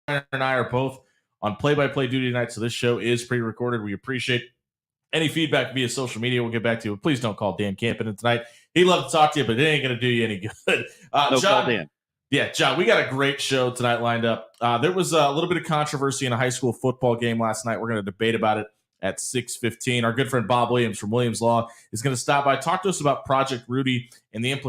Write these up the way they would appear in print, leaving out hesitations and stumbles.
and I are both on play-by-play duty tonight, so this show is pre-recorded. We appreciate any feedback via social media. We'll get back to you. But please don't call Dan Campen tonight. He'd love to talk to you, but it ain't going to do you any good. No, John, call Dan. Yeah, John, we got a great show tonight lined up. There was a little bit of controversy in a high school football game last night. We're going to debate about it at 6:15. Our good friend Bob Williams from Williams Law is going to stop by, talk to us about Project Rudy and the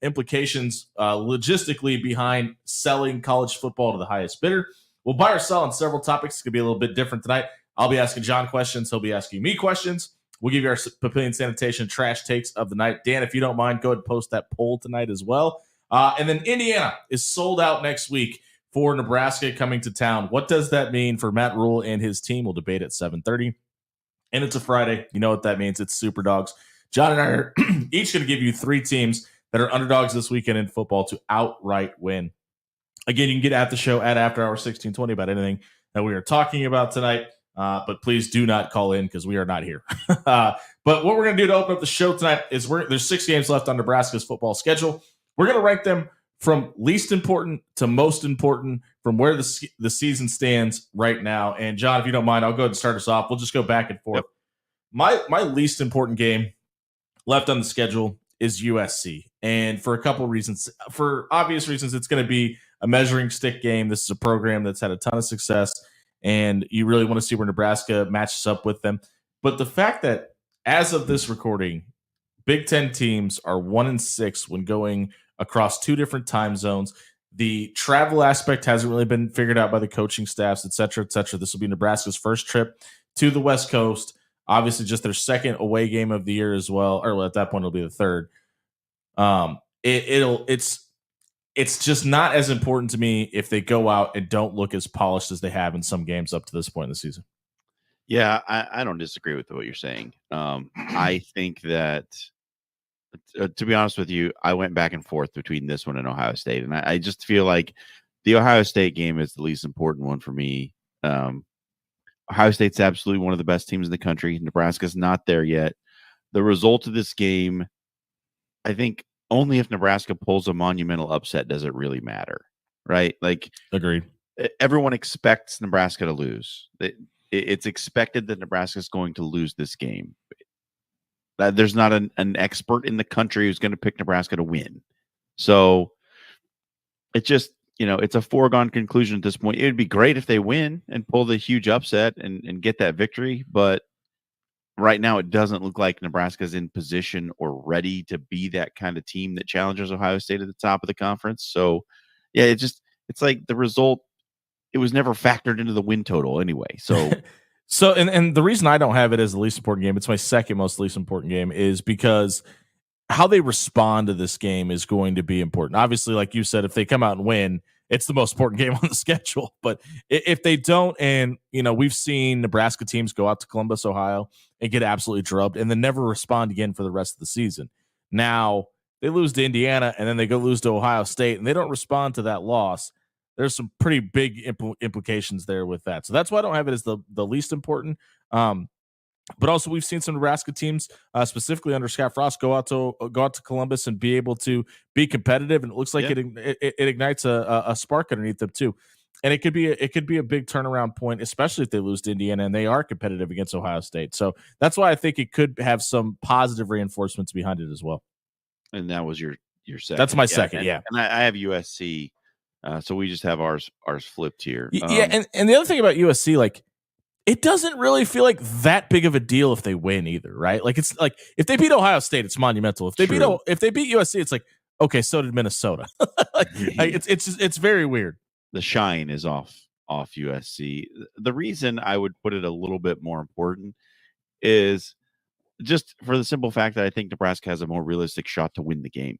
implications logistically behind selling college football to the highest bidder. We'll buy or sell on several topics. It's going to be a little bit different tonight. I'll be asking John questions. He'll be asking me questions. We'll give you our Papillion Sanitation trash takes of the night. Dan, if you don't mind, go ahead and post that poll tonight as well. And then Indiana is sold out next week for Nebraska coming to town. What does that mean for Matt Rule and his team? We'll debate at 7:30. And it's a Friday. You know what that means. It's Super Dogs. John and I are each going to give you three teams that are underdogs this weekend in football to outright win. Again, you can get at the show at After Hour 1620 about anything that we are talking about tonight. But please do not call in because we are not here. But what we're going to do to open up the show tonight is there's 6 games left on Nebraska's football schedule. We're going to rank them from least important to most important from where the season stands right now. And John, if you don't mind, I'll go ahead and start us off. We'll just go back and forth. Yep. My least important game left on the schedule is USC. And for a couple of reasons, for obvious reasons, it's going to be a measuring stick game. This is a program that's had a ton of success, and you really want to see where Nebraska matches up with them. But the fact that as of this recording, Big Ten teams are 1-6 when going across 2 different time zones. The travel aspect hasn't really been figured out by the coaching staffs, et cetera, et cetera. This will be Nebraska's first trip to the West Coast. Obviously, just their second away game of the year as well. Or at that point, it'll be the third. It's just not as important to me if they go out and don't look as polished as they have in some games up to this point in the season. Yeah, I don't disagree with what you're saying. I think that, to be honest with you, I went back and forth between this one and Ohio State, and I just feel like the Ohio State game is the least important one for me. Ohio State's absolutely one of the best teams in the country. Nebraska's not there yet. The result of this game, I think only if Nebraska pulls a monumental upset does it really matter, right? Like, agreed. Everyone expects Nebraska to lose. It's expected that Nebraska is going to lose this game. There's not an expert in the country who's going to pick Nebraska to win. So it just, it's a foregone conclusion at this point. It would be great if they win and pull the huge upset and get that victory. But right now, it doesn't look like Nebraska's in position or ready to be that kind of team that challenges Ohio State at the top of the conference. So, yeah, it's like the result, it was never factored into the win total anyway. So, and the reason I don't have it as the least important game, it's my second most least important game, is because how they respond to this game is going to be important. Obviously, like you said, if they come out and win, it's the most important game on the schedule. But if they don't, and we've seen Nebraska teams go out to Columbus, Ohio, and get absolutely drubbed, and then never respond again for the rest of the season. Now they lose to Indiana, and then they go lose to Ohio State, and they don't respond to that loss. There's some pretty big implications there with that. So that's why I don't have it as the least important. But also, we've seen some Nebraska teams, specifically under Scott Frost, go out to Columbus and be able to be competitive, and it looks like it ignites a spark underneath them too. And it could be a big turnaround point, especially if they lose to Indiana and they are competitive against Ohio State. So that's why I think it could have some positive reinforcements behind it as well. And that was your second. That's my second, yeah. And I have USC, so we just have ours flipped here. Yeah, and the other thing about USC, like, it doesn't really feel like that big of a deal if they win either, right? Like, it's like if they beat Ohio State, it's monumental. If they beat USC, it's like, okay, so did Minnesota. It's very weird. The shine is off USC. The reason I would put it a little bit more important is just for the simple fact that I think Nebraska has a more realistic shot to win the game.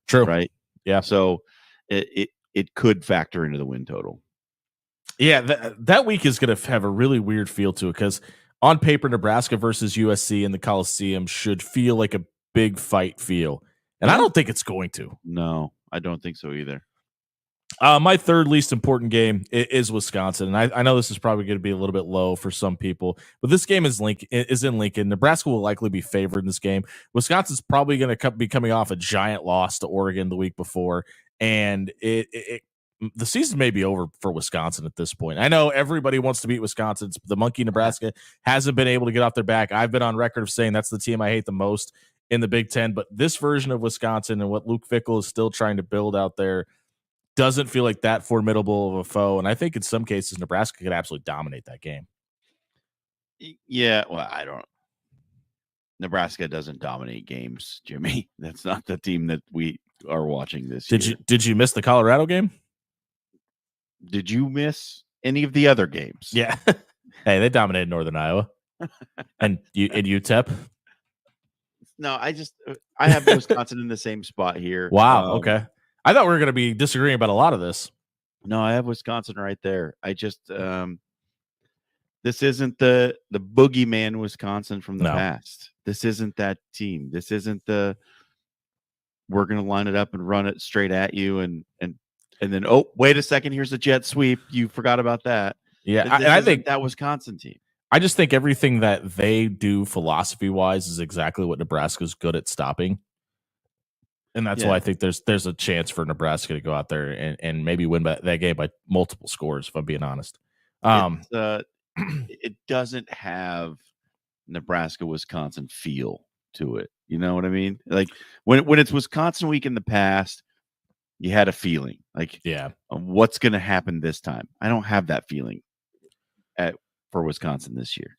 True. Right? Yeah. So it could factor into the win total. Yeah, that week is going to have a really weird feel to it because on paper, Nebraska versus USC in the Coliseum should feel like a big fight feel. And I don't think it's going to. No, I don't think so either. My third least important game is Wisconsin. And I know this is probably going to be a little bit low for some people, but this game is in Lincoln. Nebraska will likely be favored in this game. Wisconsin's probably going to be coming off a giant loss to Oregon the week before. And it the season may be over for Wisconsin at this point. I know everybody wants to beat Wisconsin. The monkey Nebraska hasn't been able to get off their back. I've been on record of saying that's the team I hate the most in the Big Ten. But this version of Wisconsin and what Luke Fickell is still trying to build out there doesn't feel like that formidable of a foe. And I think in some cases, Nebraska could absolutely dominate that game. Yeah, well, I don't. Nebraska doesn't dominate games, Jimmy. That's not the team that we are watching this year. Did you miss the Colorado game? Did you miss any of the other games? Yeah. Hey, they dominated Northern Iowa. and UTEP. No, I have Wisconsin in the same spot here. Wow. Okay. I thought we were going to be disagreeing about a lot of this. No, I have Wisconsin right there. I just this isn't the boogeyman Wisconsin from the past. This isn't that team. This isn't the we're going to line it up and run it straight at you and then wait a second, here's a jet sweep. You forgot about that. Yeah, I think that Wisconsin team. I just think everything that they do philosophy-wise is exactly what Nebraska's good at stopping. And that's why I think there's a chance for Nebraska to go out there and maybe win that game by multiple scores, if I'm being honest. It doesn't have Nebraska-Wisconsin feel to it. You know what I mean? Like when it's Wisconsin week in the past, you had a feeling like, what's going to happen this time? I don't have that feeling for Wisconsin this year.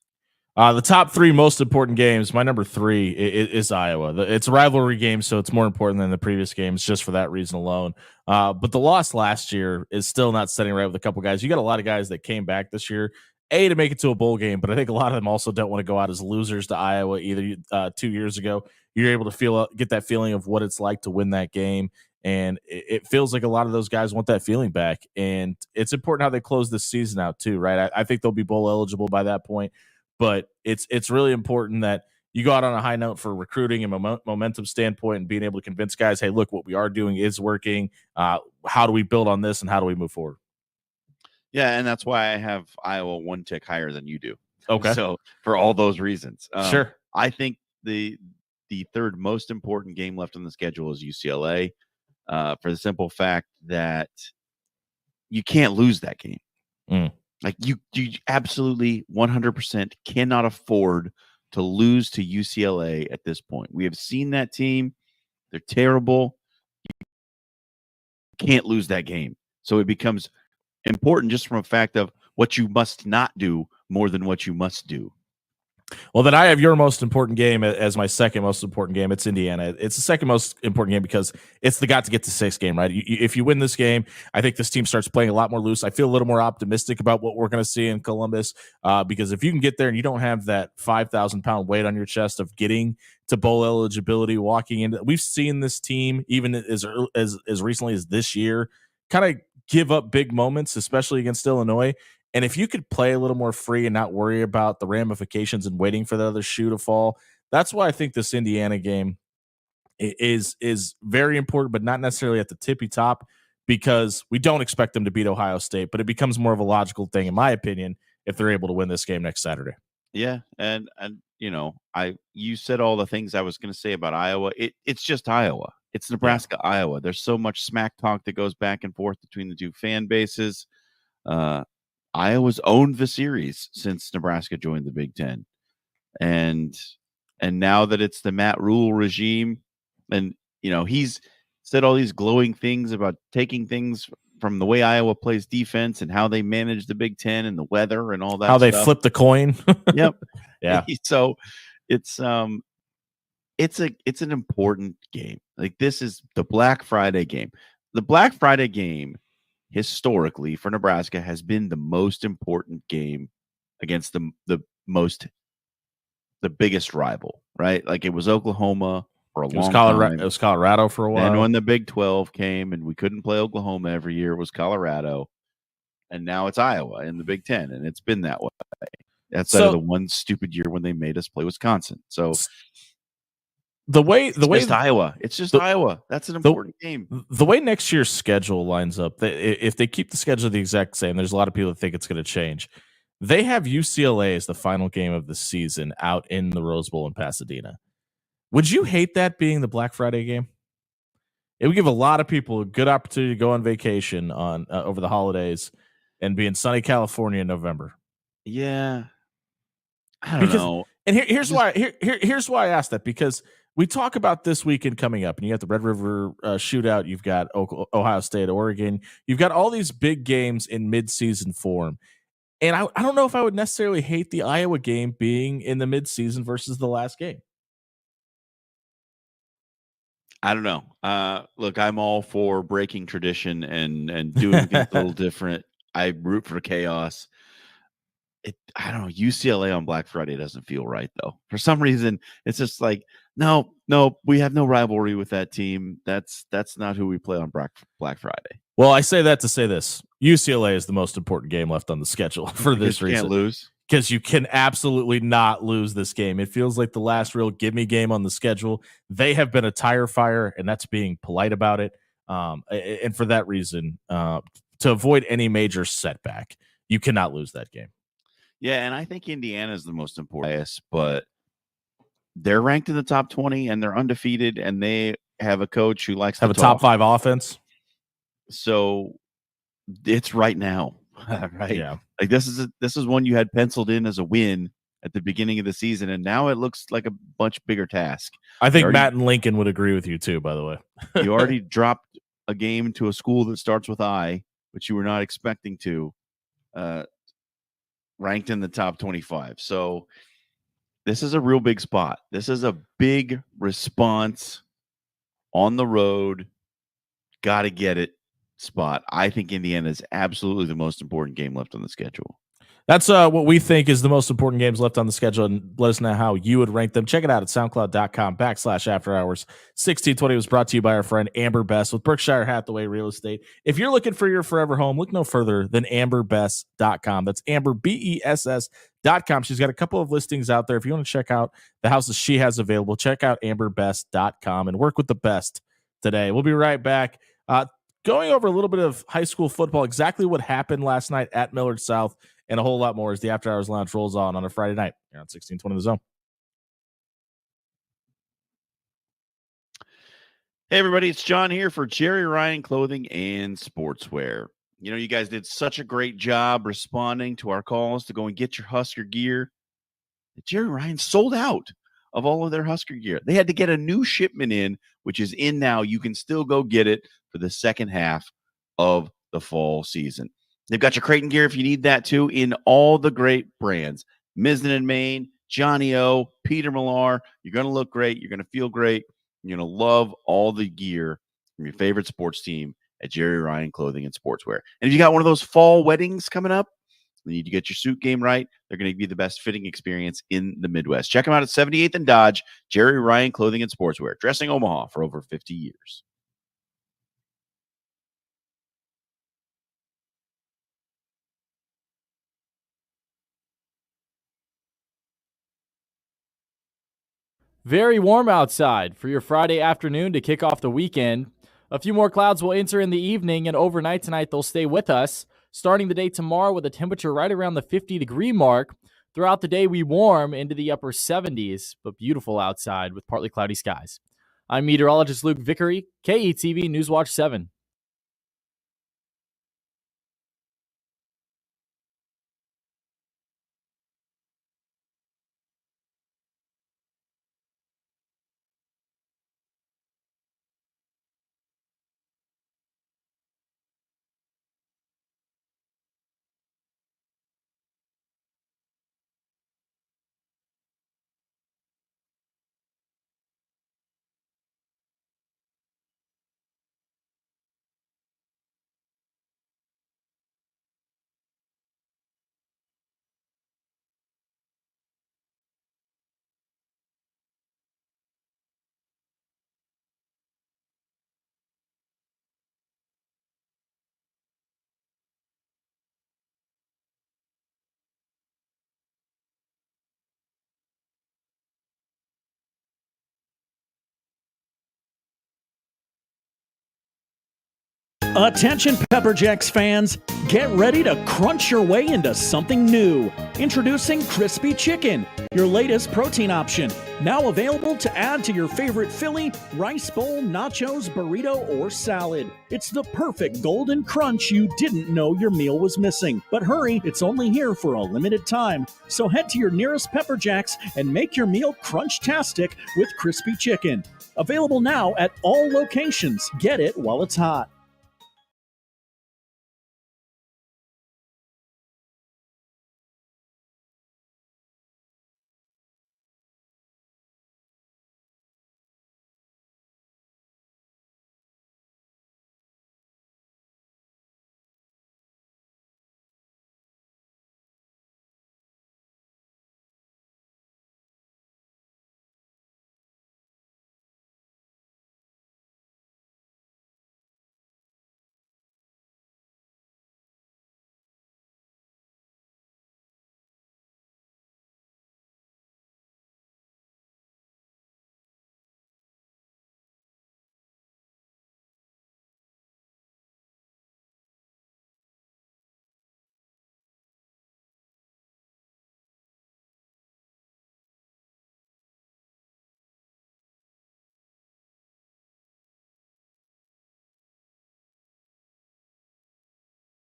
The top three most important games. My number 3 is Iowa. It's a rivalry game, so it's more important than the previous games just for that reason alone. But the loss last year is still not setting right with a couple guys. You got a lot of guys that came back this year, to make it to a bowl game, but I think a lot of them also don't want to go out as losers to Iowa either. 2 years ago, you're able to get that feeling of what it's like to win that game. And it feels like a lot of those guys want that feeling back. And it's important how they close this season out too, right? I think they'll be bowl eligible by that point. But it's really important that you go out on a high note for recruiting and momentum standpoint and being able to convince guys, hey, look, what we are doing is working. How do we build on this and how do we move forward? Yeah, and that's why I have Iowa one tick higher than you do. Okay. So for all those reasons. Sure. I think the third most important game left on the schedule is UCLA for the simple fact that you can't lose that game. Like you absolutely 100% cannot afford to lose to UCLA at this point. We have seen that team. They're terrible. You can't lose that game. So it becomes important just from a fact of what you must not do more than what you must do. Well, then I have your most important game as my second most important game. It's Indiana. It's the second most important game because it's the got to get to 6 game, right? If you win this game, I think this team starts playing a lot more loose. I feel a little more optimistic about what we're going to see in Columbus because if you can get there and you don't have that 5,000-pound weight on your chest of getting to bowl eligibility, walking into, we've seen this team even as recently as this year kind of give up big moments, especially against Illinois. And if you could play a little more free and not worry about the ramifications and waiting for the other shoe to fall, that's why I think this Indiana game is very important, but not necessarily at the tippy top because we don't expect them to beat Ohio State, but it becomes more of a logical thing, in my opinion, if they're able to win this game next Saturday. Yeah, and you know, you said all the things I was going to say about Iowa. It's just Iowa. It's Nebraska, Iowa. There's so much smack talk that goes back and forth between the two fan bases. Iowa's owned the series since Nebraska joined the Big Ten. And now that it's the Matt Rule regime, and you know, he's said all these glowing things about taking things from the way Iowa plays defense and how they manage the Big Ten and the weather and all that. How they flip the coin. Yep. Yeah. So it's an important game. Like this is the Black Friday game. The Black Friday game historically for Nebraska has been the most important game against the biggest rival, right? Like it was Oklahoma for a long time. It was Colorado for a while. And when the Big 12 came and we couldn't play Oklahoma every year, it was Colorado. And now it's Iowa in the Big 10, and it's been that way. Outside of the one stupid year when they made us play Wisconsin. So it's Iowa. It's just Iowa. That's an important game. The way next year's schedule lines up, if they keep the schedule the exact same, there's a lot of people that think it's going to change. They have UCLA as the final game of the season out in the Rose Bowl in Pasadena. Would you hate that being the Black Friday game? It would give a lot of people a good opportunity to go on vacation on over the holidays and be in sunny California in November. Yeah, I don't Because know. and I here's just why here's why I asked that, because we talk about this weekend coming up, and you got the Red River shootout, you've got Ohio State, Oregon, you've got all these big games in midseason form, and I don't know if I would necessarily hate the Iowa game being in the midseason versus the last game. I don't know. Look, I'm all for breaking tradition and doing things a little different. I root for chaos. I don't know. UCLA on Black Friday doesn't feel right though. For some reason, it's just like, no, no, we have no rivalry with that team. That's not who we play on Black Friday. Well, I say that to say this: UCLA is the most important game left on the schedule for Because this you can't reason. lose. Because you can absolutely not lose this game. It feels like the last real gimme game on the schedule. They have been a tire fire, and that's being polite about it. And for that reason, to avoid any major setback, you cannot lose that game. Yeah, and I think Indiana is the most important bias, but they're ranked in the top 20 and they're undefeated and they have a coach who likes Have to a top talk. 5 offense. So it's right now, right? Yeah. Like this is one you had penciled in as a win at the beginning of the season, and now it looks like a much bigger task. I think Matt and Lincoln would agree with you too, by the way. You already dropped a game to a school that starts with I, which you were not expecting to, ranked in the top 25. So this is a real big spot. This is a big response on the road. Got to get it spot. I think Indiana is absolutely the most important game left on the schedule. That's what we think is the most important games left on the schedule, and let us know how you would rank them. Check it out at soundcloud.com/after hours. 1620 was brought to you by our friend Amber Best with Berkshire Hathaway Real Estate. If you're looking for your forever home, look no further than amberbest.com. That's Amber, BESS.com. She's got a couple of listings out there. If you want to check out the houses she has available, check out amberbest.com and work with the best today. We'll be right back. Going over a little bit of high school football, exactly what happened last night at Millard South, and a whole lot more as the After Hours Lounge rolls on a Friday night here on 1620 The Zone. Hey, everybody, it's John here for Jerry Ryan Clothing and Sportswear. You know, you guys did such a great job responding to our calls to go and get your Husker gear. Jerry Ryan sold out of all of their Husker gear. They had to get a new shipment in, which is in now. You can still go get it for the second half of the fall season. They've got your Creighton gear if you need that too, in all the great brands. Mizzen and Main, Johnny O, Peter Millar. You're going to look great. You're going to feel great. You're going to love all the gear from your favorite sports team at Jerry Ryan Clothing and Sportswear. And if you got one of those fall weddings coming up, you need to get your suit game right. They're going to be the best fitting experience in the Midwest. Check them out at 78th and Dodge, Jerry Ryan Clothing and Sportswear, dressing Omaha for over 50 years. Very warm outside for your Friday afternoon to kick off the weekend. A few more clouds will enter in the evening, and overnight tonight they'll stay with us. Starting the day tomorrow with a temperature right around the 50-degree mark. Throughout the day, we warm into the upper 70s, but beautiful outside with partly cloudy skies. I'm meteorologist Luke Vickery, KETV Newswatch 7. Attention Pepper Jacks fans, get ready to crunch your way into something new. Introducing Crispy Chicken, your latest protein option. Now available to add to your favorite Philly, rice bowl, nachos, burrito, or salad. It's the perfect golden crunch you didn't know your meal was missing. But hurry, it's only here for a limited time. So head to your nearest Pepper Jacks and make your meal crunch-tastic with Crispy Chicken. Available now at all locations. Get it while it's hot.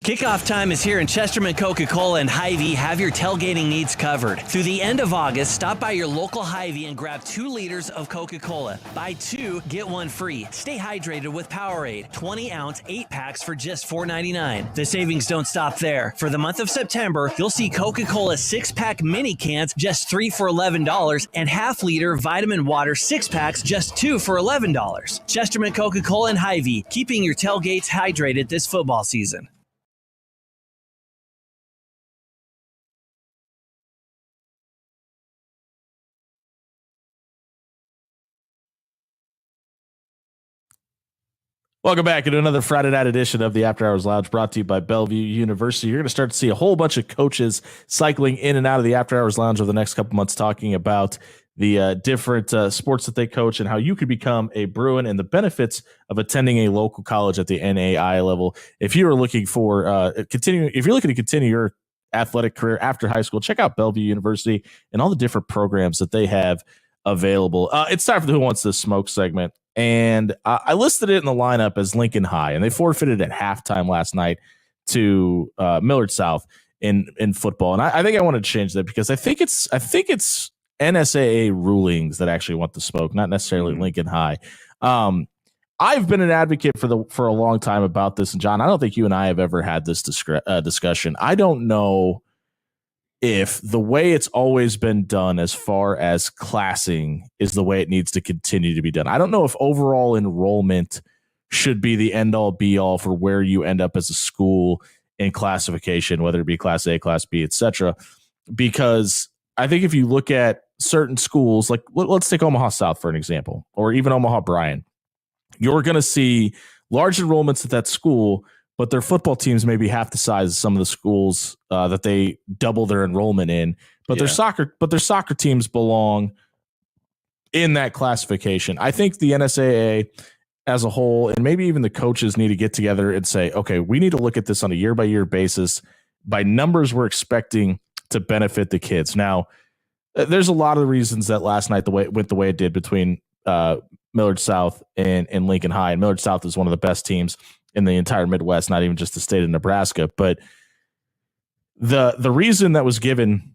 Kickoff time is here, and Chesterman Coca-Cola and Hy-Vee have your tailgating needs covered. Through the end of August, stop by your local Hy-Vee and grab 2 liters of Coca-Cola. Buy 2, get 1 free. Stay hydrated with Powerade, 20-ounce 8-packs for just $4.99. The savings don't stop there. For the month of September, you'll see Coca-Cola 6-pack mini cans, just 3 for $11, and half-liter vitamin water 6-packs, just 2 for $11. Chesterman Coca-Cola and Hy-Vee, keeping your tailgates hydrated this football season. Welcome back to another Friday night edition of the After Hours Lounge, brought to you by Bellevue University. You're going to start to see a whole bunch of coaches cycling in and out of the After Hours Lounge over the next couple months, talking about the different sports that they coach and how you could become a Bruin and the benefits of attending a local college at the NAI level. If you are looking for if you're looking to continue your athletic career after high school, check out Bellevue University and all the different programs that they have available. It's time for the Who Wants to Smoke segment. And I listed it in the lineup as Lincoln High, and they forfeited at halftime last night to Millard South in football. And I think I want to change that because I think it's NSAA rulings that actually want the smoke, not necessarily Lincoln High. I've been an advocate for a long time about this, and John, I don't think you and I have ever had this discussion. I don't know if the way it's always been done as far as classing is the way it needs to continue to be done. I don't know if overall enrollment should be the end all be all for where you end up as a school in classification, whether it be class A, class B, etc. Because I think if you look at certain schools, like let's take Omaha South for an example, or even Omaha Bryan, you're going to see large enrollments at that school, but their football teams may be half the size of some of the schools that they double their enrollment in. But their soccer teams belong in that classification. I think the NSAA as a whole, and maybe even the coaches, need to get together and say, okay, we need to look at this on a year-by-year basis by numbers we're expecting to benefit the kids. Now, there's a lot of reasons that last night went the way it did between Millard South and Lincoln High. And Millard South is one of the best teams in the entire Midwest, not even just the state of Nebraska. But the reason that was given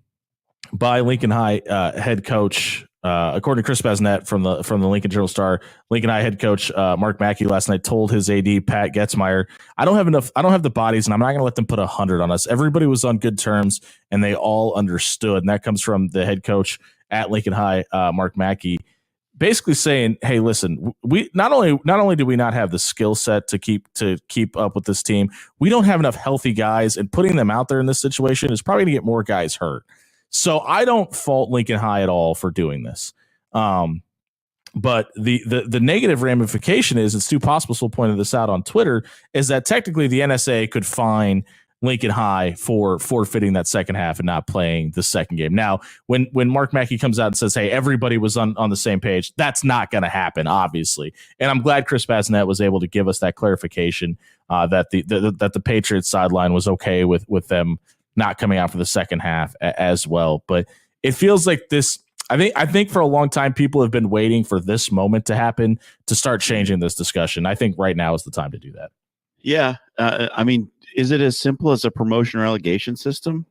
by Lincoln High head coach, according to Chris Basnett from the Lincoln Journal-Star, Lincoln High head coach Mark Mackey last night told his AD Pat Getzmeyer, I don't have the bodies, and I'm not going to let them put 100 on us. Everybody was on good terms, and they all understood. And that comes from the head coach at Lincoln High, Mark Mackey, basically saying, hey, listen, we not only do we not have the skill set to keep up with this team, we don't have enough healthy guys, and putting them out there in this situation is probably going to get more guys hurt. So I don't fault Lincoln High at all for doing this. But the negative ramification is, and Stu Pospisil pointed this out on Twitter, is that technically the NSA could fine Lincoln High for forfeiting that second half and not playing the second game. Now, when Mark Mackey comes out and says, hey, everybody was on the same page, that's not going to happen, obviously. And I'm glad Chris Bazinet was able to give us that clarification that the Patriots sideline was okay with them not coming out for the second half as well. But it feels like this. I think for a long time, people have been waiting for this moment to happen to start changing this discussion. I think right now is the time to do that. Yeah. I mean, is it as simple as a promotion relegation system?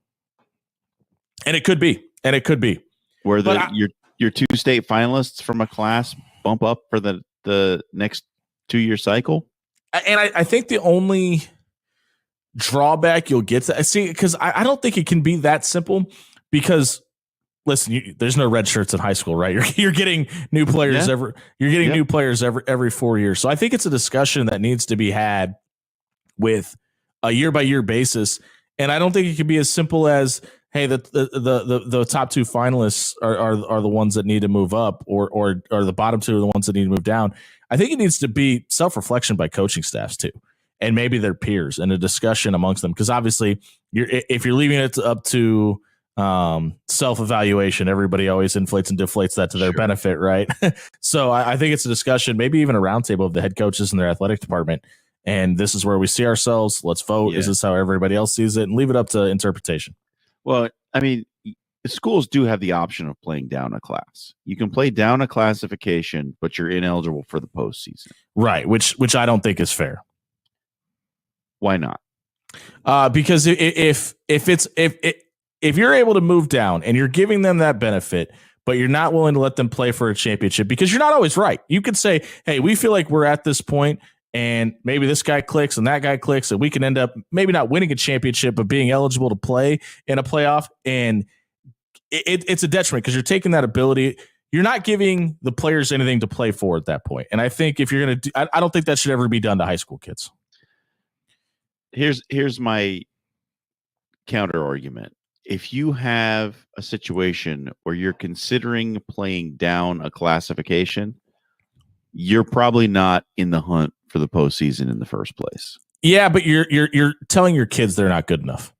And it could be. Where your two state finalists from a class bump up for the next 2-year cycle? And I think the only drawback you'll get to see, because I don't think it can be that simple, because listen, there's no red shirts in high school, right? You're getting new players new players every 4 years. So I think it's a discussion that needs to be had with a year by year basis. And I don't think it can be as simple as, hey, the top two finalists are the ones that need to move up, or the bottom two are the ones that need to move down. I think it needs to be self-reflection by coaching staffs too, and maybe their peers, and a discussion amongst them. Because obviously, if you're leaving it up to self-evaluation, everybody always inflates and deflates that to their benefit, right? So I think it's a discussion, maybe even a roundtable of the head coaches and their athletic department. And this is where we see ourselves. Let's vote. Yeah. Is this how everybody else sees it? And leave it up to interpretation. Well, I mean, schools do have the option of playing down a class. You can play down a classification, but you're ineligible for the postseason. Right, which I don't think is fair. Why not? Because if you're able to move down and you're giving them that benefit, but you're not willing to let them play for a championship, because you're not always right. You could say, hey, we feel like we're at this point, and maybe this guy clicks and that guy clicks, and we can end up maybe not winning a championship, but being eligible to play in a playoff. And it's a detriment, because you're taking that ability. You're not giving the players anything to play for at that point. And I think if you're going to I don't think that should ever be done to high school kids. Here's my counter argument. If you have a situation where you're considering playing down a classification, you're probably not in the hunt for the postseason in the first place. Yeah, but you're telling your kids they're not good enough.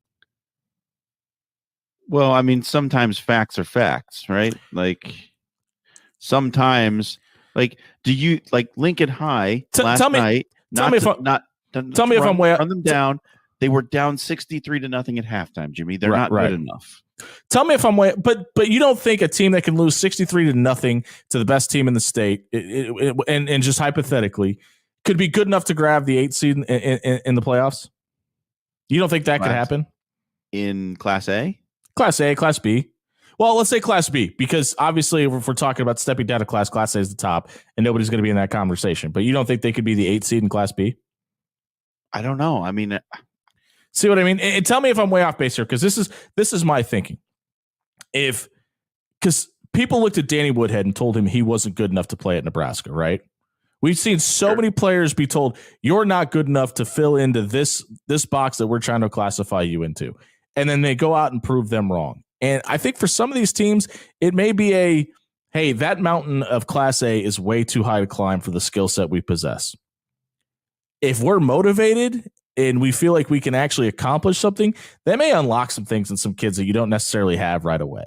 Well, I mean, sometimes facts are facts, right? Like sometimes, like, do you like Lincoln High last night? Tell me if I'm way run them down. They were down 63-0 at halftime, Jimmy. They're not good enough. Tell me if I'm way, but you don't think a team that can lose 63-0 to the best team in the state, and just hypothetically, could be good enough to grab the 8th seed in the playoffs? You don't think that could happen in Class A? Class A, Class B. Well, let's say Class B, because obviously if we're talking about stepping down to Class A is the top, and nobody's going to be in that conversation. But you don't think they could be the 8th seed in Class B? I don't know. I mean, see what I mean? And tell me if I'm way off base here, because this is my thinking. Because people looked at Danny Woodhead and told him he wasn't good enough to play at Nebraska, right? We've seen so many players be told, you're not good enough to fill into this box that we're trying to classify you into. And then they go out and prove them wrong. And I think for some of these teams, it may be hey, that mountain of Class A is way too high to climb for the skill set we possess. If we're motivated and we feel like we can actually accomplish something, that may unlock some things in some kids that you don't necessarily have right away.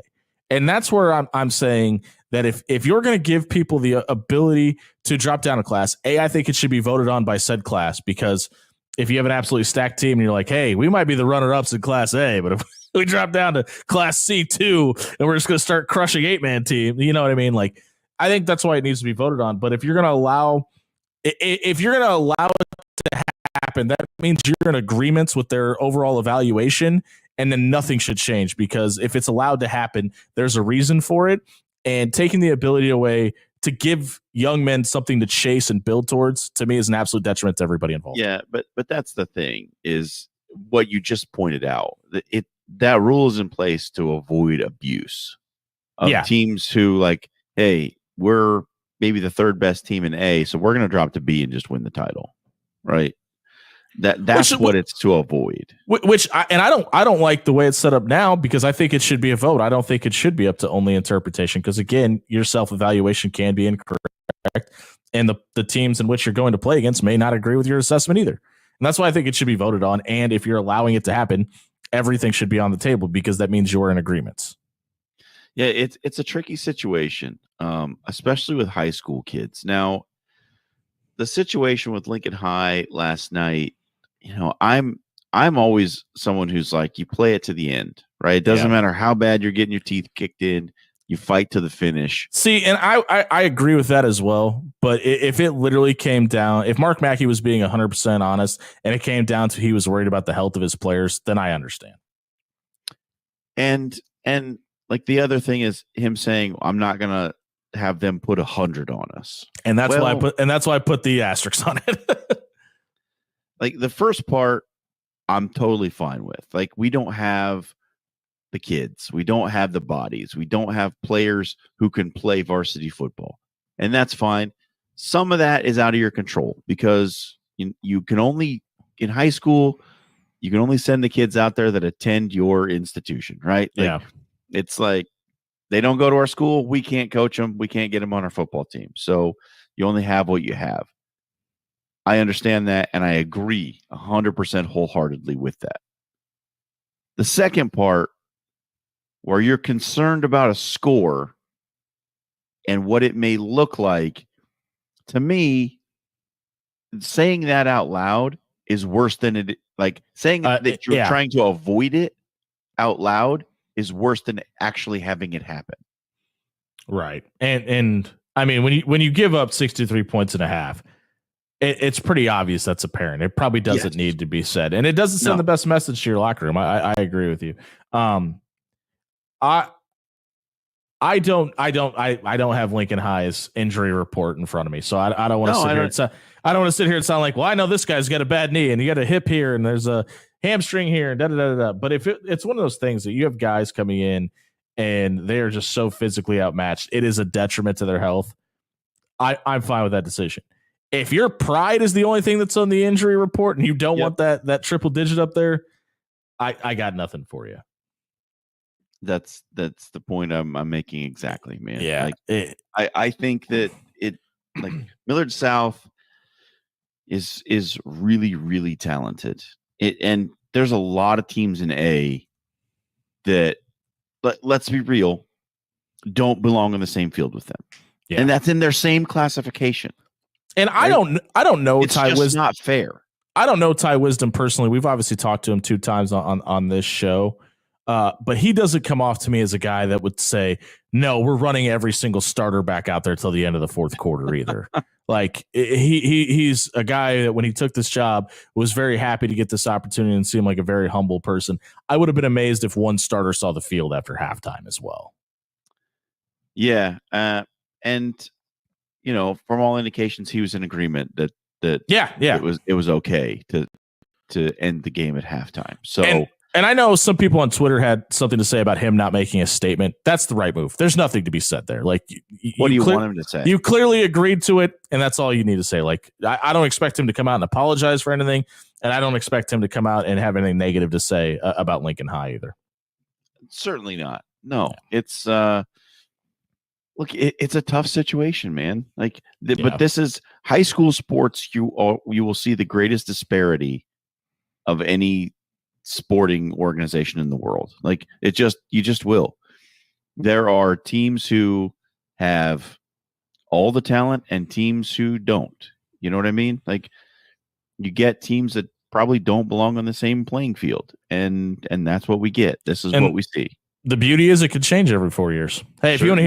And that's where I'm saying that if you're going to give people the ability to drop down a class, I think it should be voted on by said class, because if you have an absolutely stacked team and you're like, hey, we might be the runner-ups in Class A, but if we drop down to Class C2 and we're just going to start crushing 8-man team, you know what I mean? Like, I think that's why it needs to be voted on. But if you're going to allow it to happen, that means you're in agreements with their overall evaluation, and then nothing should change, because if it's allowed to happen, there's a reason for it. And taking the ability away to give young men something to chase and build towards, to me, is an absolute detriment to everybody involved. Yeah, but that's the thing, is what you just pointed out. That rule is in place to avoid abuse of teams who, like, hey, we're maybe the third best team in A, so we're going to drop to B and just win the title, right? That's what it's to avoid. I don't like the way it's set up now, because I think it should be a vote. I don't think it should be up to only interpretation, because again, your self-evaluation can be incorrect, and the teams in which you're going to play against may not agree with your assessment either. And that's why I think it should be voted on. And if you're allowing it to happen, everything should be on the table because that means you're in agreements. Yeah, it's a tricky situation, especially with high school kids. Now, the situation with Lincoln High last night, I'm always someone who's like, you play it to the end, right? It doesn't matter how bad you're getting your teeth kicked in. You fight to the finish. See, and I agree with that as well. But if it literally came down, if Mark Mackey was being 100% honest and it came down to he was worried about the health of his players, then I understand. And like the other thing is him saying, I'm not going to have them put 100 on us. And that's why I put the asterisks on it. Like the first part, I'm totally fine with. Like we don't have the kids. We don't have the bodies. We don't have players who can play varsity football. And that's fine. Some of that is out of your control because you can only, in high school, you can only send the kids out there that attend your institution, right? Like, it's like they don't go to our school. We can't coach them. We can't get them on our football team. So you only have what you have. I understand that, and I agree 100% wholeheartedly with that. The second part, where you're concerned about a score and what it may look like, to me, saying that out loud is worse than it. Like saying that you're trying to avoid it out loud is worse than actually having it happen. Right. And I mean, when you give up 63 points and a half, it's pretty obvious that's apparent. It probably doesn't need to be said, and it doesn't send the best message to your locker room. I agree with you. I don't have Lincoln High's injury report in front of me, so I don't want to sit here. I don't want to sit here and sound like, well, I know this guy's got a bad knee and you got a hip here and there's a hamstring here and da da da da. But if it's one of those things that you have guys coming in and they are just so physically outmatched, it is a detriment to their health. I'm fine with that decision. If your pride is the only thing that's on the injury report and you don't want that triple digit up there, I got nothing for you. That's the point I'm making exactly, man. Yeah. Like, I think that like Millard South is really, really talented. And there's a lot of teams in A that, let's be real, don't belong on the same field with them. Yeah. And that's in their same classification. And right? I don't know it's Ty Wisdom. Not fair. I don't know Ty Wisdom personally. We've obviously talked to him 2 times on this show. But he doesn't come off to me as a guy that would say, no, we're running every single starter back out there till the end of the fourth quarter either. Like he's a guy that when he took this job was very happy to get this opportunity and seemed like a very humble person. I would have been amazed if one starter saw the field after halftime as well. Yeah. And from all indications, he was in agreement that it was okay to end the game at halftime. So. And I know some people on Twitter had something to say about him not making a statement. That's the right move. There's nothing to be said there. Like, what do you want him to say? You clearly agreed to it, and that's all you need to say. Like, I don't expect him to come out and apologize for anything, and I don't expect him to come out and have anything negative to say about Lincoln High either. Certainly not. No, it's look, it's a tough situation, man. Like, but this is high school sports. You will see the greatest disparity of any sporting organization in the world. Like you just will. There are teams who have all the talent and teams who don't. You know what I mean? Like you get teams that probably don't belong on the same playing field, and that's what we get. This is what we see. The beauty is it could change every 4 years. Hey, if you want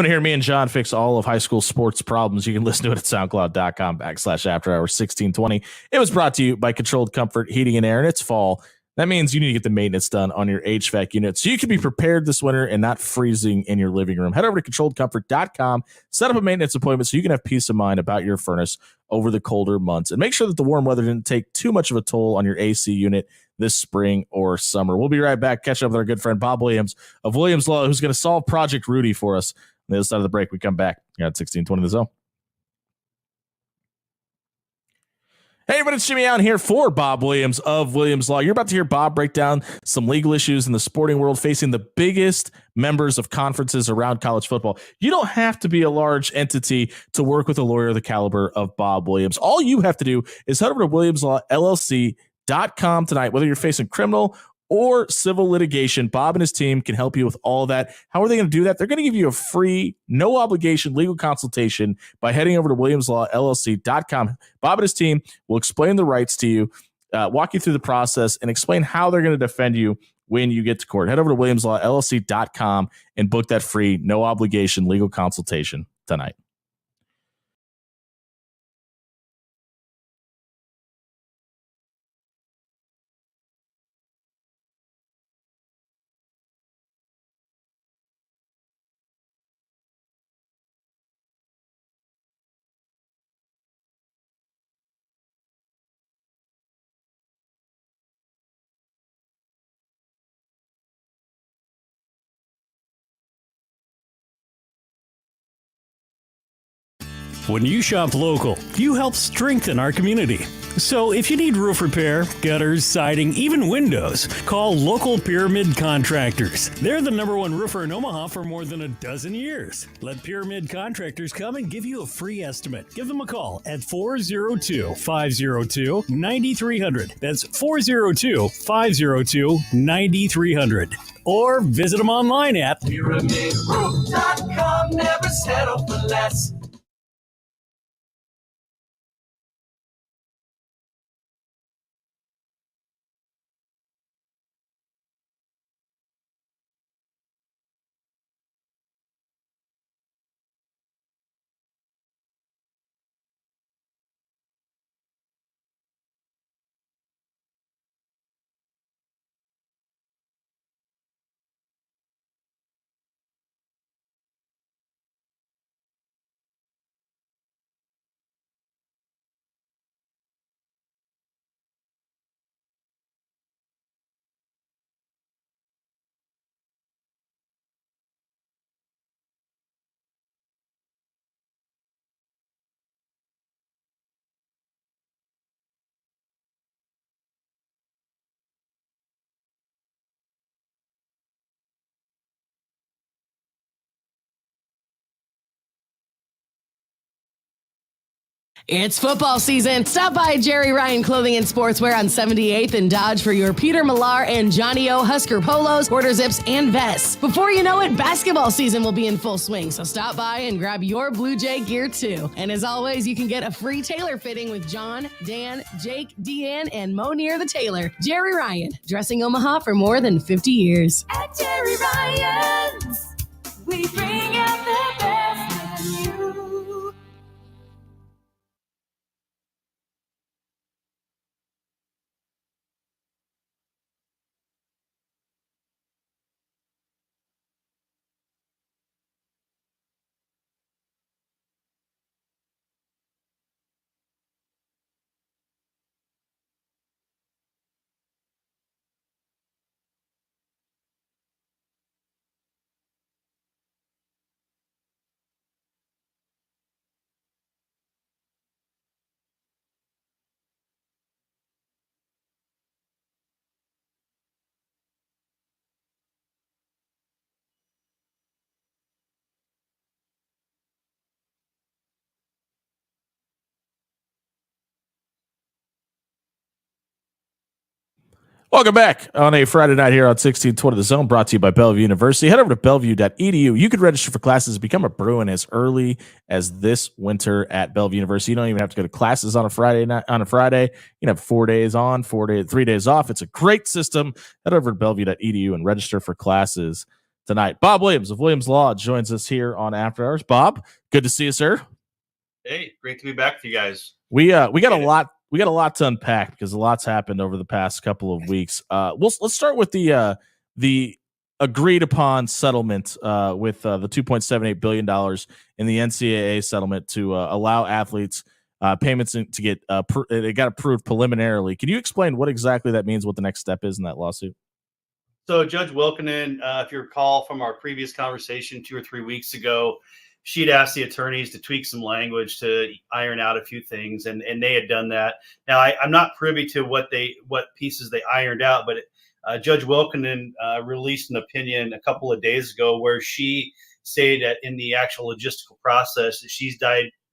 to hear me and John fix all of high school sports problems, you can listen to it at soundcloud.com/afterhours1620. It was brought to you by Controlled Comfort Heating and Air, and it's fall. That means you need to get the maintenance done on your HVAC unit so you can be prepared this winter and not freezing in your living room. Head over to controlledcomfort.com, set up a maintenance appointment so you can have peace of mind about your furnace over the colder months. And make sure that the warm weather didn't take too much of a toll on your AC unit this spring or summer. We'll be right back. Catch up with our good friend Bob Williams of Williams Law, who's going to solve Project Rudy for us. On the other side of the break, we come back. You got 1620 The Zone. Hey, everybody, it's Jimmy Allen here for Bob Williams of Williams Law. You're about to hear Bob break down some legal issues in the sporting world facing the biggest members of conferences around college football. You don't have to be a large entity to work with a lawyer of the caliber of Bob Williams. All you have to do is head over to WilliamsLawLLC.com tonight. Whether you're facing criminal or civil litigation, Bob and his team can help you with all that. How are they going to do that? They're going to give you a free, no obligation legal consultation by heading over to WilliamsLawLLC.com. Bob and his team will explain the rights to you, walk you through the process, and explain how they're going to defend you when you get to court. Head over to WilliamsLawLLC.com and book that free, no obligation legal consultation tonight. When you shop local, you help strengthen our community. So if you need roof repair, gutters, siding, even windows, call local Pyramid Contractors. They're the #1 roofer in Omaha for more than a dozen years. Let Pyramid Contractors come and give you a free estimate. Give them a call at 402-502-9300. That's 402-502-9300. Or visit them online at PyramidRoof.com. Never settle for less. It's football season. Stop by Jerry Ryan Clothing and Sportswear on 78th and Dodge for your Peter Millar and Johnny O Husker polos, quarter zips, and vests. Before you know it, basketball season will be in full swing, so stop by and grab your Blue Jay gear too. And as always, you can get a free tailor fitting with John, Dan, Jake, Deanne, and Monier the tailor. Jerry Ryan, dressing Omaha for more than 50 years. At Jerry Ryan's, we bring out the best in you. Welcome back on a Friday night here on 1620 The Zone, brought to you by Bellevue University. Head over to bellevue.edu. You can register for classes and become a Bruin as early as this winter at Bellevue University. You don't even have to go to classes on a Friday night. On a Friday, you can have 4 days on, 3 days off. It's a great system. Head over to bellevue.edu and register for classes tonight. Bob Williams of Williams Law joins us here on After Hours. Bob, good to see you, sir. Hey, great to be back with you guys. We got a lot. We got a lot to unpack because a lot's happened over the past couple of weeks. Let's start with the agreed upon settlement with the $2.78 billion in the NCAA settlement to allow athletes payments to get it got approved preliminarily. Can you explain what exactly that means? What the next step is in that lawsuit? So Judge Wilkinen, if you recall from our previous conversation 2 or 3 weeks ago, she'd asked the attorneys to tweak some language to iron out a few things, and they had done that. Now I'm not privy to what pieces they ironed out, but Judge Wilkinen released an opinion a couple of days ago where she stated that in the actual logistical process that she's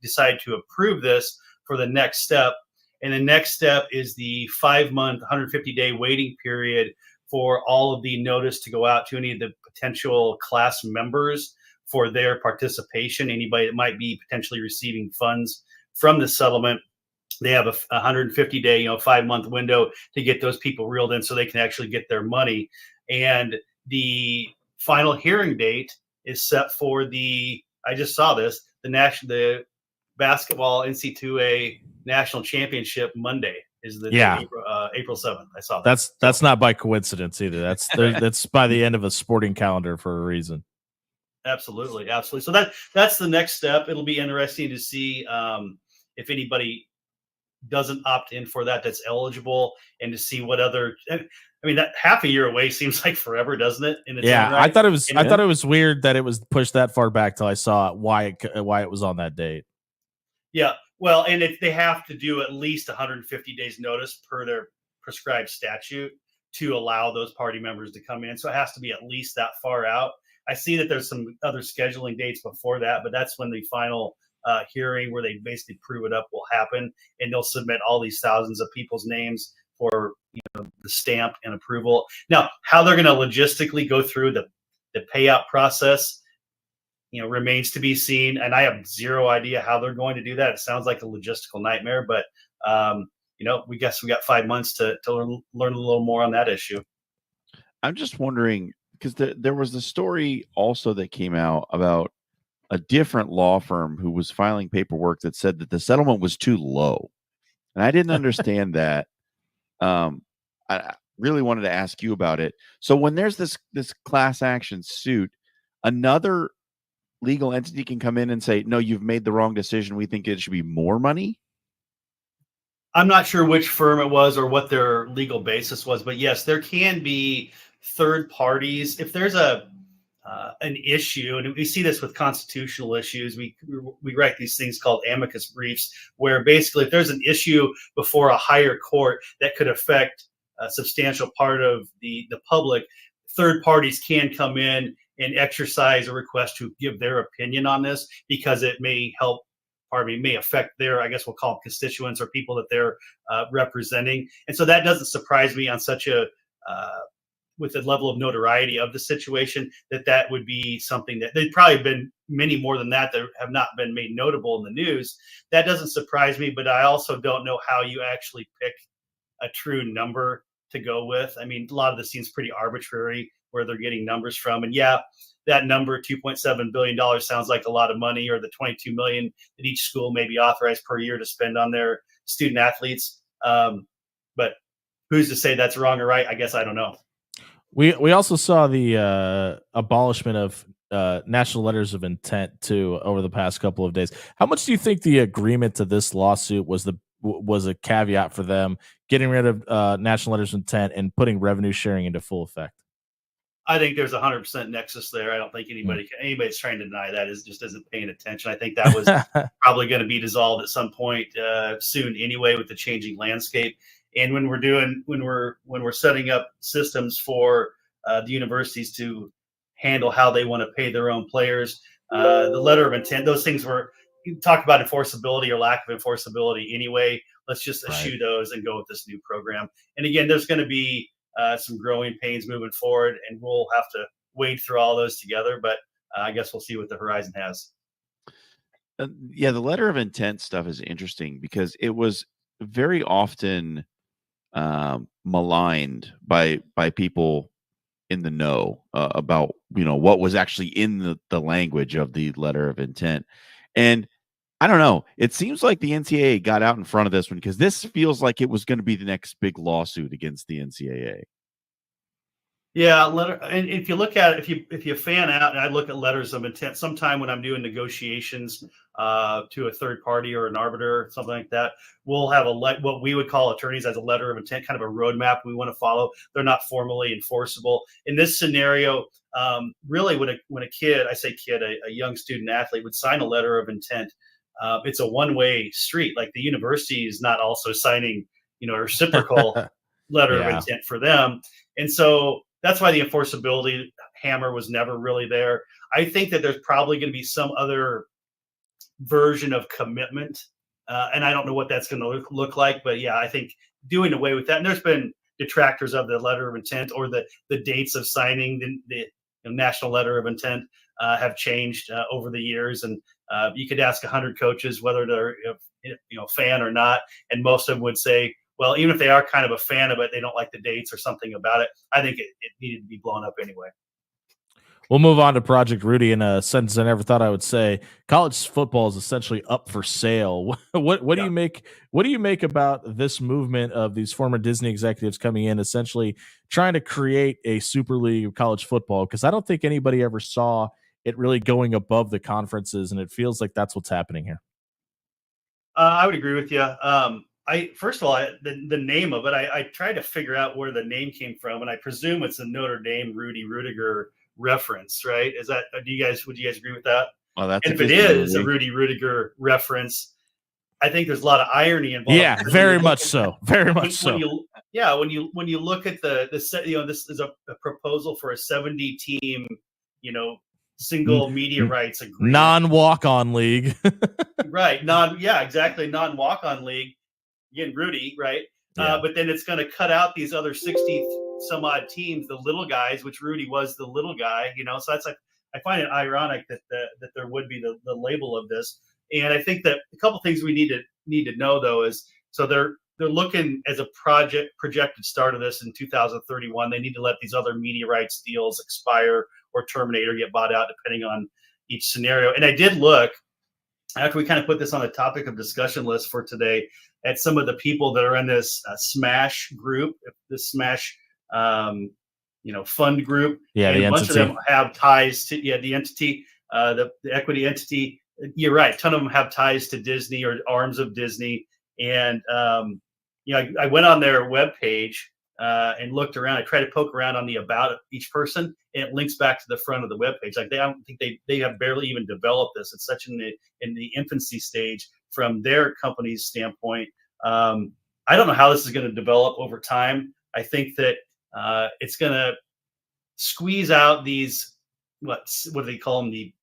decided to approve this for the next step. And the next step is the 5-month, 150-day waiting period for all of the notice to go out to any of the potential class members for their participation, anybody that might be potentially receiving funds from the settlement. They have a 150-day, 5-month window to get those people reeled in so they can actually get their money. And the final hearing date is set for I just saw this, the basketball NC2A national championship Monday is April 7th. I saw that. That's not by coincidence either. That's by the end of a sporting calendar for a reason. Absolutely. So that's the next step. It'll be interesting to see if anybody doesn't opt in for that's eligible, and to see what other. I mean, that half a year away seems like forever, doesn't it? Yeah, right? I thought it was weird that it was pushed that far back till I saw why it was on that date. Yeah, well, and if they have to do at least 150 days notice per their prescribed statute to allow those party members to come in, so it has to be at least that far out. I see that there's some other scheduling dates before that, but that's when the final hearing where they basically prove it up will happen, and they'll submit all these thousands of people's names for the stamp and approval. Now, how they're going to logistically go through the payout process, remains to be seen, and I have zero idea how they're going to do that. It sounds like a logistical nightmare, but we guess we got 5 months to learn a little more on that issue. I'm just wondering, because there was the story also that came out about a different law firm who was filing paperwork that said that the settlement was too low, and I didn't understand that. I really wanted to ask you about it. So when there's this class action suit, another legal entity can come in and say, no, you've made the wrong decision. We think it should be more money. I'm not sure which firm it was or what their legal basis was, but yes, there can be third parties. If there's an issue, and we see this with constitutional issues, we write these things called amicus briefs, where basically if there's an issue before a higher court that could affect a substantial part of the public, third parties can come in and exercise a request to give their opinion on this, because it may affect their, I guess we'll call them constituents or people that they're representing. And so that doesn't surprise me on such a with the level of notoriety of the situation, that would be something that they'd probably been many more than that have not been made notable in the news. That doesn't surprise me, but I also don't know how you actually pick a true number to go with. I mean, a lot of this seems pretty arbitrary where they're getting numbers from. And yeah, that number, $2.7 billion, sounds like a lot of money, or the $22 million that each school may be authorized per year to spend on their student athletes. But who's to say that's wrong or right? I guess I don't know. We also saw the abolishment of national letters of intent too over the past couple of days. How much do you think the agreement to this lawsuit was a caveat for them getting rid of national letters of intent and putting revenue sharing into full effect? I think there's 100% nexus there. I don't think anybody's trying to deny that just isn't paying attention. I think that was probably going to be dissolved at some point soon anyway, with the changing landscape. And when we're setting up systems for the universities to handle how they want to pay their own players, the letter of intent, those things you talk about enforceability or lack of enforceability anyway. Let's just eschew those and go with this new program. And again, there's going to be some growing pains moving forward, and we'll have to wade through all those together. But I guess we'll see what the horizon has. Yeah, the letter of intent stuff is interesting because it was very often maligned by people in the know about what was actually in the language of the letter of intent. And I don't know, it seems like the NCAA got out in front of this one, because this feels like it was going to be the next big lawsuit against the NCAA. Yeah, letter. And if you look at it, if you fan out, and I look at letters of intent, sometime when I'm doing negotiations to a third party or an arbiter, something like that, we'll have what we would call attorneys as a letter of intent, kind of a roadmap we want to follow. They're not formally enforceable in this scenario. Really, when a kid, I say kid, a young student athlete would sign a letter of intent, it's a one-way street. Like the university is not also signing, a reciprocal letter of intent for them, and so that's why the enforceability hammer was never really there. I think that there's probably going to be some other version of commitment, and I don't know what that's going to look like. But yeah, I think doing away with that. And there's been detractors of the letter of intent or the dates of signing the national letter of intent have changed over the years. And you could ask 100 coaches whether they're a fan or not, and most of them would say, well, even if they are kind of a fan of it, they don't like the dates or something about it. I think it needed to be blown up anyway. We'll move on to Project Rudy in a sentence I never thought I would say. College football is essentially up for sale. What do you make? What do you make about this movement of these former Disney executives coming in, essentially trying to create a super league of college football? Because I don't think anybody ever saw it really going above the conferences, and it feels like that's what's happening here. I would agree with you. First of all, the name of it, I tried to figure out where the name came from, and I presume it's a Notre Dame Rudy Rudiger reference, right? Would you guys agree with that? Well, that's and if it is a Rudy Rudiger reference, I think there's a lot of irony involved. Yeah, very much so. Very much so. When you look at this is a proposal for a 70 team, single media rights agreement. Non-walk-on league. Right. Exactly. Non-walk-on league. Again, Rudy, right? Yeah. But then it's going to cut out these other 60 some odd teams, the little guys, which Rudy was the little guy, so that's I find it ironic that there would be the label of this. And I think that a couple things we need to know though is, so they're looking as a projected start of this in 2031. They need to let these other media rights deals expire or terminate or get bought out depending on each scenario. And I did look, after we kind of put this on the topic of discussion list for today, at some of the people that are in this SMASH group, this SMASH, fund group. Yeah, and the a bunch entity. of them have ties to the entity, the equity entity. You're right. A ton of them have ties to Disney or arms of Disney. And I went on their webpage and looked around. I tried to poke around on the about each person, and it links back to the front of the webpage. Like I don't think they have barely even developed this. It's such in the infancy stage from their company's standpoint. I don't know how this is going to develop over time. I think that it's going to squeeze out these what do they call them, the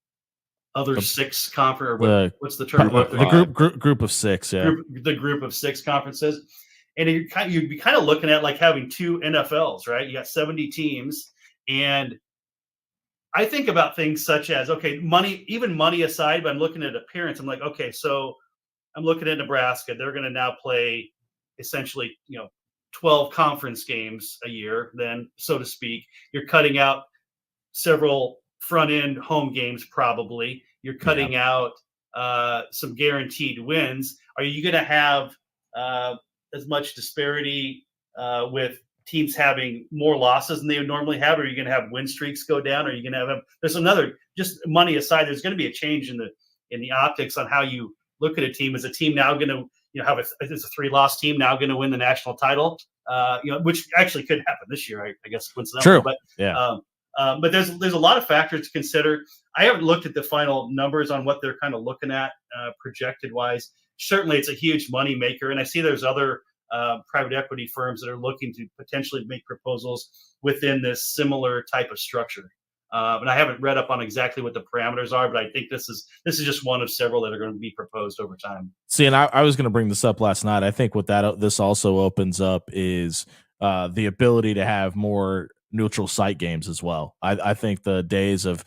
other six conference, or what's the term? The group of six, yeah. The group of six conferences. And you'd be kind of looking at like having two NFLs, right? You got 70 teams. And I think about things such as, okay, money aside, but I'm looking at appearance. I'm like, okay, so I'm looking at Nebraska. They're going to now play essentially, 12 conference games a year, then, so to speak. You're cutting out several front-end home games, probably. You're cutting out some guaranteed wins. Are you going to have as much disparity with teams having more losses than they would normally have? Or are you going to have win streaks go down? Or are you going to have there's another, just money aside, there's going to be a change in the optics on how you look at a team. Is a team now going to have a 3-loss team now going to win the national title? Which actually could happen this year, I guess, coincidentally. True. But yeah. But there's a lot of factors to consider. I haven't looked at the final numbers on what they're kind of looking at projected wise. Certainly, it's a huge money maker, and I see there's other private equity firms that are looking to potentially make proposals within this similar type of structure. And I haven't read up on exactly what the parameters are, but I think this is just one of several that are going to be proposed over time. See, and I was going to bring this up last night. I think what this also opens up is the ability to have more neutral site games as well. I think the days of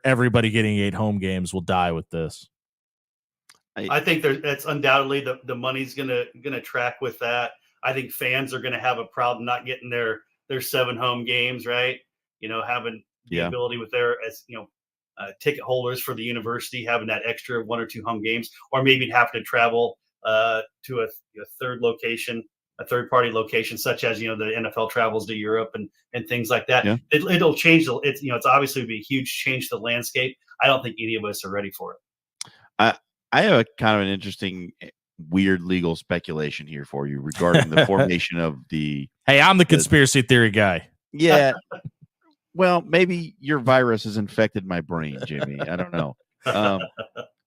everybody getting 8 home games will die with this. I think that's undoubtedly the money's gonna track with that. I think fans are gonna have a problem not getting their 7 home games, right? Having the ability with their ticket holders for the university having that extra 1 or 2 home games, or maybe have to travel to a third location a third-party location, such as the NFL travels to Europe and things like that. Yeah. It'll change it's obviously be a huge change to the landscape. I don't think any of us are ready for it. I have a kind of an interesting, weird legal speculation here for you regarding the formation of the. Hey, I'm the conspiracy theory guy. Yeah. Well, maybe your virus has infected my brain, Jimmy. I don't know.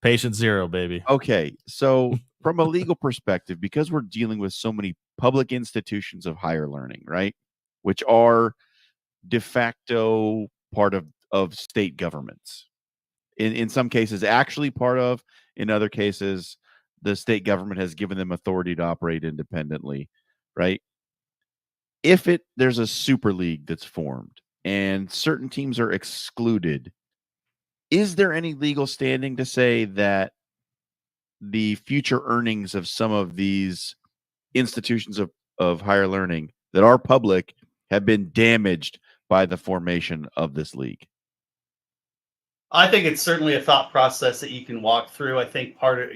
Patient zero, baby. Okay. So, from a legal perspective, because we're dealing with so many public institutions of higher learning, right, which are de facto part of state governments, in some cases, actually part of, in other cases, the state government has given them authority to operate independently, right? If there's a super league that's formed and certain teams are excluded, is there any legal standing to say that the future earnings of some of these institutions of higher learning that are public have been damaged by the formation of this league? I think it's certainly a thought process that you can walk through. I think part of,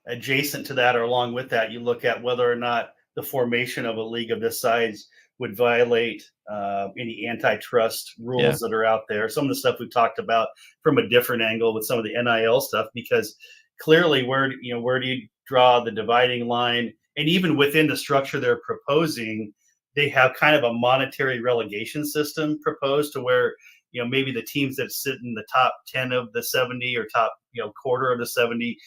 adjacent to that or along with that, you look at whether or not the formation of a league of this size would violate any antitrust rules that are out there. Some of the stuff we've talked about from a different angle with some of the NIL stuff, because clearly where do you draw the dividing line? And even within the structure they're proposing, they have kind of a monetary relegation system proposed to where, maybe the teams that sit in the top 10 of the 70 or top, quarter of the 70,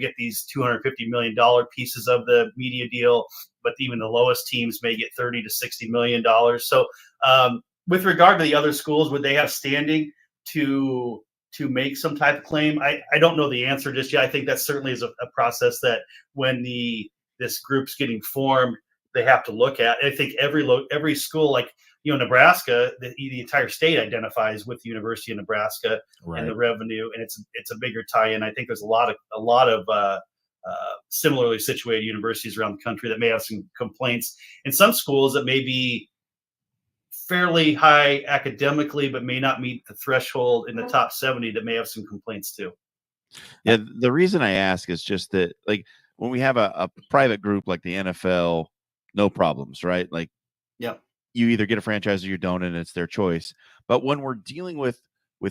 get these $250 million pieces of the media deal, but even the lowest teams may get $30 to $60 million. So with regard to the other schools, would they have standing to make some type of claim? I don't know the answer just yet. I think that certainly is a process that when this group's getting formed, they have to look at. I think every school, like Nebraska, the entire state identifies with the University of Nebraska and the revenue, and it's a bigger tie-in. I think there's a lot of similarly situated universities around the country that may have some complaints, and some schools that may be fairly high academically, but may not meet the threshold in the top 70 that may have some complaints too. Yeah, the reason I ask is just that, like, when we have a private group like the NFL, no problems, right? Like, you either get a franchise or you don't, and it's their choice. But when we're dealing with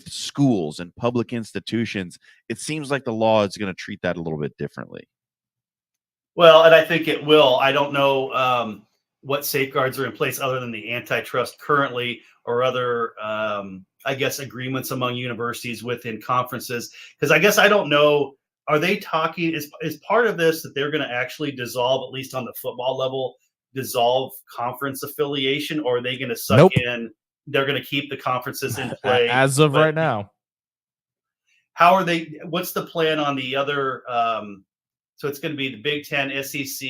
schools and public institutions, it seems like the law is going to treat that a little bit differently. Well, and I think it will. I don't know what safeguards are in place other than the antitrust currently, or other, agreements among universities within conferences. Because I guess I don't know, are they talking, is part of this that they're going to actually dissolve, at least on the football level, dissolve conference affiliation, or are they going to suck in? They're going to keep the conferences in play as of right now. How are they? What's the plan on the other? So it's going to be the Big Ten, SEC,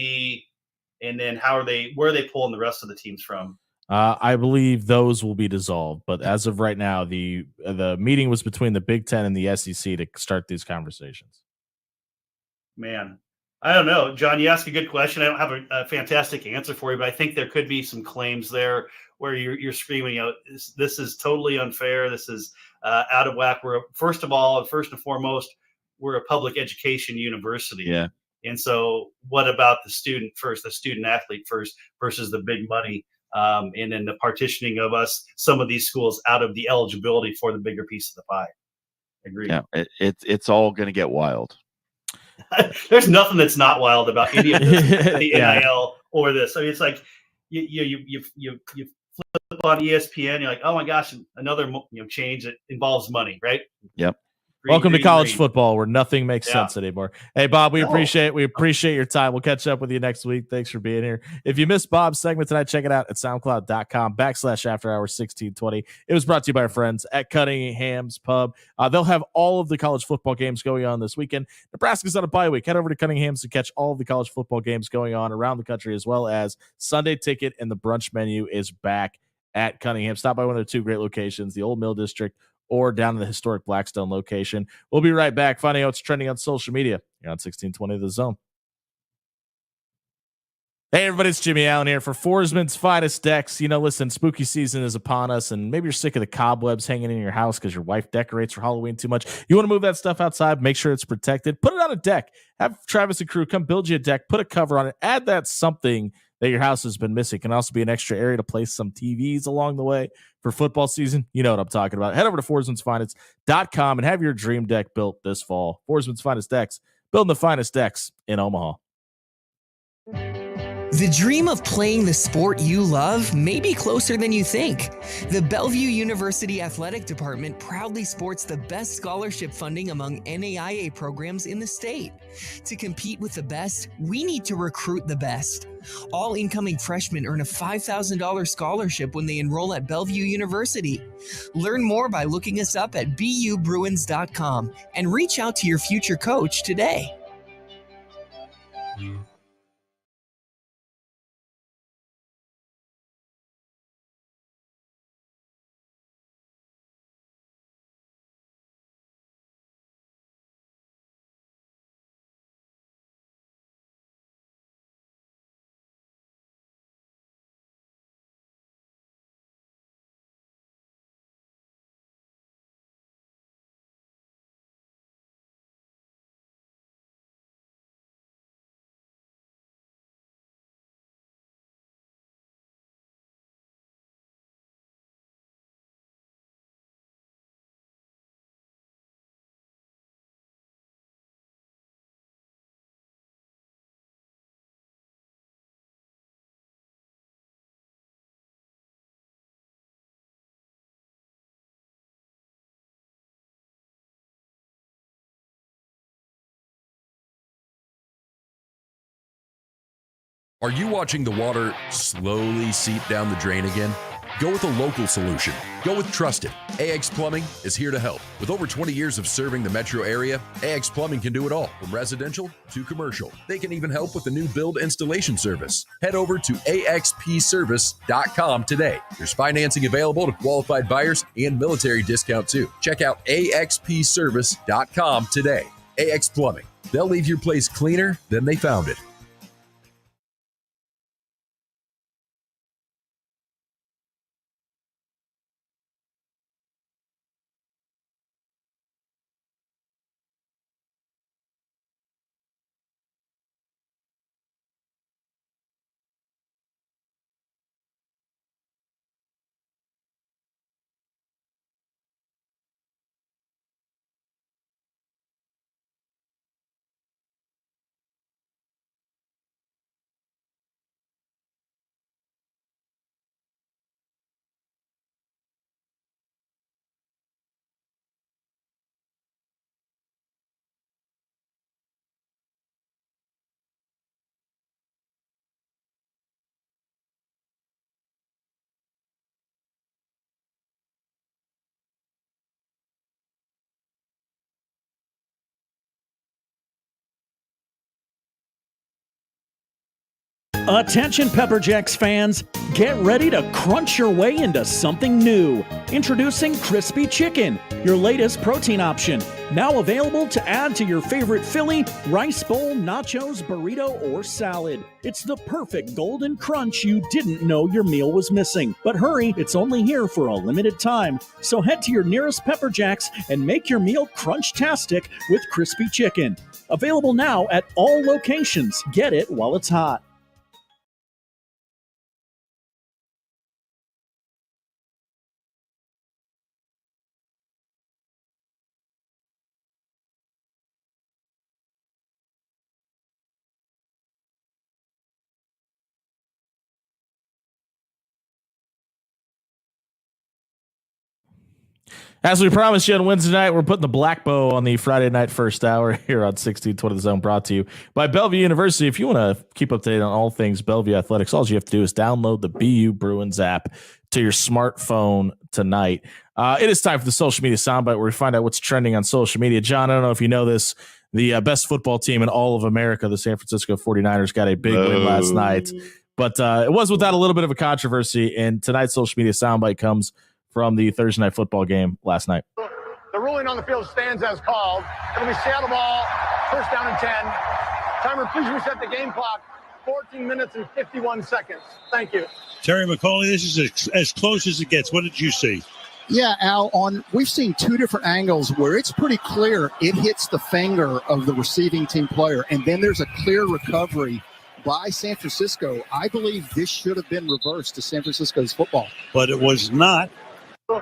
and then where are they pulling the rest of the teams from? I believe those will be dissolved, but as of right now, the meeting was between the Big Ten and the SEC to start these conversations. Man, I don't know, John. You ask a good question. I don't have a fantastic answer for you, but I think there could be some claims there where you're screaming out, "This is totally unfair. This is out of whack." First and foremost, we're a public education university. Yeah. And so, what about the student first, the student athlete first, versus the big money, and then the partitioning of some of these schools out of the eligibility for the bigger piece of the pie? Agreed. Yeah, it's all going to get wild. There's nothing that's not wild about any of this, the NIL or this. I mean, it's like you flip on ESPN, you're like, oh my gosh, another change that involves money, right? Yep. Welcome to college football, where nothing makes sense anymore. Hey, Bob, we appreciate your time. We'll catch up with you next week. Thanks for being here. If you missed Bob's segment tonight, check it out at soundcloud.com/afterhours1620. It was brought to you by our friends at Cunningham's Pub. They'll have all of the college football games going on this weekend. Nebraska's on a bye week. Head over to Cunningham's to catch all of the college football games going on around the country, as well as Sunday Ticket, and the brunch menu is back at Cunningham. Stop by one of their two great locations, the Old Mill District or down in the historic Blackstone location. We'll be right back, finding out what's trending on social media. You're on 1620 The Zone. Hey, everybody, it's Jimmy Allen here for Forsman's Finest Decks. Listen, spooky season is upon us, and maybe you're sick of the cobwebs hanging in your house because your wife decorates for Halloween too much. You want to move that stuff outside, make sure it's protected. Put it on a deck. Have Travis and crew come build you a deck, put a cover on it, add that something that your house has been missing. It can also be an extra area to place some TVs along the way for football season. You know what I'm talking about. Head over to Foresman'sFinest.com and have your dream deck built this fall. Forsman's Finest Decks, building the finest decks in Omaha. The dream of playing the sport you love may be closer than you think. The Bellevue University Athletic Department proudly sports the best scholarship funding among NAIA programs in the state. To compete with the best, we need to recruit the best. All incoming freshmen earn a $5,000 scholarship when they enroll at Bellevue University. Learn more by looking us up at BUBruins.com and reach out to your future coach today. Are you watching the water slowly seep down the drain again? Go with a local solution. Go with Trusted. AX Plumbing is here to help. With over 20 years of serving the metro area, AX Plumbing can do it all, from residential to commercial. They can even help with the new build installation service. Head over to axpservice.com today. There's financing available to qualified buyers and military discount too. Check out axpservice.com today. AX Plumbing. They'll leave your place cleaner than they found it. Attention Pepper Jacks fans, get ready to crunch your way into something new. Introducing Crispy Chicken, your latest protein option. Now available to add to your favorite Philly, rice bowl, nachos, burrito, or salad. It's the perfect golden crunch you didn't know your meal was missing. But hurry, it's only here for a limited time. So head to your nearest Pepper Jacks and make your meal crunch-tastic with Crispy Chicken. Available now at all locations. Get it while it's hot. As we promised you on Wednesday night, we're putting the black bow on the Friday night first hour here on 1620 The Zone, brought to you by Bellevue University. If you want to keep up to date on all things Bellevue athletics, all you have to do is download the BU Bruins app to your smartphone tonight. It is time for the social media soundbite where we find out what's trending on social media. John, I don't know if you know this, the best football team in all of America, the San Francisco 49ers, got a big win last night. But it was without a little bit of a controversy, and tonight's social media soundbite comes from the Thursday night football game last night. The ruling on the field stands as called. It'll be Seattle ball, first down and 10. Timer, please reset the game clock. 14 minutes and 51 seconds. Thank you. Terry McCauley, this is as close as it gets. What did you see? Yeah, Al, we've seen two different angles where it's pretty clear it hits the finger of the receiving team player, and then there's a clear recovery by San Francisco. I believe this should have been reversed to San Francisco's football. But it was not. And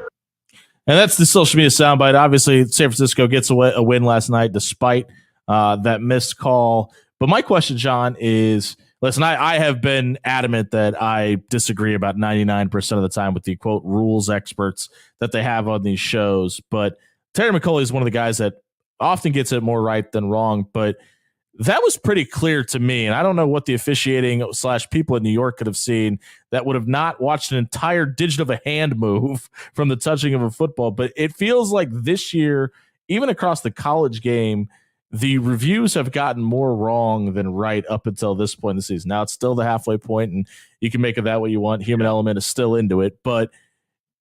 that's the social media soundbite. Obviously, San Francisco gets a win last night despite that missed call. But my question, John, is, listen, I have been adamant that I disagree about 99% of the time with the, quote, rules experts that they have on these shows. But Terry McAuley is one of the guys that often gets it more right than wrong. But that was pretty clear to me. And I don't know what the officiating / people in New York could have seen that would have not watched an entire digit of a hand move from the touching of a football. But it feels like this year, even across the college game, the reviews have gotten more wrong than right up until this point in the season. Now it's still the halfway point, and you can make of that what you want. Human element is still into it, but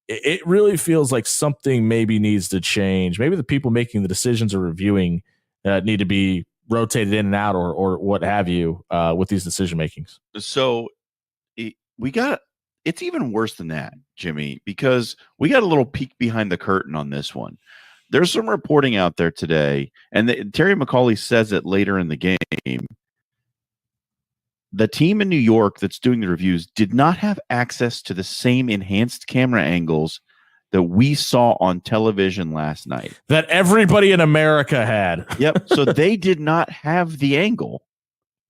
it really feels like something maybe needs to change. Maybe the people making the decisions or reviewing need to be rotated in and out or what have you with these decision makings. So it's even worse than that, Jimmy, because we got a little peek behind the curtain on this one. There's some reporting out there today, and Terry McAuley says it later in the game. The team in New York that's doing the reviews did not have access to the same enhanced camera angles that we saw on television last night. That everybody in America had. Yep. So they did not have the angle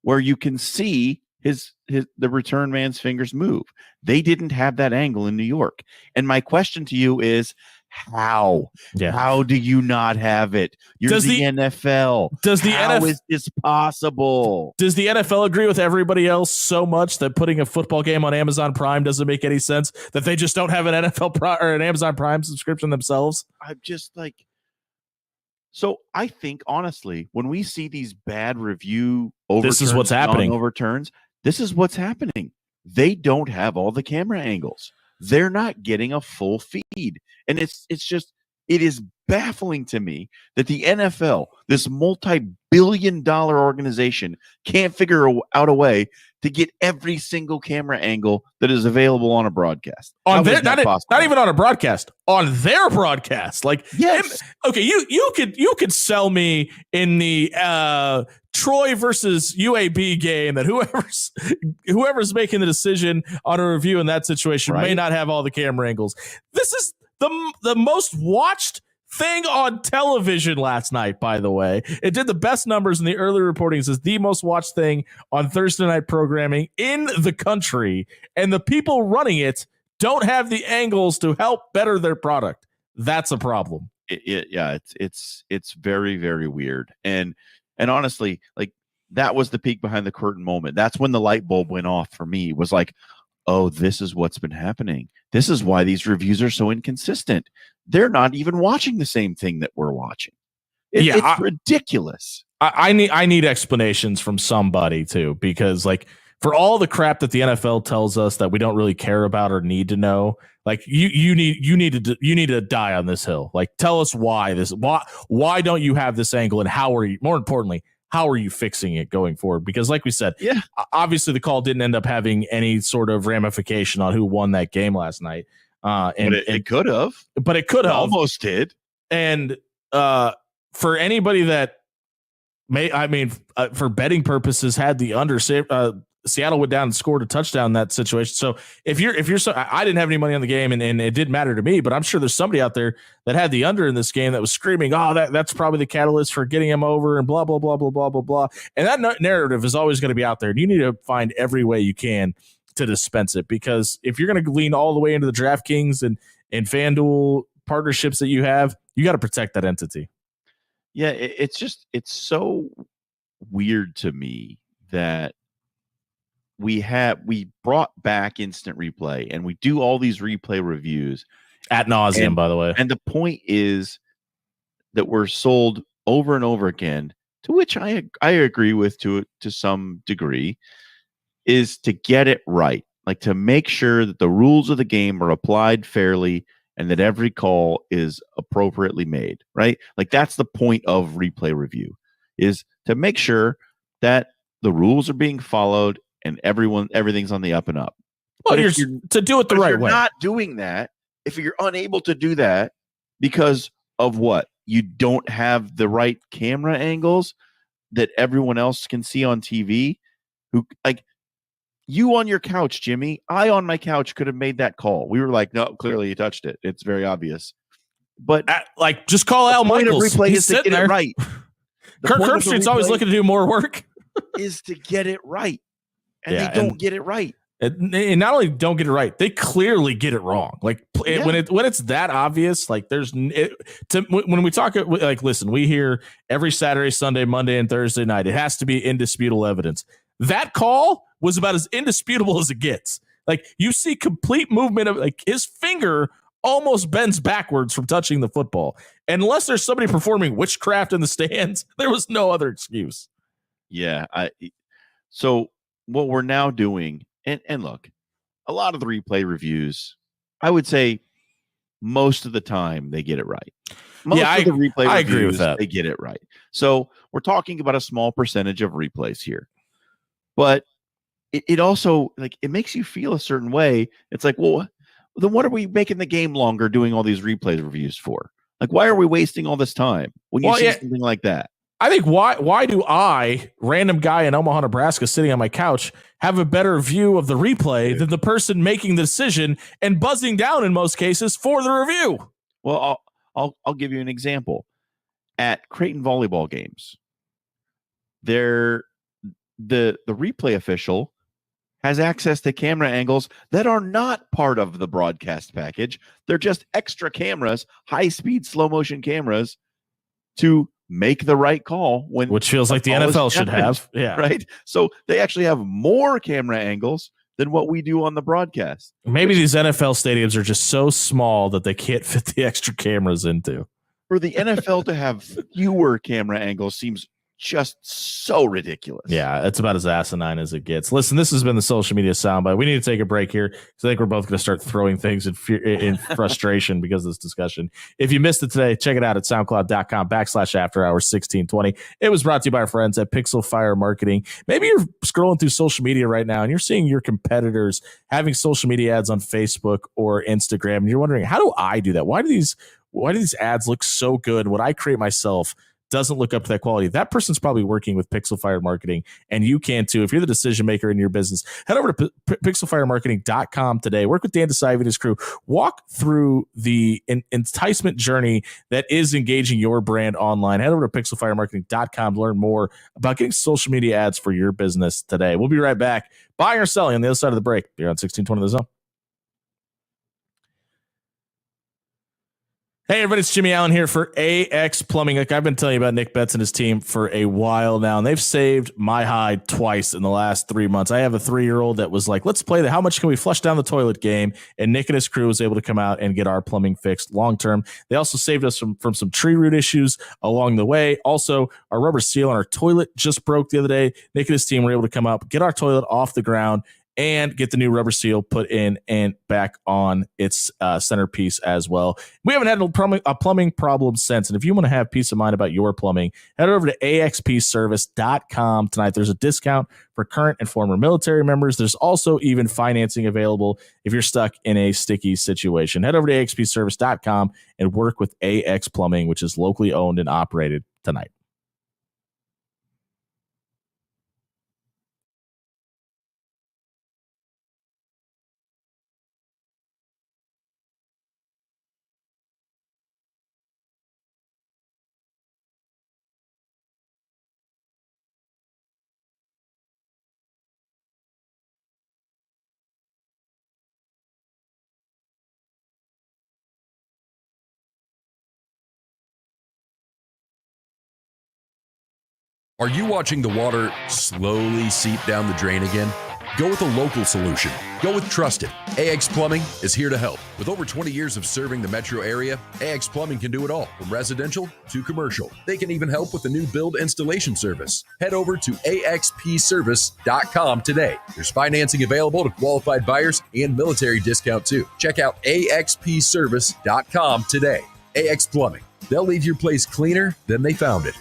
where you can see the return man's fingers move. They didn't have that angle in New York. And my question to you is, how? Yeah. How do you not have it? You're the NFL. How is this possible? Does the NFL agree with everybody else so much that putting a football game on Amazon Prime doesn't make any sense? That they just don't have an or an Amazon Prime subscription themselves? I'm just like, so I think honestly, when we see these bad review overturns, this is what's happening. Overturns, this is what's happening. They don't have all the camera angles. They're not getting a full feed. And it is baffling to me that the NFL, this multi-billion-dollar organization, can't figure out a way to get every single camera angle that is available on a broadcast. Not even on a broadcast, on their broadcast. Like, yes. Okay, you could sell me in the Troy versus UAB game that whoever's making the decision on a review in that situation may not have all the camera angles. This is the most watched thing on television last night, by the way. It did the best numbers in the early reportings as the most watched thing on Thursday night programming in the country, and the people running it don't have the angles to help better their product. That's a problem. It's very, very weird. And honestly, like, that was the peek behind the curtain moment. That's when the light bulb went off for me. It was like, oh, this is what's been happening. This is why these reviews are so inconsistent. They're not even watching the same thing that we're watching. It's ridiculous. I need explanations from somebody too, because like, for all the crap that the NFL tells us that we don't really care about or need to know, like you need to die on this hill. Like, tell us why don't you have this angle, and how are you fixing it going forward? Because like we said, obviously the call didn't end up having any sort of ramification on who won that game last night. And it could have. But it could have. Almost did. And for anybody that for betting purposes, had the under, Seattle went down and scored a touchdown in that situation. So if you're I didn't have any money on the game, and it didn't matter to me, but I'm sure there's somebody out there that had the under in this game that was screaming, oh, that's probably the catalyst for getting him over, and blah, blah, blah, blah, blah, blah, blah. And that narrative is always going to be out there. And you need to find every way you can to dispense it, because if you're going to lean all the way into the DraftKings and FanDuel partnerships that you have, you got to protect that entity. Yeah, it's so weird to me that we brought back instant replay, and we do all these replay reviews ad nauseum, by the way. And the point is that we're sold over and over again, to which I agree with to some degree, is to get it right, like to make sure that the rules of the game are applied fairly and that every call is appropriately made, right? Like, that's the point of replay review, is to make sure that the rules are being followed and everything's on the up and up. Well, to do it the right way. Not doing that, if you're unable to do that because of what? You don't have the right camera angles that everyone else can see on TV, who like you on your couch, Jimmy. I on my couch could have made that call. We were like, no, clearly you touched it. It's very obvious. But like, just call Al Michaels. Replay He's is to sitting get there. it right. Kirk Herbstreit's always looking to do more work. Is to get it right, and Yeah, they don't get it right. And not only don't get it right, they clearly get it wrong. Like when it's that obvious, like when we talk, like, listen, we hear every Saturday, Sunday, Monday, and Thursday night, it has to be indisputable evidence. That call was about as indisputable as it gets. Like, you see complete movement of, like, his finger almost bends backwards from touching the football. And unless there's somebody performing witchcraft in the stands, there was no other excuse. Yeah. So what we're now doing, and look, a lot of the replay reviews, I would say most of the time they get it right. Most of the replay I reviews, agree with that. they get it right. So we're talking about a small percentage of replays here. But it also, like, it makes you feel a certain way. It's like, well, then what are we making the game longer doing all these replay reviews for? Like, why are we wasting all this time when you see something like that? I think why do I, random guy in Omaha, Nebraska, sitting on my couch, have a better view of the replay than the person making the decision and buzzing down in most cases for the review? Well, I'll give you an example. At Creighton volleyball games, the replay official has access to camera angles that are not part of the broadcast package. They're just extra cameras, high-speed, slow-motion cameras to make the right call, which feels like the NFL should have. Yeah. Right. So they actually have more camera angles than what we do on the broadcast. Maybe these NFL stadiums are just so small that they can't fit the extra cameras into. For the NFL to have fewer camera angles seems just so ridiculous. Yeah, it's about as asinine as it gets. Listen, this has been the social media soundbite. We need to take a break here because I think we're both going to start throwing things in frustration because of this discussion. If you missed it today, check it out at soundcloud.com/afterhours1620. It was brought to you by our friends at Pixel Fire Marketing. Maybe you're scrolling through social media right now and you're seeing your competitors having social media ads on Facebook or Instagram, and you're wondering, how do I do that? Why do these ads look so good? What I create myself doesn't look up to that quality. That person's probably working with Pixel Fire Marketing, and you can too. If you're the decision maker in your business, head over to pixelfiremarketing.com today. Work with Dan Desai and his crew. Walk through the enticement journey that is engaging your brand online. Head over to pixelfiremarketing.com to learn more about getting social media ads for your business today. We'll be right back. Buying or selling on the other side of the break. You're on 1620 The Zone. Hey, everybody, it's Jimmy Allen here for AX Plumbing. Like, I've been telling you about Nick Betts and his team for a while now, and they've saved my hide twice in the last 3 months. I have a 3-year-old that was like, let's play the how much can we flush down the toilet game, and Nick and his crew was able to come out and get our plumbing fixed long term. They also saved us from some tree root issues along the way. Also, our rubber seal on our toilet just broke the other day. Nick and his team were able to come up, get our toilet off the ground, and get the new rubber seal put in and back on its centerpiece as well. We haven't had a plumbing problem since. And if you want to have peace of mind about your plumbing, head over to axpservice.com tonight. There's a discount for current and former military members. There's also even financing available if you're stuck in a sticky situation. Head over to axpservice.com and work with AX Plumbing, which is locally owned and operated tonight. Are you watching the water slowly seep down the drain again? Go with a local solution. Go with Trusted. AX Plumbing is here to help. With over 20 years of serving the metro area, AX Plumbing can do it all, from residential to commercial. They can even help with the new build installation service. Head over to axpservice.com today. There's financing available to qualified buyers and military discount too. Check out axpservice.com today. AX Plumbing. They'll leave your place cleaner than they found it.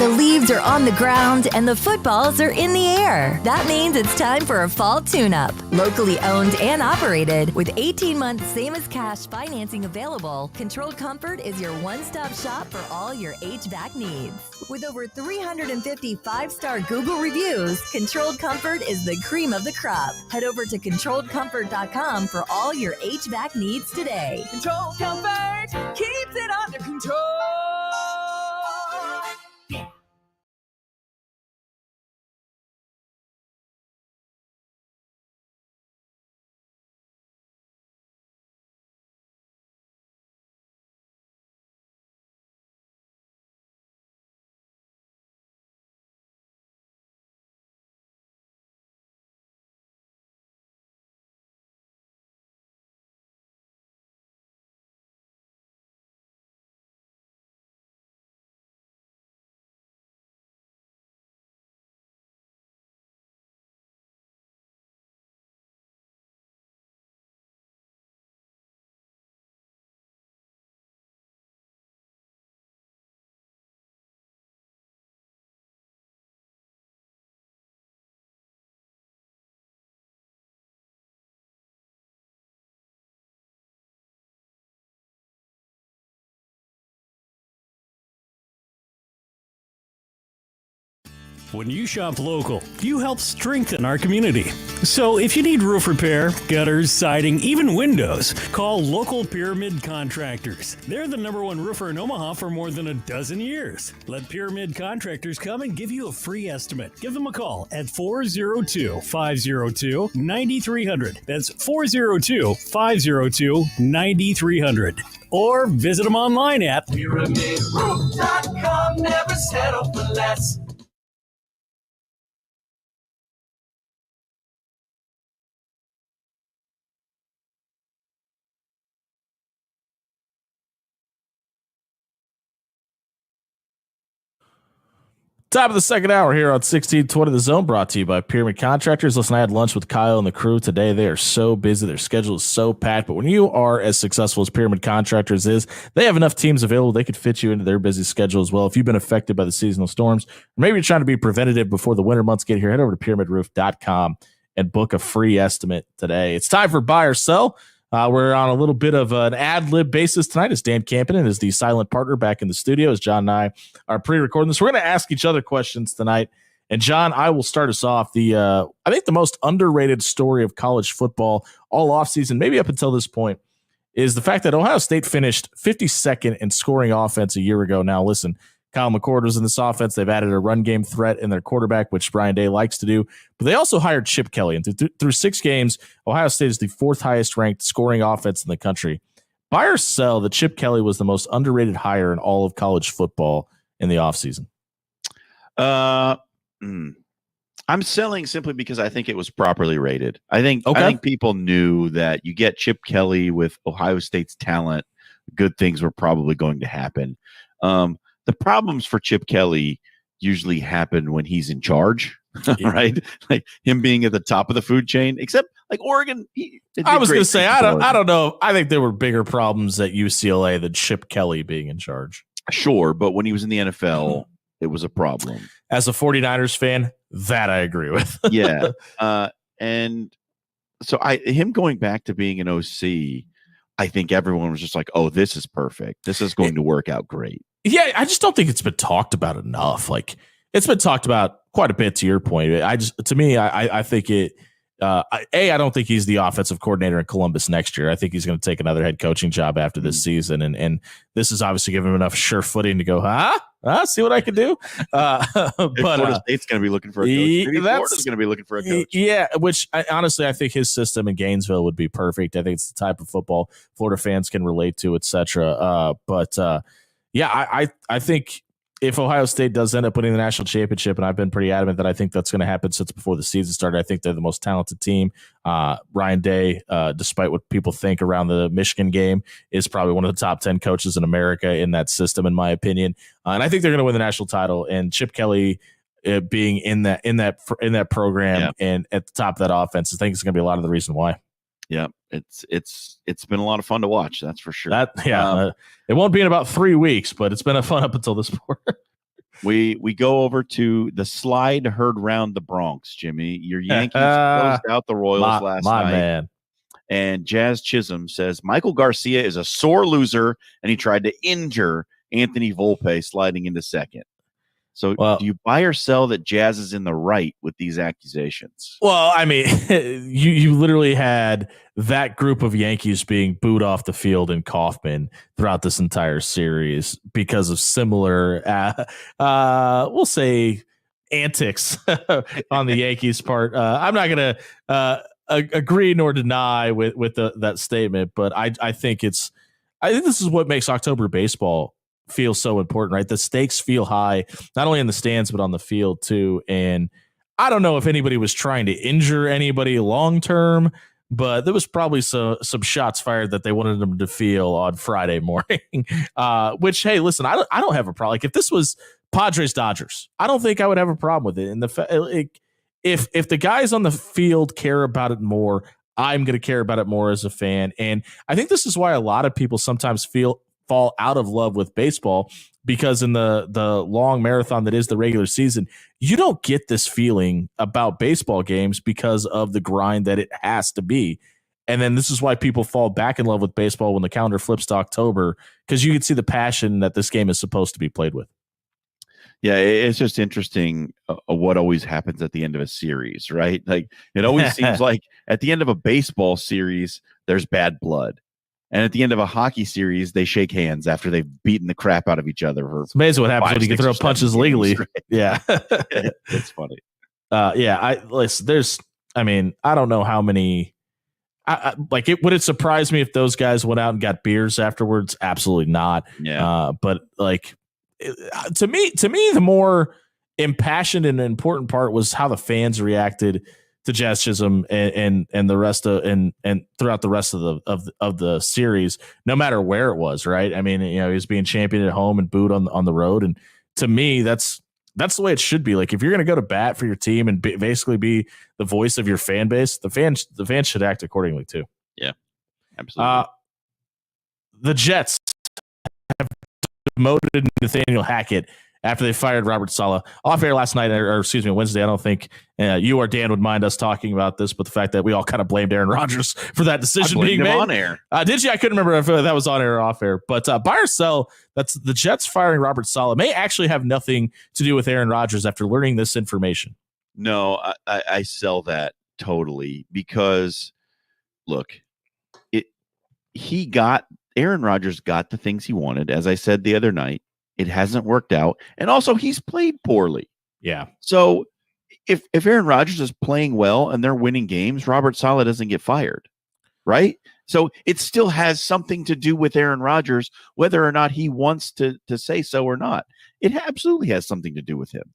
The leaves are on the ground and the footballs are in the air. That means it's time for a fall tune-up. Locally owned and operated with 18-month same-as-cash financing available, Controlled Comfort is your one-stop shop for all your HVAC needs. With over 350 5-star Google reviews, Controlled Comfort is the cream of the crop. Head over to ControlledComfort.com for all your HVAC needs today. Control Comfort keeps it under control. When you shop local, you help strengthen our community. So if you need roof repair, gutters, siding, even windows, call local Pyramid Contractors. They're the #1 roofer in Omaha for more than a dozen years. Let Pyramid Contractors come and give you a free estimate. Give them a call at 402-502-9300. That's 402-502-9300. Or visit them online at PyramidRoof.com. Never settle for less. Top of the second hour here on 1620 The Zone, brought to you by Pyramid Contractors. Listen, I had lunch with Kyle and the crew today. They are so busy. Their schedule is so packed. But when you are as successful as Pyramid Contractors is, they have enough teams available. They could fit you into their busy schedule as well. If you've been affected by the seasonal storms, or maybe you're trying to be preventative before the winter months get here, head over to pyramidroof.com and book a free estimate today. It's time for Buy or Sell. We're on a little bit of an ad-lib basis tonight as Dan Campinen is the silent partner back in the studio as John and I are pre-recording this. We're going to ask each other questions tonight. And John, I will start us off. I think the most underrated story of college football all offseason, maybe up until this point, is the fact that Ohio State finished 52nd in scoring offense a year ago. Now, listen, Kyle McCord was in this offense. They've added a run game threat in their quarterback, which Brian Day likes to do. But they also hired Chip Kelly. And through 6 games, Ohio State is the 4th highest ranked scoring offense in the country. Buy or sell that Chip Kelly was the most underrated hire in all of college football in the offseason? I'm selling simply because I think it was properly rated. I think people knew that you get Chip Kelly with Ohio State's talent, good things were probably going to happen. The problems for Chip Kelly usually happen when he's in charge, right? Like him being at the top of the food chain, except like Oregon. I was going to say, I don't know. I think there were bigger problems at UCLA than Chip Kelly being in charge. Sure. But when he was in the NFL, it was a problem. As a 49ers fan, that I agree with. Yeah. And so him going back to being an OC, I think everyone was just like, oh, this is perfect. This is going to work out great. Yeah, I just don't think it's been talked about enough. Like it's been talked about quite a bit. To your point, I think it. I don't think he's the offensive coordinator in Columbus next year. I think he's going to take another head coaching job after this season, and this is obviously giving him enough sure footing to go, see what I can do. But Florida State's going to be looking for a coach. Maybe Florida's going to be looking for a coach. Yeah, which honestly, I think his system in Gainesville would be perfect. I think it's the type of football Florida fans can relate to, etc. I think if Ohio State does end up winning the national championship, and I've been pretty adamant that I think that's going to happen since before the season started, I think they're the most talented team. Ryan Day, despite what people think around the Michigan game, is probably one of the top 10 coaches in America in that system, in my opinion. And I think they're going to win the national title. And Chip Kelly being in that program and at the top of that offense, I think it's going to be a lot of the reason why. Yeah, it's been a lot of fun to watch. That's for sure. It won't be in about 3 weeks, but it's been a fun up until this point. We go over to the slide heard round the Bronx, Jimmy. Your Yankees closed out the Royals last my night. Man. And Jazz Chisholm says Michael Garcia is a sore loser, and he tried to injure Anthony Volpe sliding into second. So do you buy or sell that Jazz is in the right with these accusations? Well, I mean, you literally had that group of Yankees being booed off the field in Kauffman throughout this entire series because of similar, we'll say, antics on the Yankees' part. I'm not going to agree nor deny with that statement, but I think this is what makes October baseball feel so important, right? The stakes feel high, not only in the stands, but on the field too. And I don't know if anybody was trying to injure anybody long term, but there was probably some shots fired that they wanted them to feel on Friday morning. Which, hey, listen, I don't have a problem. Like if this was Padres Dodgers, I don't think I would have a problem with it. And if the guys on the field care about it more, I'm going to care about it more as a fan. And I think this is why a lot of people sometimes fall out of love with baseball, because in the long marathon that is the regular season, you don't get this feeling about baseball games because of the grind that it has to be. And then this is why people fall back in love with baseball when the calendar flips to October, because you can see the passion that this game is supposed to be played with. Yeah, it's just interesting what always happens at the end of a series, right? Like it always seems like at the end of a baseball series, there's bad blood. And at the end of a hockey series, they shake hands after they've beaten the crap out of each other. It's amazing what happens when you can throw punches legally. Right? Yeah. It's funny. I don't know how many. Would it surprise me if those guys went out and got beers afterwards? Absolutely not. Yeah. But to me, the more impassioned and important part was how the fans reacted to Jazz Chisholm and the rest of and throughout the rest of the series, no matter where it was, right? I mean, he was being championed at home and booed on the road, and to me, that's the way it should be. Like if you're going to go to bat for your team and basically be the voice of your fan base, the fans should act accordingly too. Yeah, absolutely. The Jets have demoted Nathaniel Hackett after they fired Robert Saleh. Off air last night, or excuse me, Wednesday, I don't think you or Dan would mind us talking about this, but the fact that we all kind of blamed Aaron Rodgers for that decision being made. On air. Did you? I couldn't remember if that was on air or off air. But buy or sell, that's the Jets firing Robert Saleh may actually have nothing to do with Aaron Rodgers after learning this information. No, I sell that totally because, look, Aaron Rodgers got the things he wanted. As I said the other night, it hasn't worked out. And also he's played poorly. Yeah. So if Aaron Rodgers is playing well and they're winning games, Robert Saleh doesn't get fired. Right. So it still has something to do with Aaron Rodgers, whether or not he wants to say so or not. It absolutely has something to do with him.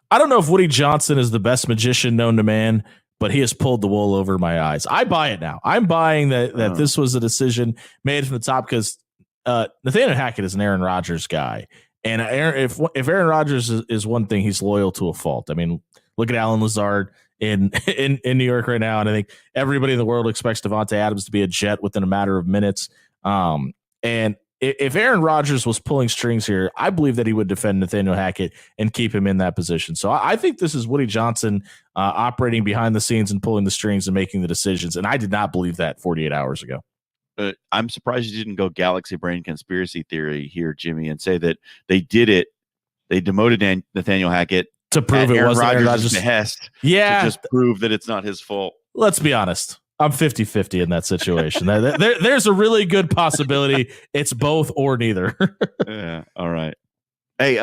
I don't know if Woody Johnson is the best magician known to man, but he has pulled the wool over my eyes. I buy it now. I'm buying that this was a decision made from the top because Nathaniel Hackett is an Aaron Rodgers guy. And if Aaron Rodgers is one thing, he's loyal to a fault. I mean, look at Alan Lazard in New York right now, and I think everybody in the world expects Davante Adams to be a Jet within a matter of minutes. And if Aaron Rodgers was pulling strings here, I believe that he would defend Nathaniel Hackett and keep him in that position. So I think this is Woody Johnson operating behind the scenes and pulling the strings and making the decisions. And I did not believe that 48 hours ago. I'm surprised you didn't go galaxy brain conspiracy theory here, Jimmy, and say that they did it. They demoted Nathaniel Hackett to prove it wasn't Aaron Rodgers' behest. Yeah. To just prove that it's not his fault. Let's be honest. I'm 50-50 in that situation. There's a really good possibility it's both or neither. Yeah. All right. Hey,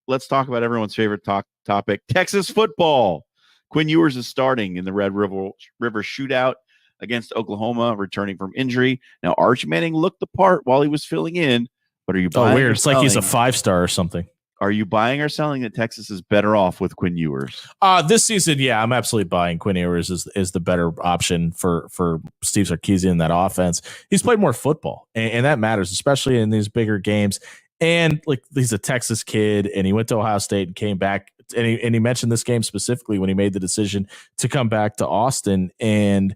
let's talk about everyone's favorite topic, Texas football. Quinn Ewers is starting in the Red River shootout against Oklahoma, returning from injury. Now, Arch Manning looked the part while he was filling in, but are you buying? Oh, weird. It's like he's a 5-star or something. Are you buying or selling that Texas is better off with Quinn Ewers? This season, yeah, I'm absolutely buying Quinn Ewers is the better option for Steve Sarkisian in that offense. He's played more football, and that matters, especially in these bigger games. And like he's a Texas kid, and he went to Ohio State and came back. And he mentioned this game specifically when he made the decision to come back to Austin. And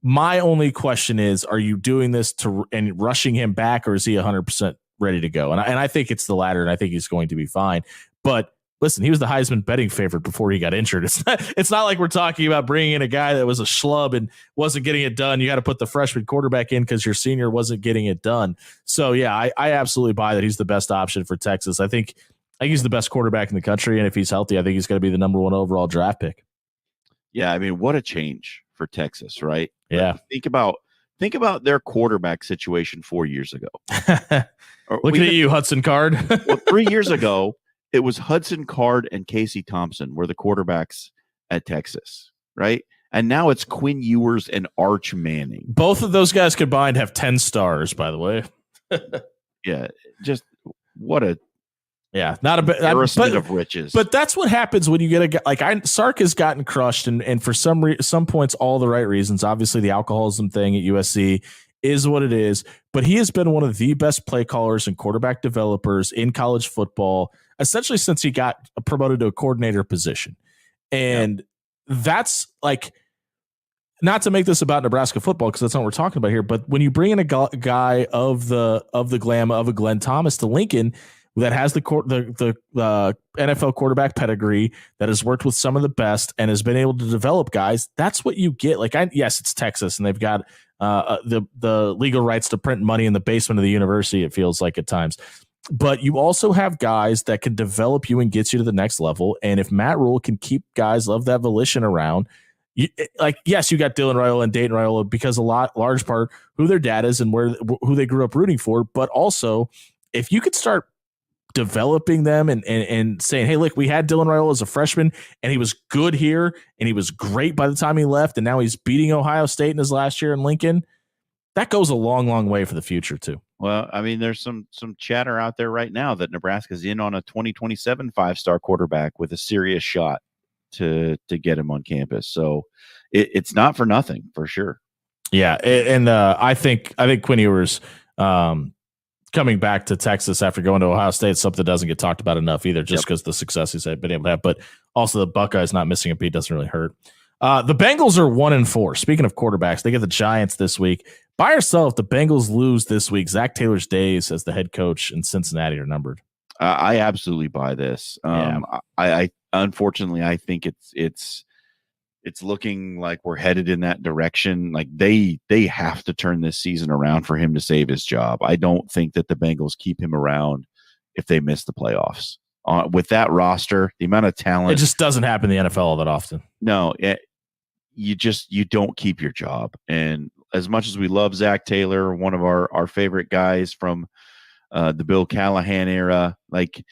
my only question is, are you doing this and rushing him back, or is he 100% ready to go? And I think it's the latter, and I think he's going to be fine. But listen, he was the Heisman betting favorite before he got injured. It's not like we're talking about bringing in a guy that was a schlub and wasn't getting it done. You got to put the freshman quarterback in because your senior wasn't getting it done. So, yeah, I absolutely buy that he's the best option for Texas. I think he's the best quarterback in the country, and if he's healthy, I think he's going to be the number 1 overall draft pick. Yeah, I mean, what a change for Texas, right? Yeah. Think about their quarterback situation 4 years ago. Looking at you, Hudson Card. Well, 3 years ago, it was Hudson Card and Casey Thompson were the quarterbacks at Texas, right? And now it's Quinn Ewers and Arch Manning. Both of those guys combined have 10 stars, by the way. Yeah, just what a not a bit of riches. But that's what happens when you get a guy like Sark has gotten crushed, and for some points, all the right reasons. Obviously, the alcoholism thing at USC is what it is, but he has been one of the best play callers and quarterback developers in college football, essentially since he got promoted to a coordinator position. And that's like, not to make this about Nebraska football, because that's not what we're talking about here, but when you bring in a guy of the glam of a Glenn Thomas to Lincoln that has the NFL quarterback pedigree, that has worked with some of the best and has been able to develop guys, that's what you get. Like, yes, it's Texas, and they've got the legal rights to print money in the basement of the university, it feels like at times. But you also have guys that can develop you and get you to the next level. And if Matt Rule can keep guys of that volition around, yes, you got Dylan Raiola and Dayton Raiola because large part who their dad is and who they grew up rooting for. But also, if you could start developing them and saying, hey, look, we had Dylan Raiola as a freshman, and he was good here, and he was great by the time he left, and now he's beating Ohio State in his last year in Lincoln. That goes a long, long way for the future, too. Well, I mean, there's some chatter out there right now that Nebraska's in on a 2027 5-star quarterback with a serious shot to get him on campus. So it's not for nothing, for sure. Yeah, and I think Quinn Ewers coming back to Texas after going to Ohio State is something that doesn't get talked about enough either, just because the success he's been able to have. But also the Buckeyes not missing a beat doesn't really hurt. The Bengals are 1-4. Speaking of quarterbacks, they get the Giants this week. By yourself, the Bengals lose this week. Zach Taylor's days as the head coach in Cincinnati are numbered. I absolutely buy this. I unfortunately, I think it's looking like we're headed in that direction. Like they have to turn this season around for him to save his job. I don't think that the Bengals keep him around if they miss the playoffs. With that roster, the amount of talent, it just doesn't happen in the NFL all that often. No, you don't keep your job. And as much as we love Zach Taylor, one of our favorite guys from the Bill Callahan era, like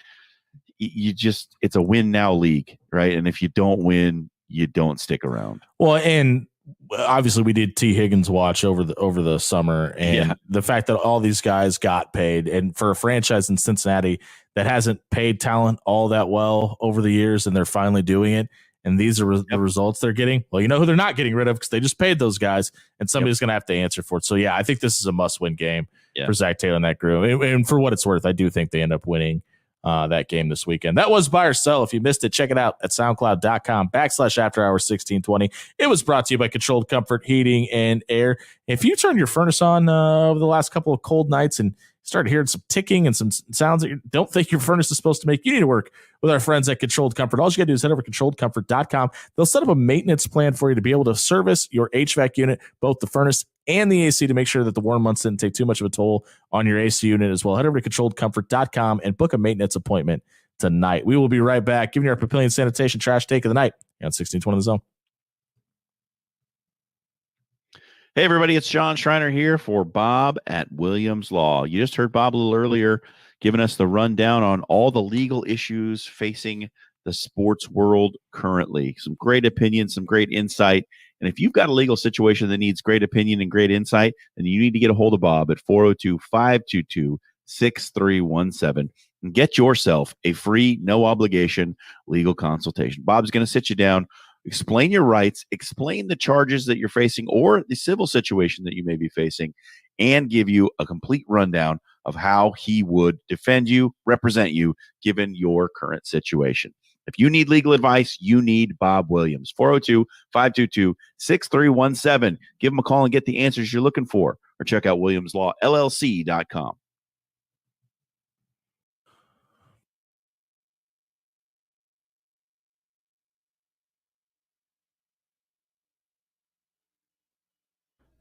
it's a win now league, right? And if you don't win, you don't stick around. Well, and obviously we did T. Higgins watch over the summer, and the fact that all these guys got paid, and for a franchise in Cincinnati that hasn't paid talent all that well over the years, and they're finally doing it, and these are the results they're getting. Well, you know who they're not getting rid of because they just paid those guys, and somebody's going to have to answer for it. So, yeah, I think this is a must-win game for Zach Taylor and that group. And for what it's worth, I do think they end up winning that game this weekend. That was Buy or Sell. If you missed it, check it out at soundcloud.com/afterhours1620. It was brought to you by Controlled Comfort Heating and Air. If you turn your furnace on over the last couple of cold nights and start hearing some ticking and some sounds that you don't think your furnace is supposed to make, you need to work with our friends at Controlled Comfort. All you got to do is head over to controlledcomfort.com. They'll set up a maintenance plan for you to be able to service your HVAC unit, both the furnace and the AC, to make sure that the warm months didn't take too much of a toll on your AC unit as well. Head over to controlledcomfort.com and book a maintenance appointment tonight. We will be right back, giving you our Papillion Sanitation Trash Take of the Night on 1620 The Zone. Hey, everybody, it's John Schreiner here for Bob at Williams Law. You just heard Bob a little earlier giving us the rundown on all the legal issues facing the sports world currently. Some great opinions, some great insight. And if you've got a legal situation that needs great opinion and great insight, then you need to get a hold of Bob at 402-522-6317 and get yourself a free, no obligation legal consultation. Bob's going to sit you down, explain your rights, explain the charges that you're facing or the civil situation that you may be facing, and give you a complete rundown of how he would defend you, represent you, given your current situation. If you need legal advice, you need Bob Williams. 402-522-6317. Give him a call and get the answers you're looking for, or check out WilliamsLawLLC.com.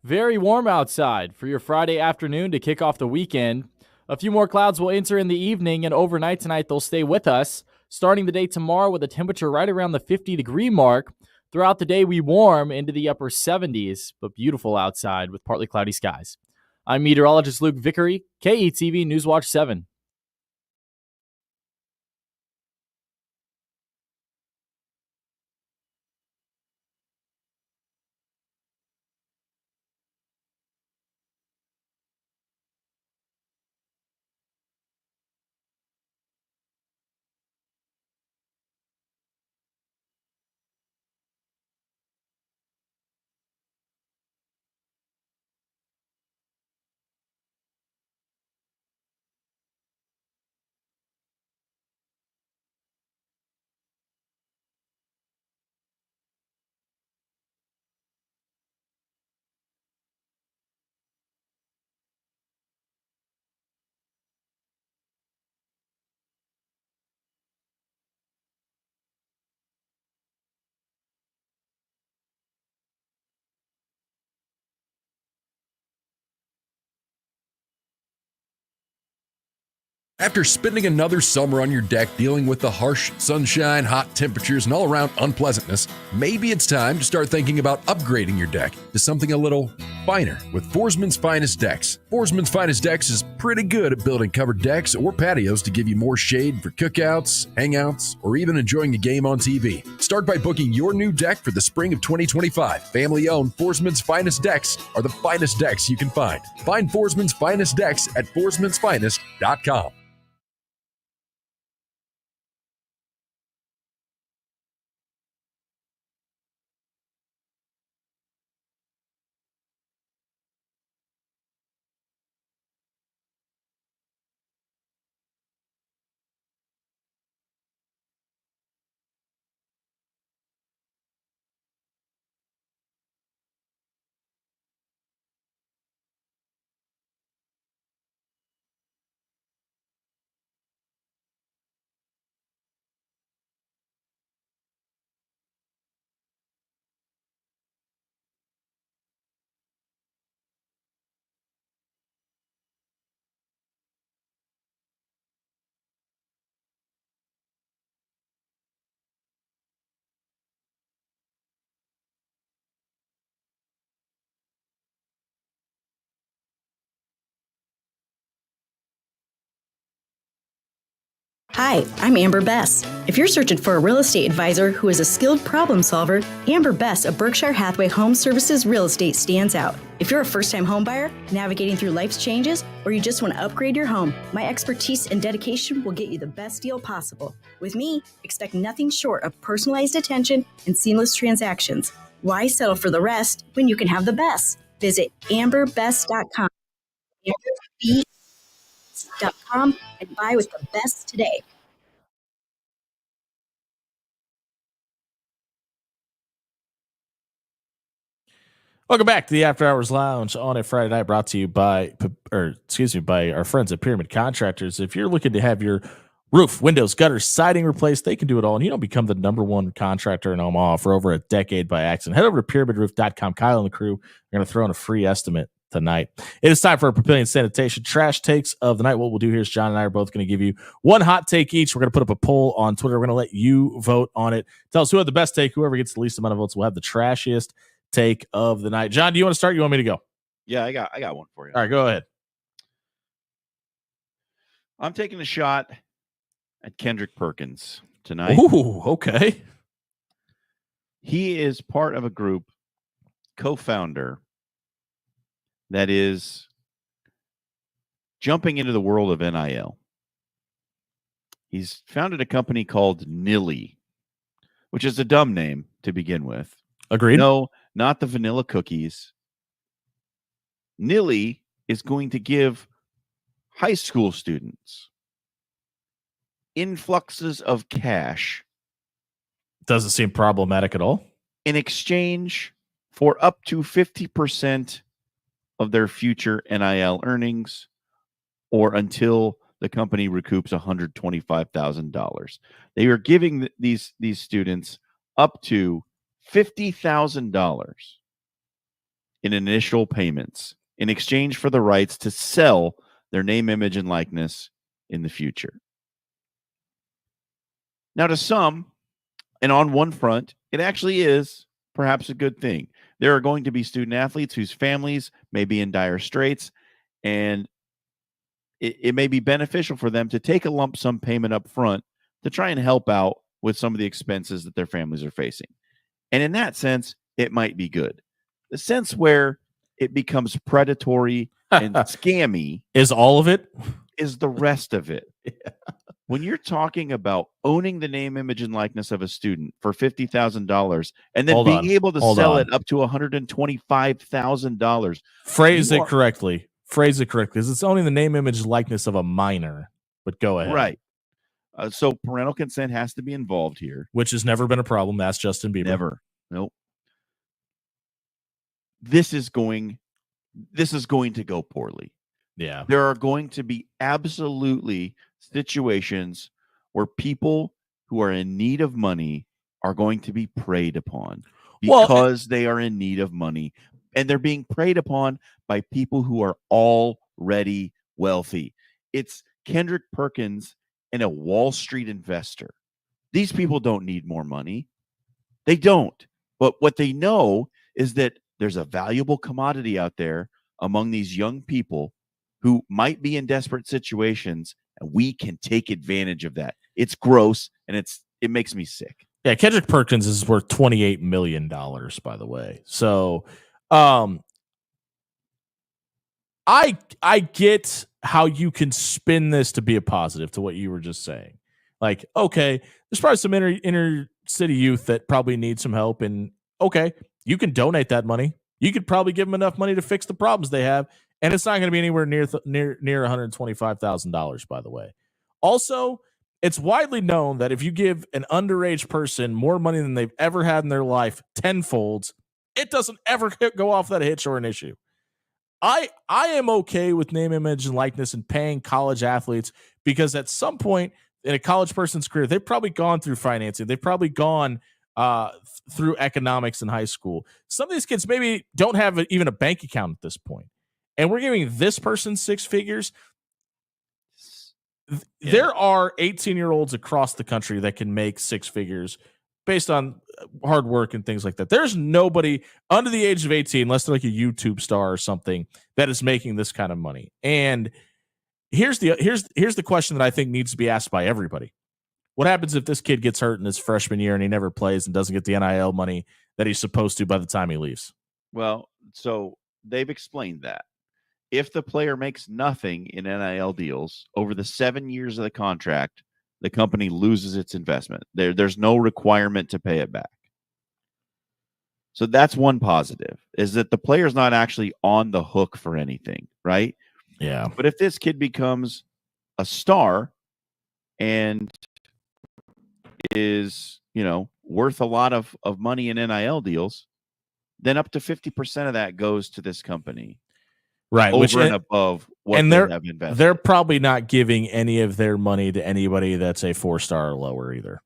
Very warm outside for your Friday afternoon to kick off the weekend. A few more clouds will enter in the evening, and overnight tonight they'll stay with us, starting the day tomorrow with a temperature right around the 50-degree mark. Throughout the day, we warm into the upper 70s, but beautiful outside with partly cloudy skies. I'm meteorologist Luke Vickery, KETV Newswatch 7. After spending another summer on your deck dealing with the harsh sunshine, hot temperatures, and all-around unpleasantness, maybe it's time to start thinking about upgrading your deck to something a little finer with Forsman's Finest Decks. Forsman's Finest Decks is pretty good at building covered decks or patios to give you more shade for cookouts, hangouts, or even enjoying a game on TV. Start by booking your new deck for the spring of 2025. Family-owned Forsman's Finest Decks are the finest decks you can find. Find Forsman's Finest Decks at forsmansfinest.com. Hi, I'm Amber Bess. If you're searching for a real estate advisor who is a skilled problem solver, Amber Bess of Berkshire Hathaway Home Services Real Estate stands out. If you're a first-time home buyer, navigating through life's changes, or you just want to upgrade your home, my expertise and dedication will get you the best deal possible. With me, expect nothing short of personalized attention and seamless transactions. Why settle for the rest when you can have the best? Visit amberbest.com. amberbest.com and buy with the best today. Welcome back to the After Hours Lounge on a Friday night, brought to you by our friends at Pyramid Contractors. If you're looking to have your roof, windows, gutters, siding replaced, they can do it all. And you don't become the number one contractor in Omaha for over a decade by accident. Head over to pyramidroof.com. Kyle and the crew are going to throw in a free estimate tonight. It is time for a Papillion Sanitation Trash Takes of the Night. What we'll do here is John and I are both going to give you one hot take each. We're going to put up a poll on Twitter. We're going to let you vote on it. Tell us who had the best take. Whoever gets the least amount of votes will have the trashiest take of the night. John, do you want to start? You want me to go? Yeah, I got one for you. All right, go ahead. I'm taking a shot at Kendrick Perkins tonight. Ooh, okay. He is part of a group, co-founder, that is jumping into the world of NIL. He's founded a company called Nilly, which is a dumb name to begin with. Agreed. No, not the vanilla cookies. Nilly is going to give high school students influxes of cash. Doesn't seem problematic at all. In exchange for up to 50% of their future NIL earnings, or until the company recoups $125,000. They are giving these students up to $50,000 in initial payments in exchange for the rights to sell their name, image, and likeness in the future. Now, to some, and on one front, it actually is perhaps a good thing. There are going to be student athletes whose families may be in dire straits, and it may be beneficial for them to take a lump sum payment up front to try and help out with some of the expenses that their families are facing. And in that sense, it might be good. The sense where it becomes predatory and scammy is all of it, is the rest of it. Yeah. When you're talking about owning the name, image, and likeness of a student for $50,000 and then being able to sell it up to $125,000. Phrase it correctly. Because it's owning the name, image, likeness of a minor. But go ahead. Right. So parental consent has to be involved here. Which has never been a problem. That's Justin Bieber. Never. Nope. This is going to go poorly. Yeah. There are going to be absolutely situations where people who are in need of money are going to be preyed upon because they are in need of money, and they're being preyed upon by people who are already wealthy. It's Kendrick Perkins and a Wall Street investor. These people don't need more money. They don't. But what they know is that there's a valuable commodity out there among these young people who might be in desperate situations, and we can take advantage of that. It's gross, and it makes me sick. Yeah, Kendrick Perkins is worth $28 million, by the way. So I get how you can spin this to be a positive to what you were just saying. Like, okay, there's probably some inner city youth that probably need some help, and okay, you can donate that money. You could probably give them enough money to fix the problems they have, and it's not going to be anywhere near $125,000, by the way. Also, it's widely known that if you give an underage person more money than they've ever had in their life tenfold, it doesn't ever go off that hitch or an issue. I am okay with name, image, and likeness and paying college athletes because at some point in a college person's career, they've probably gone through financing. They've probably gone through economics in high school. Some of these kids maybe don't have even a bank account at this point. And we're giving this person six figures. Yeah. There are 18-year-olds across the country that can make six figures based on hard work and things like that. There's nobody under the age of 18, unless they're like a YouTube star or something, that is making this kind of money. And here's the question that I think needs to be asked by everybody. What happens if this kid gets hurt in his freshman year and he never plays and doesn't get the NIL money that he's supposed to by the time he leaves? Well, so they've explained that. If the player makes nothing in NIL deals over the 7 years of the contract, the company loses its investment. There's no requirement to pay it back. So that's one positive, is that the player's not actually on the hook for anything, right? Yeah. But if this kid becomes a star and is, worth a lot of money in NIL deals, then up to 50% of that goes to this company. Right, over and above what they have invested. They're probably not giving any of their money to anybody that's a 4-star or lower either.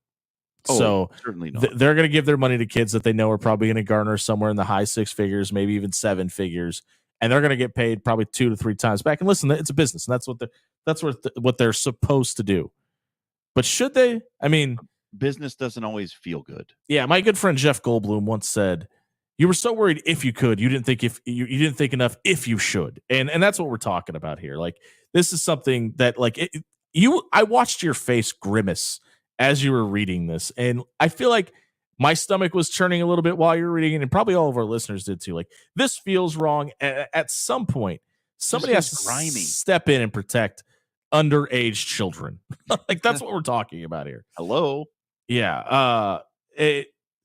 So certainly not. They're going to give their money to kids that they know are probably going to garner somewhere in the high six figures, maybe even seven figures, and they're going to get paid probably 2 to 3 times back. And listen, it's a business, and that's what they're supposed to do. But should they? I mean, business doesn't always feel good. Yeah, my good friend Jeff Goldblum once said, "You were so worried if you could, you didn't think you didn't think enough if you should." And that's what we're talking about here. Like, this is something that I watched your face grimace as you were reading this, and I feel like my stomach was churning a little bit while you were reading it, and probably all of our listeners did too. Like, this feels wrong. At some point, somebody has to step in and protect underage children. Like, that's what we're talking about here. Hello. Yeah.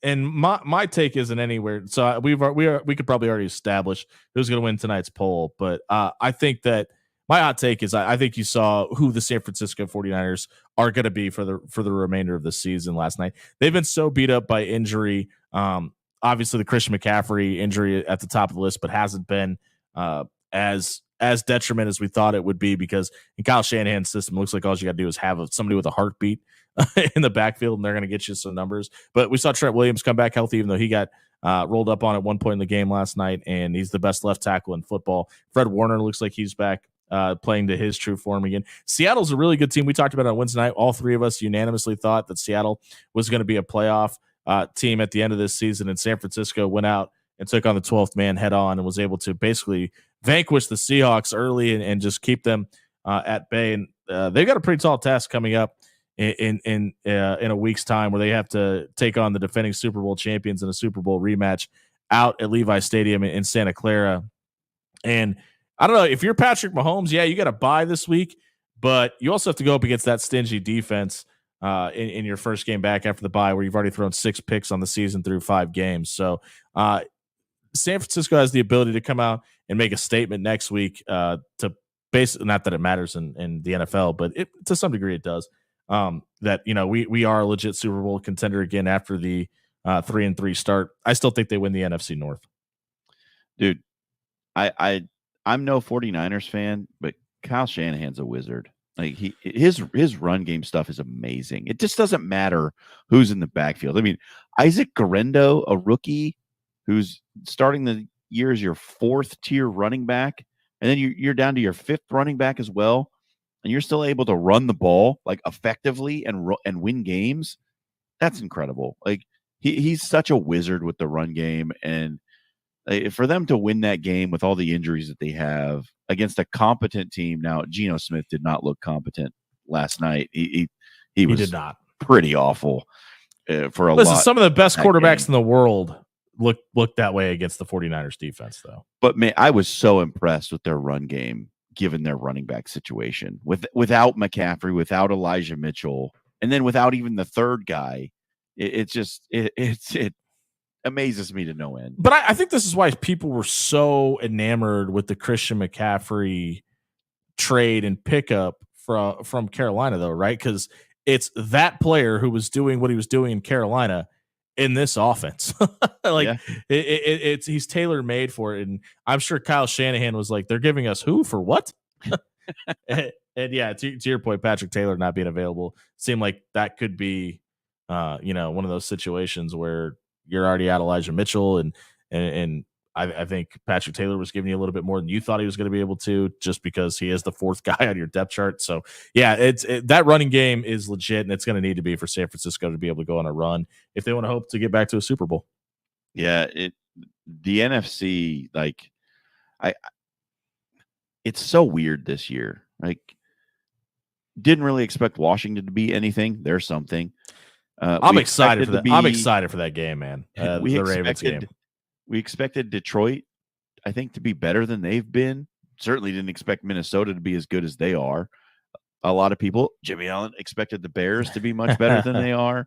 And my take isn't anywhere. So we could probably already establish who's going to win tonight's poll. But I think that my hot take is I think you saw who the San Francisco 49ers are going to be for the remainder of the season last night. They've been so beat up by injury. Obviously, the Christian McCaffrey injury at the top of the list, but hasn't been as detriment as we thought it would be, because in Kyle Shanahan's system, it looks like all you got to do is have somebody with a heartbeat in the backfield, and they're going to get you some numbers. But we saw Trent Williams come back healthy, even though he got rolled up on at one point in the game last night, and he's the best left tackle in football. Fred Warner looks like he's back playing to his true form again. Seattle's a really good team. We talked about it on Wednesday night. All three of us unanimously thought that Seattle was going to be a playoff team at the end of this season, and San Francisco went out and took on the 12th man head on and was able to basically vanquish the Seahawks early and just keep them at bay. And they've got a pretty tall task coming up in a week's time, where they have to take on the defending Super Bowl champions in a Super Bowl rematch out at Levi Stadium in Santa Clara. And I don't know, if you're Patrick Mahomes, yeah, you got to bye this week, but you also have to go up against that stingy defense in your first game back after the bye, where you've already thrown 6 picks on the season through 5 games. So San Francisco has the ability to come out and make a statement next week to basically, not that it matters in the NFL, but to some degree it does. That, you know, we are a legit Super Bowl contender again after the 3-3 start. I still think they win the NFC North. Dude, I'm no 49ers fan, but Kyle Shanahan's a wizard. Like his run game stuff is amazing. It just doesn't matter who's in the backfield. I mean, Isaac Guerrero, a rookie who's starting the year as your 4th tier running back, and then you're down to your 5th running back as well, and you're still able to run the ball like effectively and win games. That's incredible. Like he's such a wizard with the run game, and for them to win that game with all the injuries that they have against a competent team. Now, Geno Smith did not look competent last night. He did not. Pretty awful for a Listen, lot. some of the best quarterbacks game. in the world look that way against the 49ers defense, though. But man, I was so impressed with their run game, given their running back situation. Without McCaffrey, without Elijah Mitchell, and then without even the third guy, it amazes me to no end. But I think this is why people were so enamored with the Christian McCaffrey trade and pickup from Carolina, though, right? Because it's that player who was doing what he was doing in Carolina in this offense. He's tailor made for it. And I'm sure Kyle Shanahan was like, they're giving us who for what? and yeah, to your point, Patrick Taylor not being available seemed like that could be, one of those situations where you're already out Elijah Mitchell, and I think Patrick Taylor was giving you a little bit more than you thought he was going to be able to, just because he is the 4th guy on your depth chart. So yeah, that running game is legit, and it's going to need to be for San Francisco to be able to go on a run if they want to hope to get back to a Super Bowl. Yeah, the NFC, like it's so weird this year. Like, didn't really expect Washington to be anything. There's something. I'm excited for that. I'm excited for that game, man. The Ravens game. We expected Detroit, I think, to be better than they've been. Certainly didn't expect Minnesota to be as good as they are. A lot of people, Jimmy Allen, expected the Bears to be much better than they are.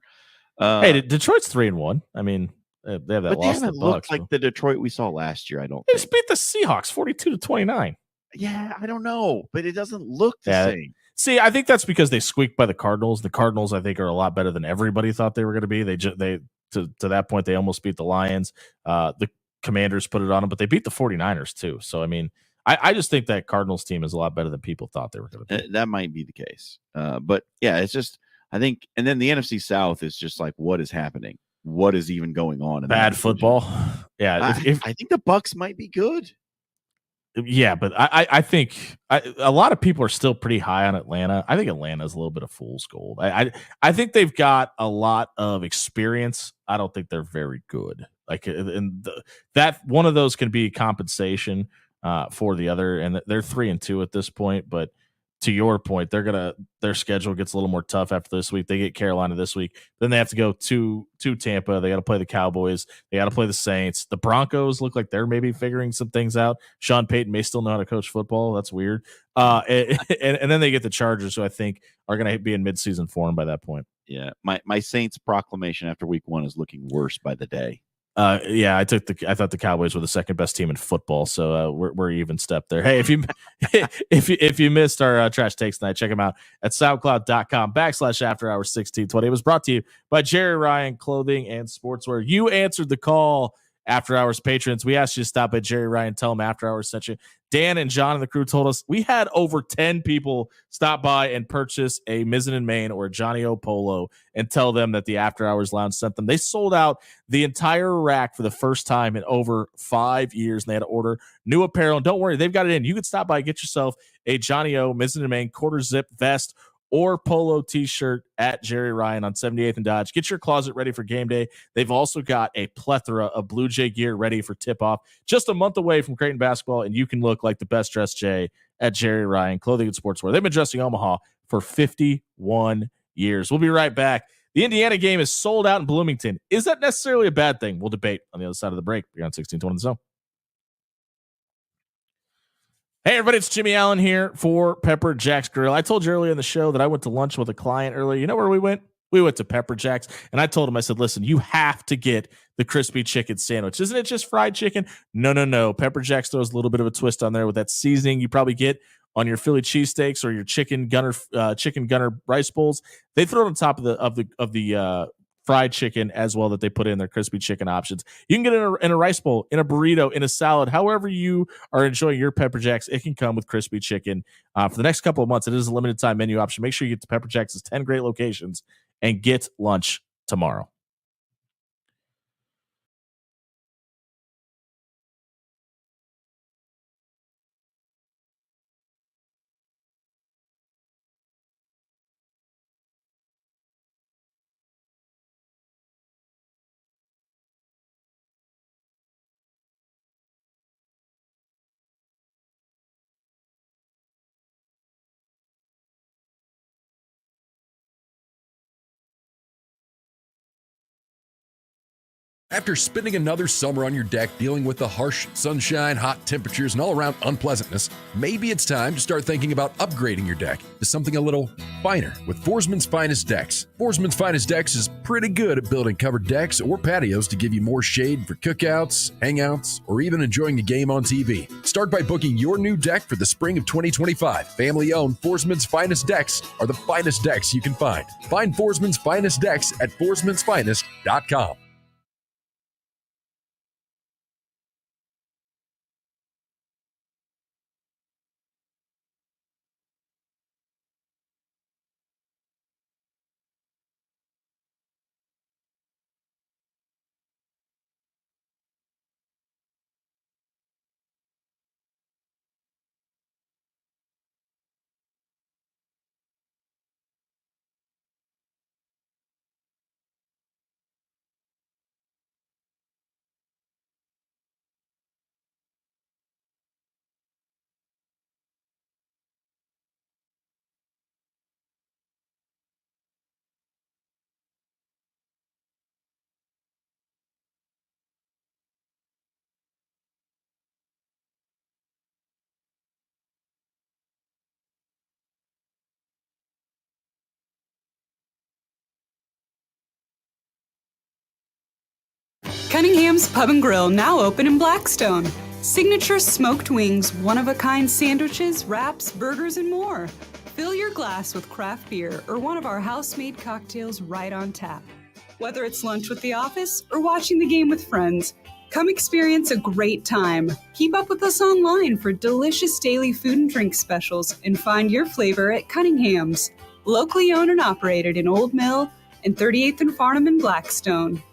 Hey, Detroit's 3-1. I mean, they have that but loss. They haven't looked like the Detroit we saw last year. I don't. They just beat the Seahawks 42-29. Yeah, I don't know, but it doesn't look the same. See, I think that's because they squeaked by the Cardinals. The Cardinals, I think, are a lot better than everybody thought they were going to be. They to that point, they almost beat the Lions. The Commanders put it on them, but they beat the 49ers too. So, I mean, I just think that Cardinals team is a lot better than people thought they were going to be. That might be the case. But yeah, it's just, I think, and then the NFC South is just like, what is happening? What is even going on? In Bad football. Yeah. I think the Bucs might be good. Yeah, but I think a lot of people are still pretty high on Atlanta. I think Atlanta's a little bit of fool's gold. I think they've got a lot of experience. I don't think they're very good. Like, and that one of those can be compensation for the other, and they're 3-2 at this point. But to your point, their schedule gets a little more tough after this week. They get Carolina this week, then they have to go to Tampa. They got to play the Cowboys. They got to play the Saints. The Broncos look like they're maybe figuring some things out. Sean Payton may still know how to coach football. That's weird. And then they get the Chargers, who I think are going to be in midseason form by that point. Yeah, my Saints proclamation after week 1 is looking worse by the day. Yeah, I thought the Cowboys were the second best team in football, so we're even step there. Hey, if you missed our trash takes tonight, check them out at SoundCloud.com/AfterHours1620. It was brought to you by Jerry Ryan Clothing and Sportswear. You answered the call After Hours patrons, we asked you to stop by Jerry Ryan, tell them After Hours sent you. Dan and John and the crew told us we had over 10 people stop by and purchase a Mizzen and Main or a Johnny O Polo and tell them that the After Hours Lounge sent them. They sold out the entire rack for the first time in over 5 years, and they had to order new apparel. And don't worry, they've got it in. You can stop by and get yourself a Johnny O Mizzen and Main quarter zip vest or polo t-shirt at Jerry Ryan on 78th and Dodge. Get your closet ready for game day. They've also got a plethora of Blue Jay gear ready for tip-off. Just a month away from Creighton basketball, and you can look like the best dressed Jay at Jerry Ryan Clothing and Sportswear. They've been dressing Omaha for 51 years. We'll be right back. The Indiana game is sold out in Bloomington. Is that necessarily a bad thing? We'll debate on the other side of the break. You're on 1620 The Zone. Hey, everybody, it's Jimmy Allen here for Pepper Jack's Grill. I told you earlier in the show that I went to lunch with a client earlier. You know where we went? We went to Pepper Jack's, and I told him, I said, listen, you have to get the crispy chicken sandwich. Isn't it just fried chicken? No. Pepper Jack's throws a little bit of a twist on there with that seasoning you probably get on your Philly cheesesteaks or your chicken gunner rice bowls. They throw it on top of the fried chicken as well that they put in their crispy chicken options. You can get it in a rice bowl, in a burrito, in a salad, however you are enjoying your Pepper Jacks. It can come with crispy chicken. For the next couple of months, it is a limited time menu option. Make sure you get to Pepper Jacks' 10 great locations and get lunch tomorrow. After spending another summer on your deck dealing with the harsh sunshine, hot temperatures, and all-around unpleasantness, maybe it's time to start thinking about upgrading your deck to something a little finer with Forsman's Finest Decks. Forsman's Finest Decks is pretty good at building covered decks or patios to give you more shade for cookouts, hangouts, or even enjoying the game on TV. Start by booking your new deck for the spring of 2025. Family-owned Forsman's Finest Decks are the finest decks you can find. Find Forsman's Finest Decks at forsmansfinest.com. Cunningham's Pub and Grill, now open in Blackstone. Signature smoked wings, one-of-a-kind sandwiches, wraps, burgers, and more. Fill your glass with craft beer or one of our house-made cocktails right on tap. Whether it's lunch with the office or watching the game with friends, come experience a great time. Keep up with us online for delicious daily food and drink specials and find your flavor at Cunningham's. Locally owned and operated in Old Mill and 38th and Farnham in Blackstone.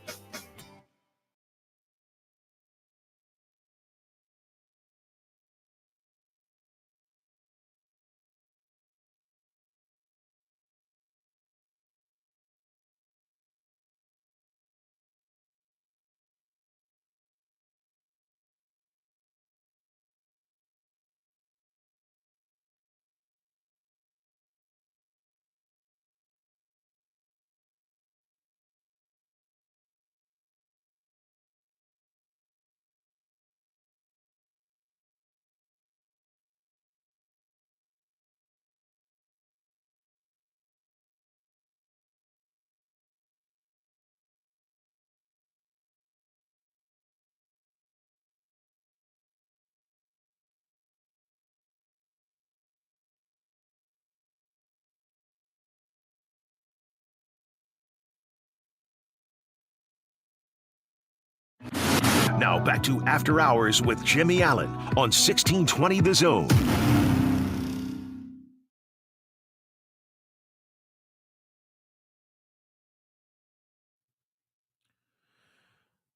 Now back to After Hours with Jimmy Allen on 1620 The Zone.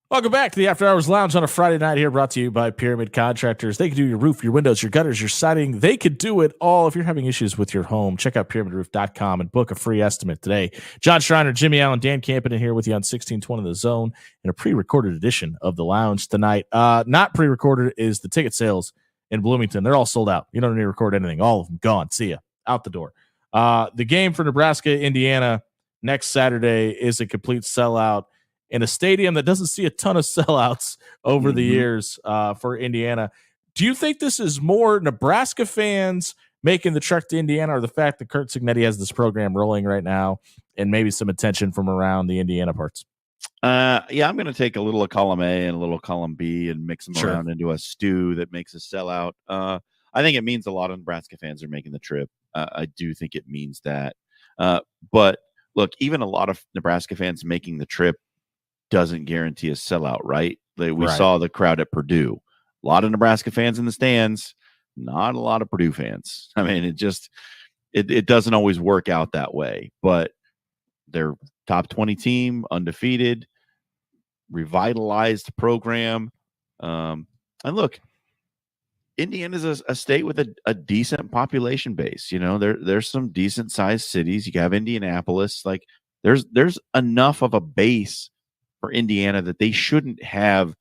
Welcome back to the After Hours Lounge on a Friday night here, brought to you by Pyramid Contractors. They can do your roof, your windows, your gutters, your siding. They could do it all. If you're having issues with your home, check out pyramidroof.com and book a free estimate today. John Schreiner, Jimmy Allen, Dan Campen here with you on 1620 The Zone in a pre-recorded edition of the Lounge tonight. Not pre-recorded is the ticket sales in Bloomington. They're all sold out. You don't need to record anything. All of them gone. See ya. Out the door. The game for Nebraska, Indiana next Saturday is a complete sellout in a stadium that doesn't see a ton of sellouts over the years for Indiana. Do you think this is more Nebraska fans making the trek to Indiana, or the fact that Curt Cignetti has this program rolling right now and maybe some attention from around the Indiana parts? Yeah, I'm going to take a little of column A and a little column B and mix them around into a stew that makes a sellout. I think it means a lot of Nebraska fans are making the trip. I do think it means that. But look, even a lot of Nebraska fans making the trip doesn't guarantee a sellout, right? We saw the crowd at Purdue. A lot of Nebraska fans in the stands, not a lot of Purdue fans. I mean, it doesn't always work out that way. But they're top 20 team, undefeated, revitalized program. And look, Indiana's a state with a decent population base. You know, there's some decent sized cities. You have Indianapolis. Like there's enough of a base for Indiana that they shouldn't have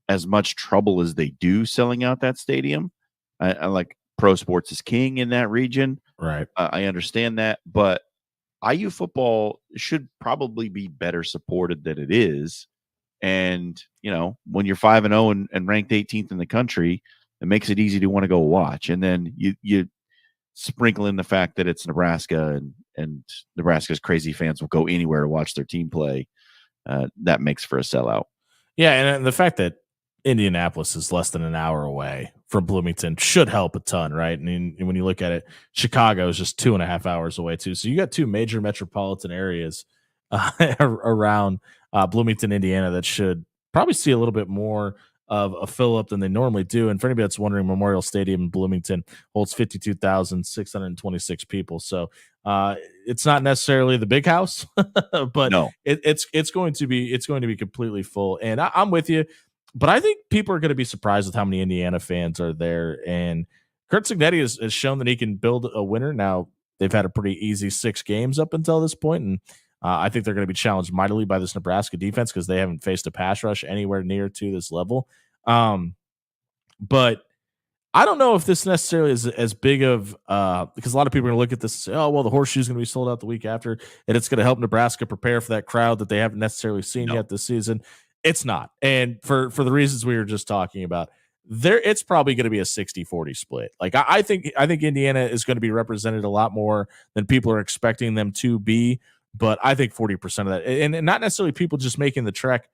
as much trouble as they do selling out that stadium. I like pro sports is king in that region. Right. I understand that, but IU football should probably be better supported than it is. And, you know, when you're 5-0 and ranked 18th in the country, it makes it easy to want to go watch. And then you sprinkle in the fact that it's Nebraska and Nebraska's crazy fans will go anywhere to watch their team play. That makes for a sellout. Yeah, and the fact that Indianapolis is less than an hour away from Bloomington should help a ton, right? And when you look at it, Chicago is just 2.5 hours away too. So you got two major metropolitan areas around Bloomington, Indiana, that should probably see a little bit more of a fill up than they normally do. And for anybody that's wondering, Memorial Stadium in Bloomington holds 52,626 people. So it's not necessarily the big house, but no, it's going to be completely full. And I'm with you, but I think people are going to be surprised with how many Indiana fans are there. And Curt Cignetti has shown that he can build a winner. Now they've had a pretty easy 6 games up until this point, and I think they're going to be challenged mightily by this Nebraska defense because they haven't faced a pass rush anywhere near to this level. But I don't know if this necessarily is as big of because a lot of people are going to look at this and say, oh, well, the Horseshoe is going to be sold out the week after, and it's going to help Nebraska prepare for that crowd that they haven't necessarily seen yet this season. It's not. And for the reasons we were just talking about, it's probably going to be a 60-40 split. Like I think Indiana is going to be represented a lot more than people are expecting them to be. But I think 40% of that, and not necessarily people just making the trek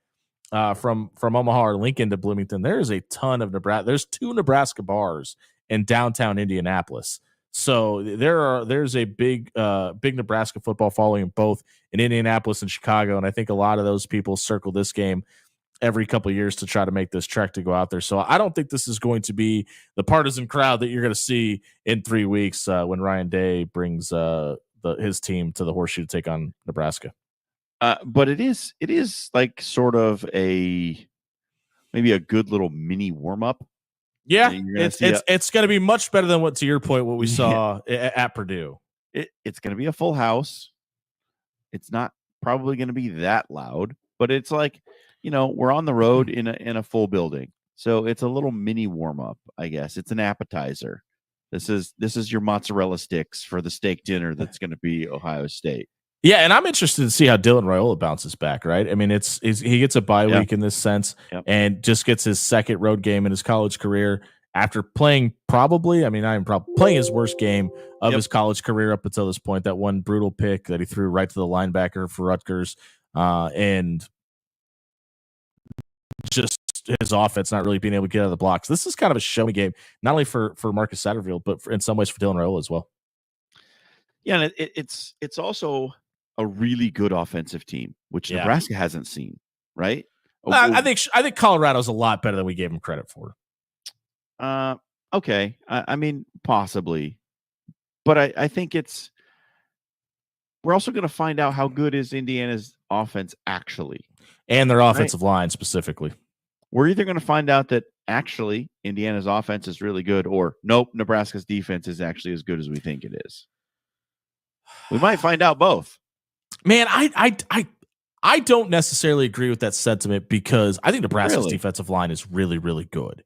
from Omaha or Lincoln to Bloomington. There's a ton of Nebraska. There's 2 Nebraska bars in downtown Indianapolis. So there's a big Nebraska football following both in Indianapolis and Chicago. And I think a lot of those people circle this game every couple of years to try to make this trek to go out there. So I don't think this is going to be the partisan crowd that you're going to see in 3 weeks when Ryan Day brings his team to the Horseshoe to take on Nebraska. But it is like sort of maybe a good little mini warm up. Yeah, it's going to be much better than what we saw at Purdue. It's going to be a full house. It's not probably going to be that loud, but it's like, you know, we're on the road in a full building, so it's a little mini warm up. I guess it's an appetizer. This is your mozzarella sticks for the steak dinner that's going to be Ohio State. Yeah, and I'm interested to see how Dylan Raiola bounces back, right? I mean, he gets a bye week in this sense and just gets his second road game in his college career after playing playing his worst game of his college career up until this point, that one brutal pick that he threw right to the linebacker for Rutgers, and just his offense not really being able to get out of the blocks. This is kind of a show me game, not only for Marcus Satterfield, but in some ways for Dylan Raiola as well. Yeah, and it's also a really good offensive team, which Nebraska hasn't seen, right? I think Colorado's a lot better than we gave them credit for. Okay. I mean, possibly, but I think we're also going to find out how good is Indiana's offense actually, and their offensive line specifically. We're either going to find out that actually Indiana's offense is really good, or nope, Nebraska's defense is actually as good as we think it is. We might find out both. Man, I don't necessarily agree with that sentiment because I think Nebraska's defensive line is really, really good.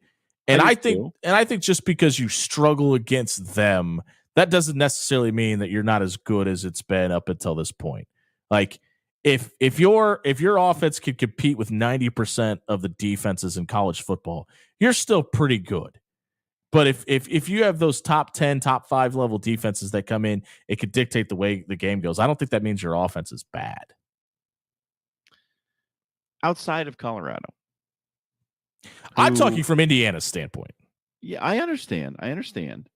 And I think just because you struggle against them, that doesn't necessarily mean that you're not as good as it's been up until this point. Like if your offense can compete with 90% of the defenses in college football, you're still pretty good. But if you have those top 10, top 5 level defenses that come in, it could dictate the way the game goes. I don't think that means your offense is bad. Outside of Colorado. I'm talking from Indiana's standpoint. Yeah, I understand.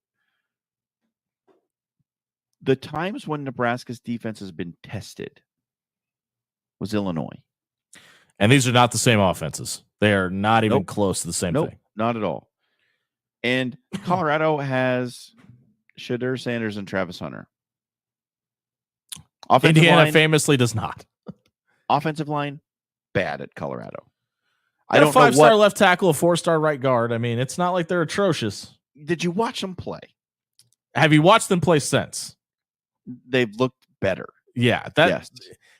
The times when Nebraska's defense has been tested was Illinois. And these are not the same offenses. They are not even close to the same thing. Not at all. And Colorado has Shadur Sanders and Travis Hunter. Indiana famously does not. Offensive line, bad at Colorado. I don't know 5-star left tackle, a 4-star right guard. I mean, it's not like they're atrocious. Did you watch them play? Have you watched them play since? They've looked better. Yeah,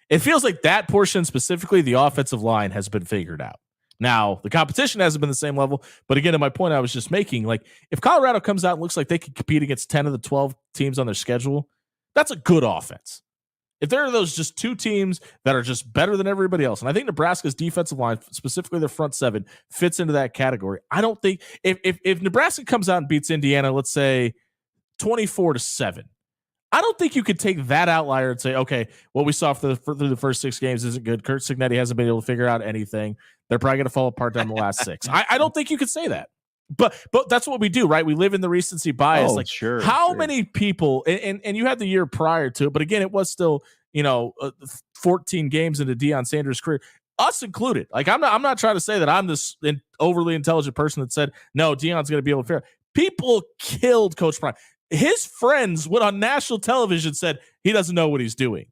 It feels like that portion specifically, the offensive line has been figured out. Now, the competition hasn't been the same level, but again, to my point I was just making, like if Colorado comes out and looks like they could compete against 10 of the 12 teams on their schedule, that's a good offense. If there are those just 2 teams that are just better than everybody else, and I think Nebraska's defensive line, specifically their front 7, fits into that category. I don't think if Nebraska comes out and beats Indiana, let's say 24-7, I don't think you could take that outlier and say, okay, what we saw through the first 6 games isn't good. Kurt Signetti hasn't been able to figure out anything. They're probably going to fall apart down the last 6. I don't think you could say that. But that's what we do, right? We live in the recency bias. How many people, and you had the year prior to it, but again, it was still, 14 games into Deion Sanders' career, us included. Like I'm not trying to say that I'm this overly intelligent person that said, no, Deion's going to be able to figure out. People killed Coach Prime. His friends went on national television, said he doesn't know what he's doing.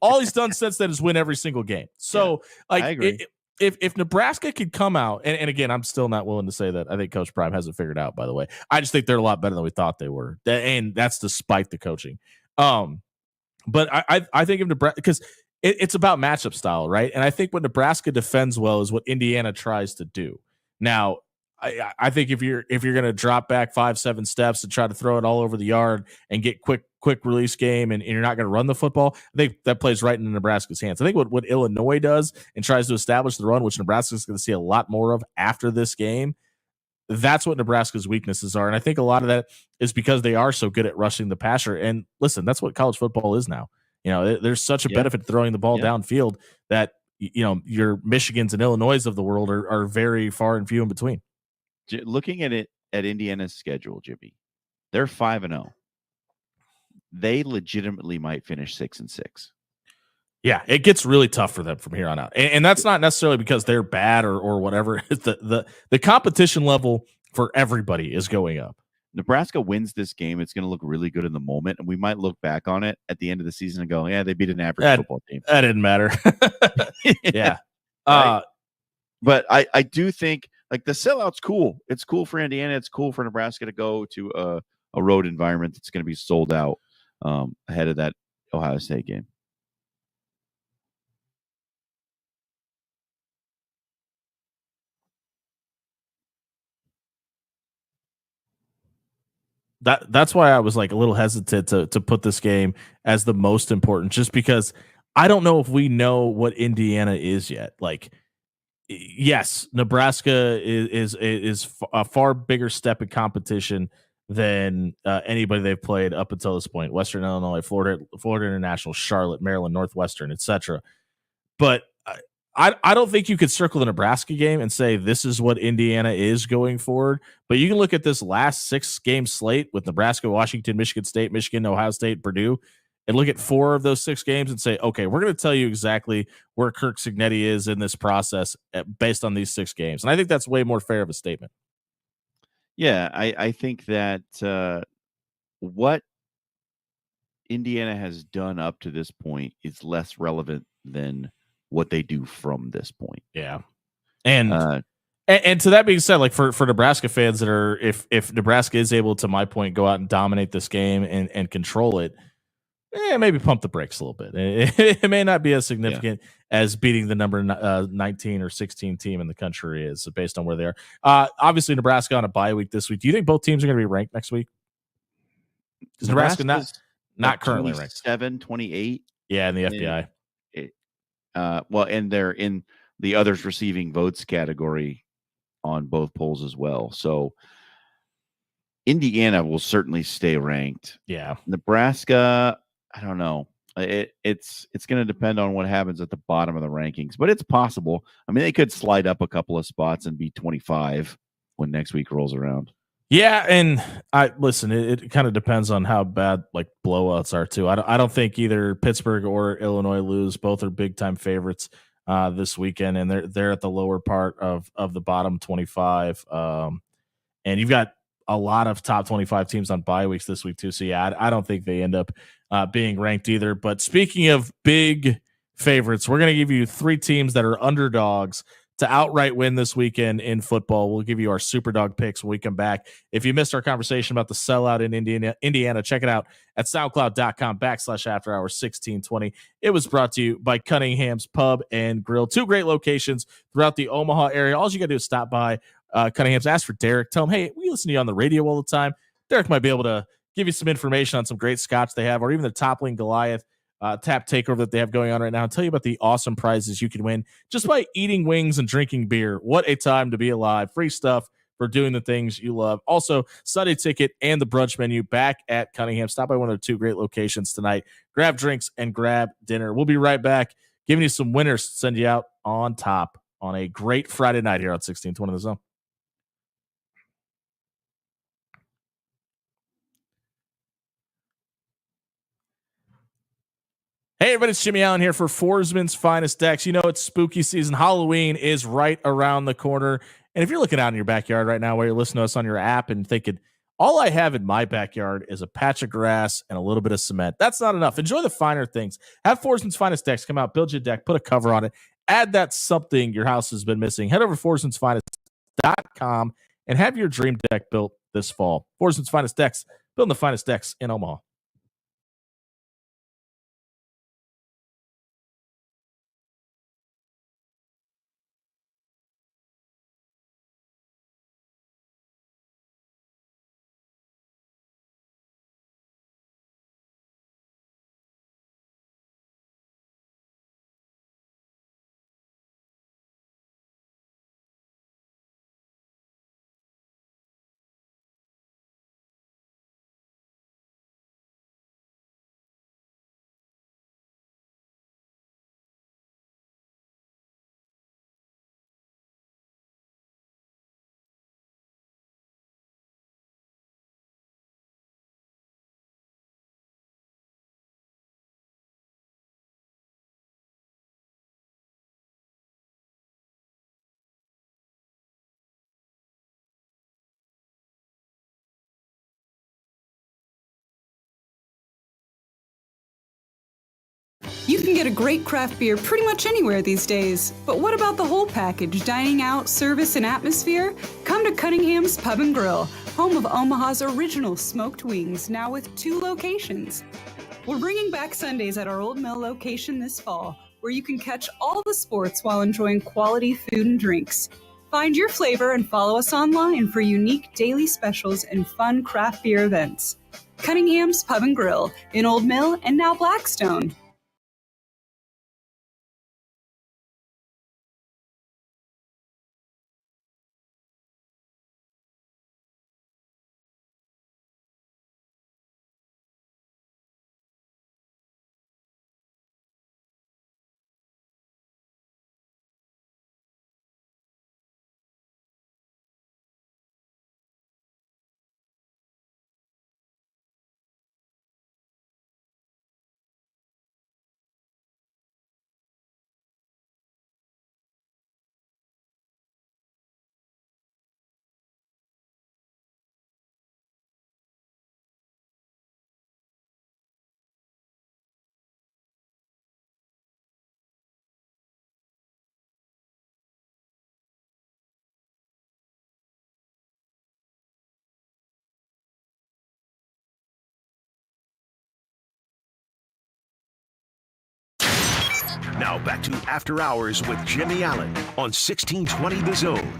All he's done since then is win every single game. So, I agree. If Nebraska could come out, and again, I'm still not willing to say that I think Coach Prime hasn't figured out, by the way. I just think they're a lot better than we thought they were. And that's despite the coaching. But I think of Nebraska, because it's about matchup style, right? And I think what Nebraska defends well is what Indiana tries to do. Now, I think if you're going to drop back 5-7 steps and try to throw it all over the yard and get quick release game and you're not going to run the football, I think that plays right into Nebraska's hands. I think what Illinois does and tries to establish the run, which Nebraska is going to see a lot more of after this game, that's what Nebraska's weaknesses are. And I think a lot of that is because they are so good at rushing the passer. And listen, that's what college football is now. There's such a benefit to throwing the ball downfield that, your Michigans and Illinois of the world are very far and few in between. Looking at it at Indiana's schedule, Jimmy, they're 5-0. They legitimately might finish 6-6. Yeah, it gets really tough for them from here on out, and that's not necessarily because they're bad or whatever. The competition level for everybody is going up. Nebraska wins this game, it's going to look really good in the moment, and we might look back on it at the end of the season and go, "Yeah, they beat an average football team." That didn't matter. Yeah, right. But I do think. Like the sellout's cool. It's cool for Indiana. It's cool for Nebraska to go to a road environment that's going to be sold out ahead of that Ohio State game. That's why I was like a little hesitant to put this game as the most important, just because I don't know if we know what Indiana is yet. Like, yes, Nebraska is a far bigger step in competition than anybody they've played up until this point. Western Illinois, Florida International, Charlotte, Maryland, Northwestern, etc. But I don't think you could circle the Nebraska game and say this is what Indiana is going forward. But you can look at this last 6-game slate with Nebraska, Washington, Michigan State, Michigan, Ohio State, Purdue. and look at 4 of those 6 games and say, okay, we're going to tell you exactly where Kirk Cignetti is in this process based on these 6 games. And I think that's way more fair of a statement. Yeah, I think that what Indiana has done up to this point is less relevant than what they do from this point. Yeah. And to that being said, like for Nebraska fans that are, if Nebraska is able to, my point, go out and dominate this game and control it, maybe pump the brakes a little bit. It may not be as significant as beating the number 19 or 16 team in the country is based on where they are. Obviously, Nebraska on a bye week this week. Do you think both teams are going to be ranked next week? Because Nebraska not currently ranked. 28. Yeah, in the FBI. Well, and they're in the others receiving votes category on both polls as well. So Indiana will certainly stay ranked. Yeah. Nebraska, I don't know. It's going to depend on what happens at the bottom of the rankings, but it's possible. I mean, they could slide up a couple of spots and be 25 when next week rolls around. Yeah, and it kind of depends on how bad like blowouts are too. I don't think either Pittsburgh or Illinois lose. Both are big time favorites this weekend, and they're at the lower part of the bottom 25. And you've got a lot of top 25 teams on bye weeks this week too. So yeah, I don't think they end up being ranked either. But speaking of big favorites, we're going to give you 3 teams that are underdogs to outright win this weekend in football. We'll give you our super dog picks when we come back. If you missed our conversation about the sellout in Indiana, check it out at soundcloud.com/afterhours1620. It was brought to you by Cunningham's Pub and Grill. 2 great locations throughout the Omaha area. All you got to do is stop by Cunningham's, ask for Derek, tell him, hey, we listen to you on the radio all the time. Derek might be able to give you some information on some great scotch they have, or even the Toppling Goliath tap takeover that they have going on right now, and tell you about the awesome prizes you can win just by eating wings and drinking beer. What a time to be alive. Free stuff for doing the things you love. Also, Sunday ticket and the brunch menu back at Cunningham. Stop by one of the 2 great locations tonight. Grab drinks and grab dinner. We'll be right back, giving you some winners to send you out on top on a great Friday night here on 1620 The Zone. Hey, everybody, it's Jimmy Allen here for Forsman's Finest Decks. You know, it's spooky season. Halloween is right around the corner. And if you're looking out in your backyard right now while you're listening to us on your app and thinking, all I have in my backyard is a patch of grass and a little bit of cement, that's not enough. Enjoy the finer things. Have Forsman's Finest Decks come out, build your deck, put a cover on it, add that something your house has been missing. Head over to forsmansfinest.com and have your dream deck built this fall. Forsman's Finest Decks, building the finest decks in Omaha. You can get a great craft beer pretty much anywhere these days. But what about the whole package, dining out, service, and atmosphere? Come to Cunningham's Pub and Grill, home of Omaha's original smoked wings, now with 2 locations. We're bringing back Sundays at our Old Mill location this fall, where you can catch all the sports while enjoying quality food and drinks. Find your flavor and follow us online for unique daily specials and fun craft beer events. Cunningham's Pub and Grill in Old Mill and now Blackstone. Now back to After Hours with Jimmy Allen on 1620 The Zone.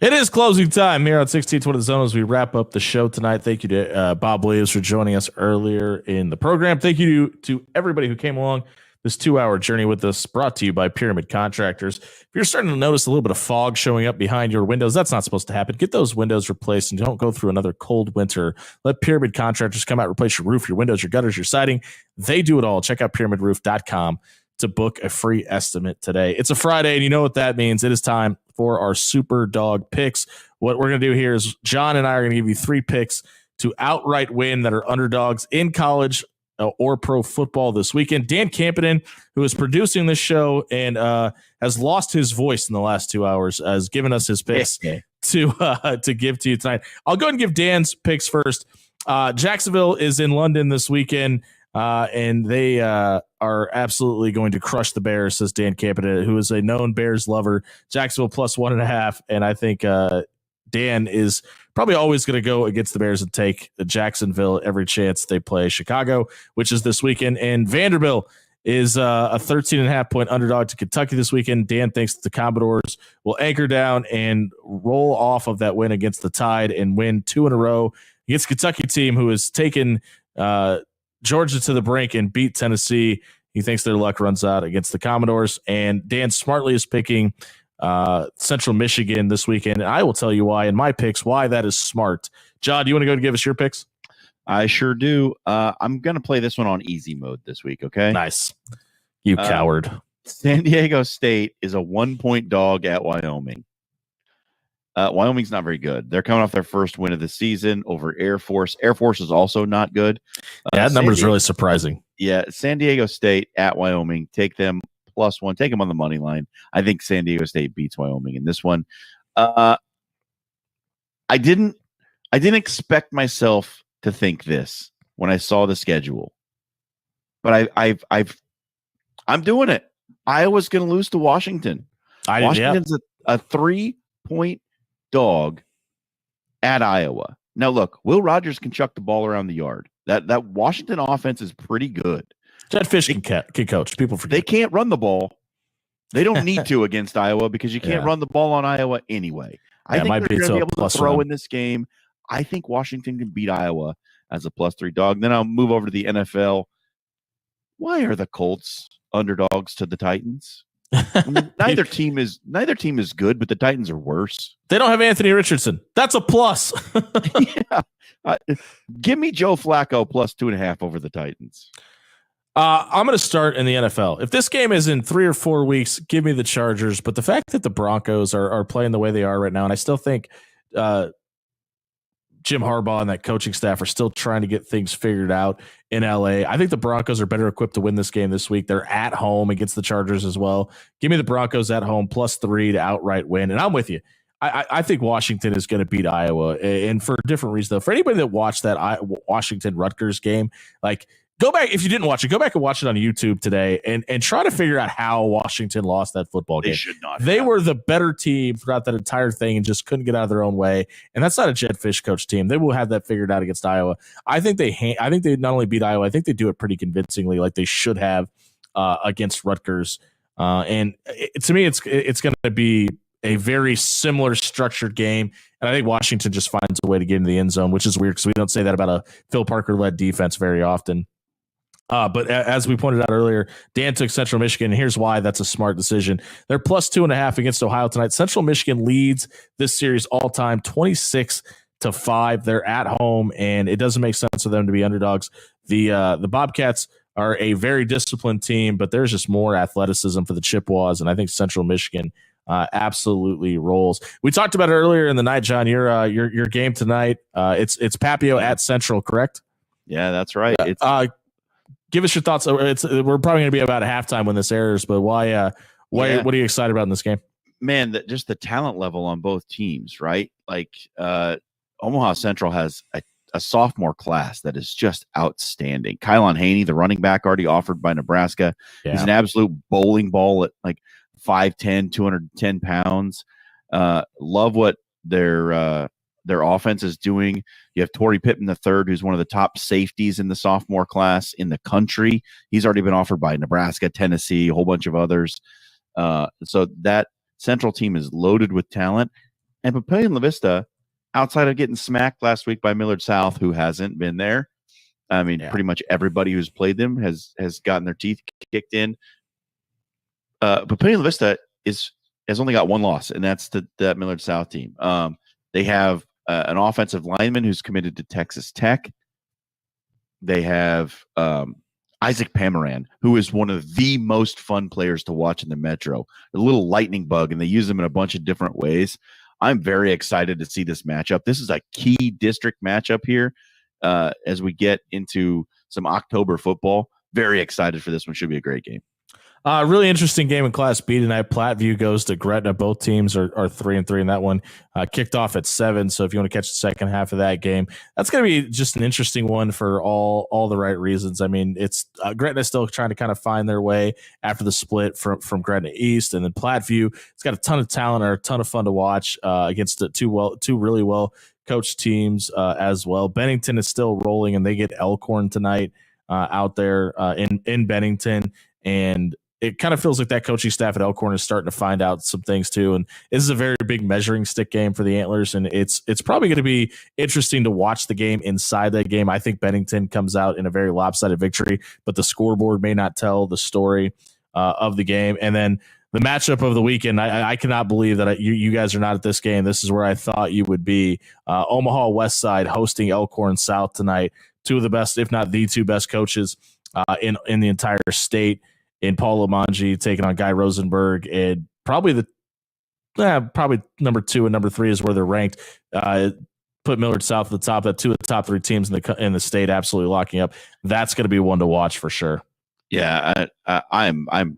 It is closing time here on 1620 The Zone as we wrap up the show tonight. Thank you to Bob Williams for joining us earlier in the program. Thank you to everybody who came along this 2-hour journey with us, brought to you by Pyramid Contractors. If you're starting to notice a little bit of fog showing up behind your windows, that's not supposed to happen. Get those windows replaced and don't go through another cold winter. Let Pyramid Contractors come out, replace your roof, your windows, your gutters, your siding. They do it all. Check out pyramidroof.com to book a free estimate today. It's a Friday, and you know what that means. It is time for our Super Dog picks. What we're going to do here is John and I are going to give you 3 picks to outright win that are underdogs in college or pro football this weekend. Dan Campion, who is producing this show and has lost his voice in the last 2 hours, has given us his picks to give to you tonight. I'll go ahead and give Dan's picks first. Jacksonville is in London this weekend. And they are absolutely going to crush the Bears, says Dan Campion, who is a known Bears lover. Jacksonville plus 1.5, and I think Dan is probably always going to go against the Bears and take Jacksonville every chance they play Chicago, which is this weekend. And Vanderbilt is a 13.5-point underdog to Kentucky this weekend. Dan thinks the Commodores will anchor down and roll off of that win against the Tide and win 2 in a row against Kentucky team who has taken Georgia to the brink and beat Tennessee. He thinks their luck runs out against the Commodores. And Dan smartly is picking Central Michigan this weekend. And I will tell you why in my picks, why that is smart. John, do you want to go and give us your picks? I sure do. I'm going to play this one on easy mode this week, okay? Nice. You coward. San Diego State is a 1-point dog at Wyoming. Wyoming's not very good. They're coming off their first win of the season over Air Force. Air Force is also not good. That number is really surprising. Yeah, San Diego State at Wyoming. Take them +1. Take them on the money line. I think San Diego State beats Wyoming in this one. I didn't expect myself to think this when I saw the schedule, but I'm doing it. Iowa's going to lose to Washington. Washington's a 3-point dog at Iowa. Now look, Will Rogers can chuck the ball around the yard. That Washington offense is pretty good. Jed Fish can coach. People forget. They can't run the ball. They don't need to against Iowa because you can't run the ball on Iowa anyway. I think they're going to be able to throw in this game. I think Washington can beat Iowa as a +3 dog. Then I'll move over to the NFL. Why are the Colts underdogs to the Titans? I mean, neither team is good, but the Titans are worse. They don't have Anthony Richardson. That's a plus. Give me Joe Flacco +2.5 over the Titans. I'm going to start in the NFL. If this game is in 3 or 4 weeks, give me the Chargers. But the fact that the Broncos are playing the way they are right now, and I still think Jim Harbaugh and that coaching staff are still trying to get things figured out in LA. I think the Broncos are better equipped to win this game this week. They're at home against the Chargers as well. Give me the Broncos at home +3 to outright win. And I'm with you. I think Washington is going to beat Iowa, and for a different reason, though. For anybody that watched that Washington-Rutgers game, like, go back, if you didn't watch it, go back and watch it on YouTube today and try to figure out how Washington lost that football game. They should not. They were the better team throughout that entire thing and just couldn't get out of their own way. And that's not a Jed Fish coach team. They will have that figured out against Iowa. I think they not only beat Iowa, I think they do it pretty convincingly, like they should have against Rutgers. And to me, it's going to be a very similar structured game. And I think Washington just finds a way to get into the end zone, which is weird because we don't say that about a Phil Parker-led defense very often. But as we pointed out earlier, Dan took Central Michigan. Here's why that's a smart decision. They're +2.5 against Ohio tonight. Central Michigan leads this series all time 26-5. They're at home, and it doesn't make sense for them to be underdogs. The Bobcats are a very disciplined team, but there's just more athleticism for the Chippewas, and I think Central Michigan absolutely rolls. We talked about it earlier in the night, John. Your game tonight. It's Papio at Central, correct? Yeah, that's right. Give us your thoughts. We're probably going to be about halftime when this airs, but why? What are you excited about in this game? Man, just the talent level on both teams, right? Like Omaha Central has a sophomore class that is just outstanding. Kylon Haney, the running back already offered by Nebraska, is an absolute bowling ball at like 5'10", 210 pounds. Love what their their offense is doing. You have Torrey Pittman III, who's one of the top safeties in the sophomore class in the country. He's already been offered by Nebraska, Tennessee, a whole bunch of others. So that Central team is loaded with talent. And Papillion La Vista, outside of getting smacked last week by Millard South, who hasn't been there, I mean, pretty much everybody who's played them has gotten their teeth kicked in. Papillion La Vista has only got one loss, and that's that Millard South team. They have an offensive lineman who's committed to Texas Tech. They have Isaac Pamaran, who is one of the most fun players to watch in the Metro. A little lightning bug, and they use him in a bunch of different ways. I'm very excited to see this matchup. This is a key district matchup here as we get into some October football. Very excited for this one. Should be a great game. Really interesting game in Class B tonight. Platteview goes to Gretna. Both teams are 3-3 in that one. Kicked off at 7. So if you want to catch the second half of that game, that's going to be just an interesting one for all the right reasons. I mean, it's Gretna still trying to kind of find their way after the split from Gretna East, and then Platteview. It's got a ton of talent, or a ton of fun to watch against the two really well coached teams as well. Bennington is still rolling, and they get Elkhorn tonight out there in Bennington, and it kind of feels like that coaching staff at Elkhorn is starting to find out some things too. And this is a very big measuring stick game for the Antlers. And it's probably going to be interesting to watch the game inside that game. I think Bennington comes out in a very lopsided victory, but the scoreboard may not tell the story of the game. And then the matchup of the weekend, I cannot believe that you guys are not at this game. This is where I thought you would be. Omaha West Side hosting Elkhorn South tonight. Two of the best, if not the two best coaches in the entire state. In Paul Lamanji taking on Guy Rosenberg, and probably number 2 and number 3 is where they're ranked. Put Millard South at the top. That 2 of the top 3 teams in the state absolutely locking up. That's going to be one to watch for sure. Yeah, I'm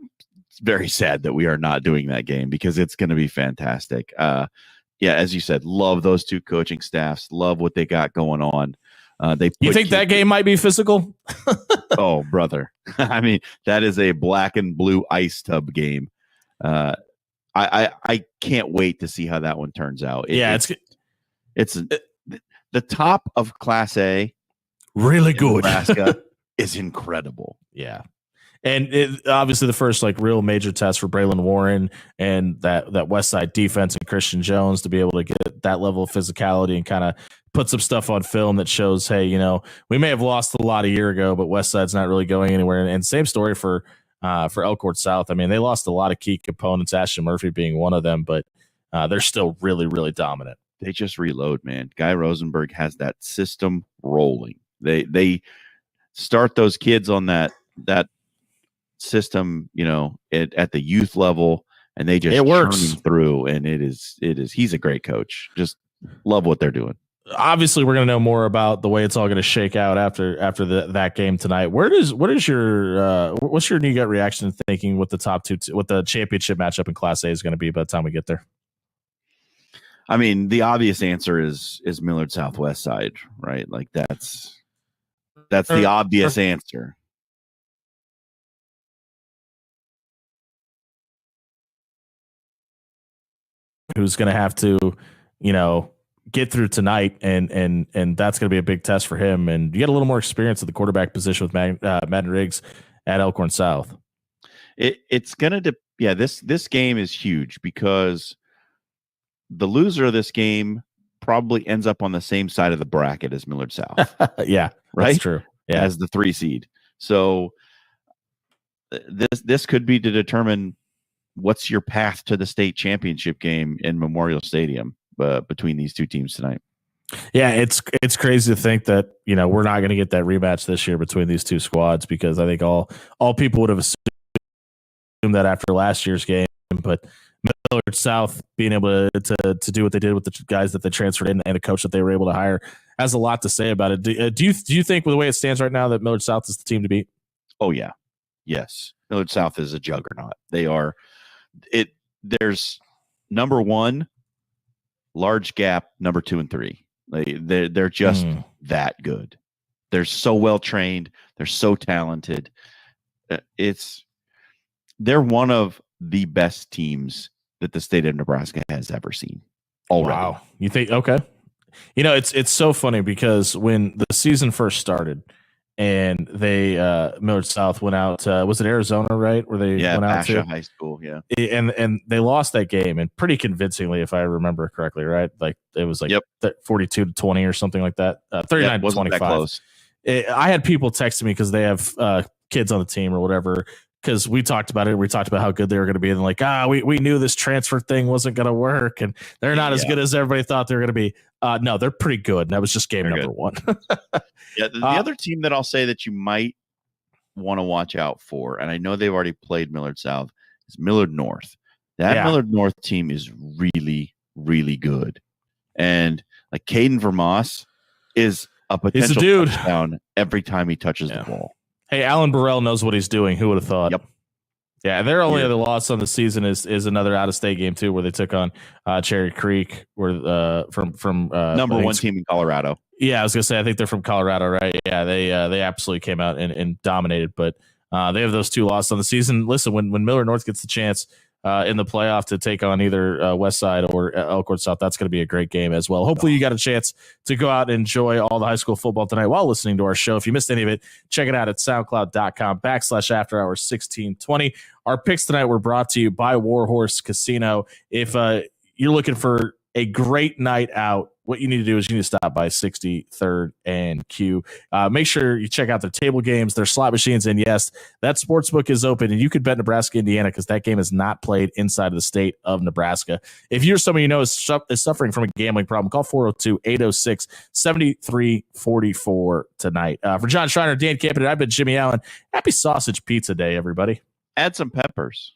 very sad that we are not doing that game because it's going to be fantastic. Yeah, as you said, love those two coaching staffs. Love what they got going on. You think that game might be physical? Oh, brother. I mean, that is a black and blue ice tub game. I can't wait to see how that one turns out. It's the top of Class A. Really good. Nebraska is incredible. Yeah. And obviously the first real major test for Braylon Warren and that West Side defense and Christian Jones to be able to get that level of physicality and kind of put some stuff on film that shows, hey, we may have lost a lot a year ago, but West Side's not really going anywhere. And same story for Elkhorn South. I mean, they lost a lot of key components, Ashton Murphy being one of them, but they're still really, really dominant. They just reload, man. Guy Rosenberg has that system rolling. They start those kids on that system, at the youth level, and they just churn him through, and it is he's a great coach. Just love what they're doing. Obviously, we're going to know more about the way it's all going to shake out after that game tonight. What's your knee gut reaction to thinking what the top 2 what the championship matchup in Class A is going to be by the time we get there? I mean, the obvious answer is Millard Southwest Side, right? Like that's the obvious answer. Who's going to have to, get through tonight, and that's going to be a big test for him. And you get a little more experience at the quarterback position with Madden Riggs at Elkhorn South. It's going to, this game is huge because the loser of this game probably ends up on the same side of the bracket as Millard South. Yeah, right. That's true. Yeah, as the 3 seed. So this could be to determine what's your path to the state championship game in Memorial Stadium between these two teams tonight. Yeah, it's crazy to think that we're not going to get that rematch this year between these two squads, because I think all people would have assumed that after last year's game. But Millard South being able to do what they did with the guys that they transferred in and the coach that they were able to hire has a lot to say about it. Do you think with the way it stands right now that Millard South is the team to beat? Oh yeah, yes. Millard South is a juggernaut. They are. There's number 1, large gap, number 2 and 3. They're just that good. They're so well trained. They're so talented. They're one of the best teams that the state of Nebraska has ever seen already. Wow. You think? Okay. It's so funny because when the season first started and they Millard South went out, was it Arizona, right? Where they went out Basha to High School, yeah. and they lost that game, and pretty convincingly, if I remember correctly, right? Like it was like 42-20 or something like that, 39-25. Wasn't that close. I had people texting me because they have kids on the team or whatever. Because we talked about it, we talked about how good they were going to be, and like, we knew this transfer thing wasn't going to work, and they're not as good as everybody thought they were going to be. No, they're pretty good. And that was just game number one. The other team that I'll say that you might want to watch out for, and I know they've already played Millard South, is Millard North. That Millard North team is really, really good, and like Caden Vermoss is a potential dude. touchdown every time he touches the ball. Hey, Alan Burrell knows what he's doing. Who would have thought? Yep. Yeah, their only other loss on the season is another out-of-state game too, where they took on Cherry Creek, where from number one team in Colorado. Yeah, I was gonna say I think they're from Colorado, right? Yeah, they absolutely came out and dominated, but they have those two losses on the season. Listen, when Millard North gets the chance in the playoff to take on either West Side or Elkhorn South, that's going to be a great game as well. Hopefully you got a chance to go out and enjoy all the high school football tonight while listening to our show. If you missed any of it, check it out at soundcloud.com/afterhours1620. Our picks tonight were brought to you by Warhorse Casino. If you're looking for a great night out, what you need to do is you need to stop by 63rd and Q. Make sure you check out their table games, their slot machines, and yes, that sportsbook is open, and you could bet Nebraska, Indiana, because that game is not played inside of the state of Nebraska. If you're somebody you know is suffering from a gambling problem, call 402-806-7344 tonight. For John Schreiner, Dan Campion, and I've been Jimmy Allen. Happy Sausage Pizza Day, everybody. Add some peppers.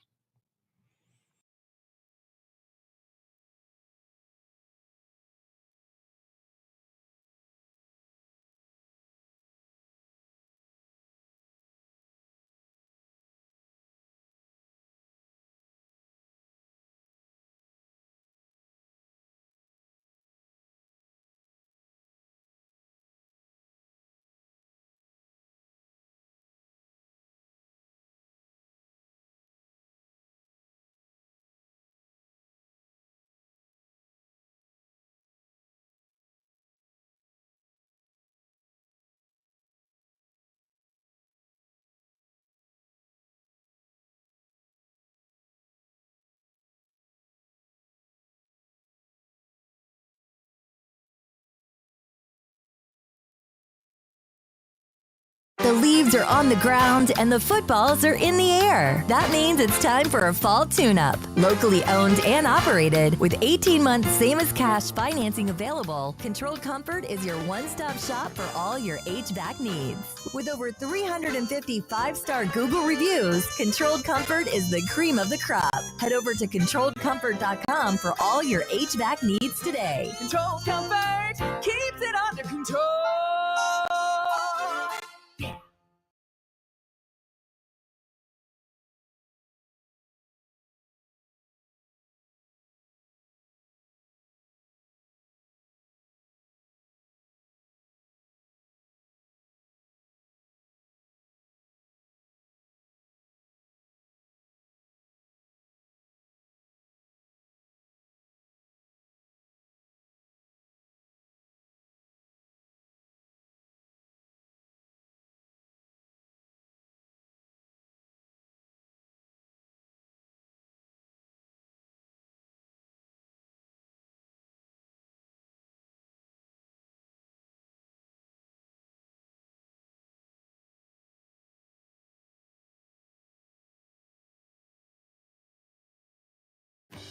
The leaves are on the ground and the footballs are in the air. That means it's time for a fall tune-up. Locally owned and operated with 18-month same-as-cash financing available, Controlled Comfort is your one-stop shop for all your HVAC needs. With over 350 five-star Google reviews, Controlled Comfort is the cream of the crop. Head over to ControlledComfort.com for all your HVAC needs today. Control Comfort keeps it under control.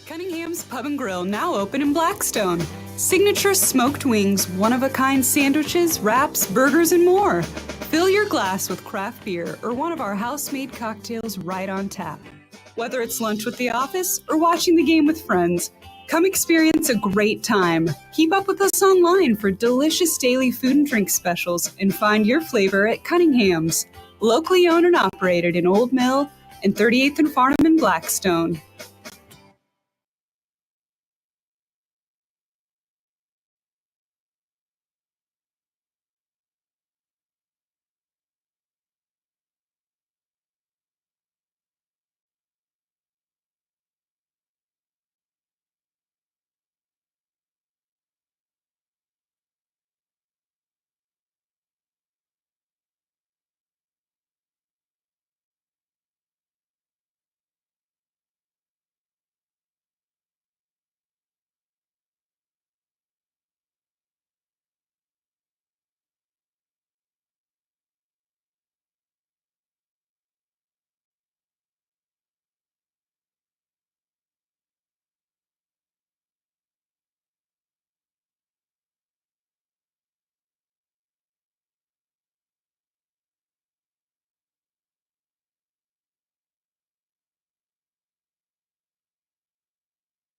Cunningham's Pub and Grill now open in Blackstone. Signature smoked wings, one-of-a-kind sandwiches, wraps, burgers, and more. Fill your glass with craft beer or one of our house-made cocktails right on tap. Whether it's lunch with the office or watching the game with friends, come experience a great time. Keep up with us online for delicious daily food and drink specials and find your flavor at Cunningham's. Locally owned and operated in Old Mill and 38th and Farnham in Blackstone.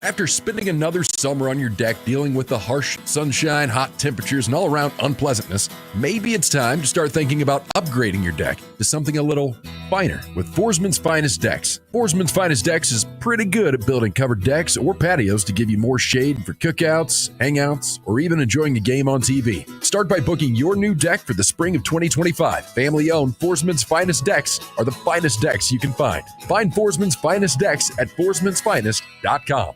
After spending another summer on your deck dealing with the harsh sunshine, hot temperatures, and all-around unpleasantness, maybe it's time to start thinking about upgrading your deck to something a little finer with Forsman's Finest Decks. Forsman's Finest Decks is pretty good at building covered decks or patios to give you more shade for cookouts, hangouts, or even enjoying a game on TV. Start by booking your new deck for the spring of 2025. Family-owned Forsman's Finest Decks are the finest decks you can find. Find Forsman's Finest Decks at forsmansfinest.com.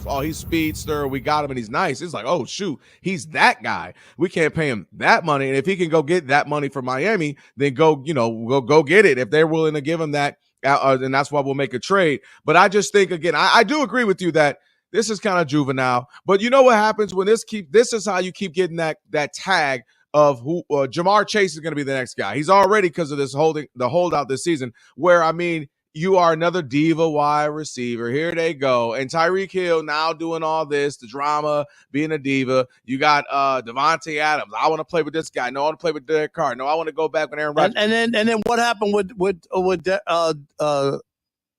Oh, he's speedster. We got him and he's nice. It's like, oh, shoot, he's that guy. We can't pay him that money. And if he can go get that money from Miami, then go get it. If they're willing to give him that, then that's why we'll make a trade. But I just think, again, I do agree with you that this is kind of juvenile. But you know what happens when this is how you keep getting that tag of who Jamar Chase is going to be the next guy. He's already, because of this holdout this season, where, I mean, you are another diva wide receiver. Here they go. And Tyreek Hill now doing all this, the drama, being a diva. You got Devontae Adams. I want to play with this guy. No, I want to play with Derek Carr. No, I want to go back with Aaron Rodgers. And then what happened with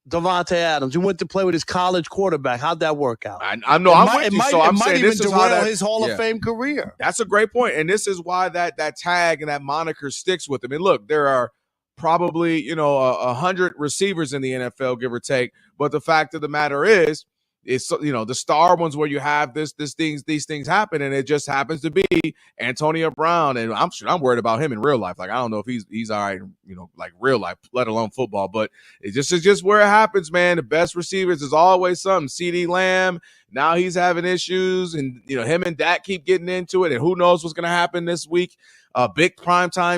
Devontae Adams? He went to play with his college quarterback. How'd that work out? I'm with you. So I'm saying this is how his Hall of Fame career. That's a great point. And this is why that tag and that moniker sticks with him. And look, there are probably 100 receivers in the NFL, give or take. But the fact of the matter is, it's the star ones where you have these things happen, and it just happens to be Antonio Brown. And I'm worried about him in real life. Like, I don't know if he's all right, like real life, let alone football. But it's just where it happens, man. The best receivers is always something. CeeDee Lamb, now he's having issues, and him and Dak keep getting into it, and who knows what's going to happen this week. Big primetime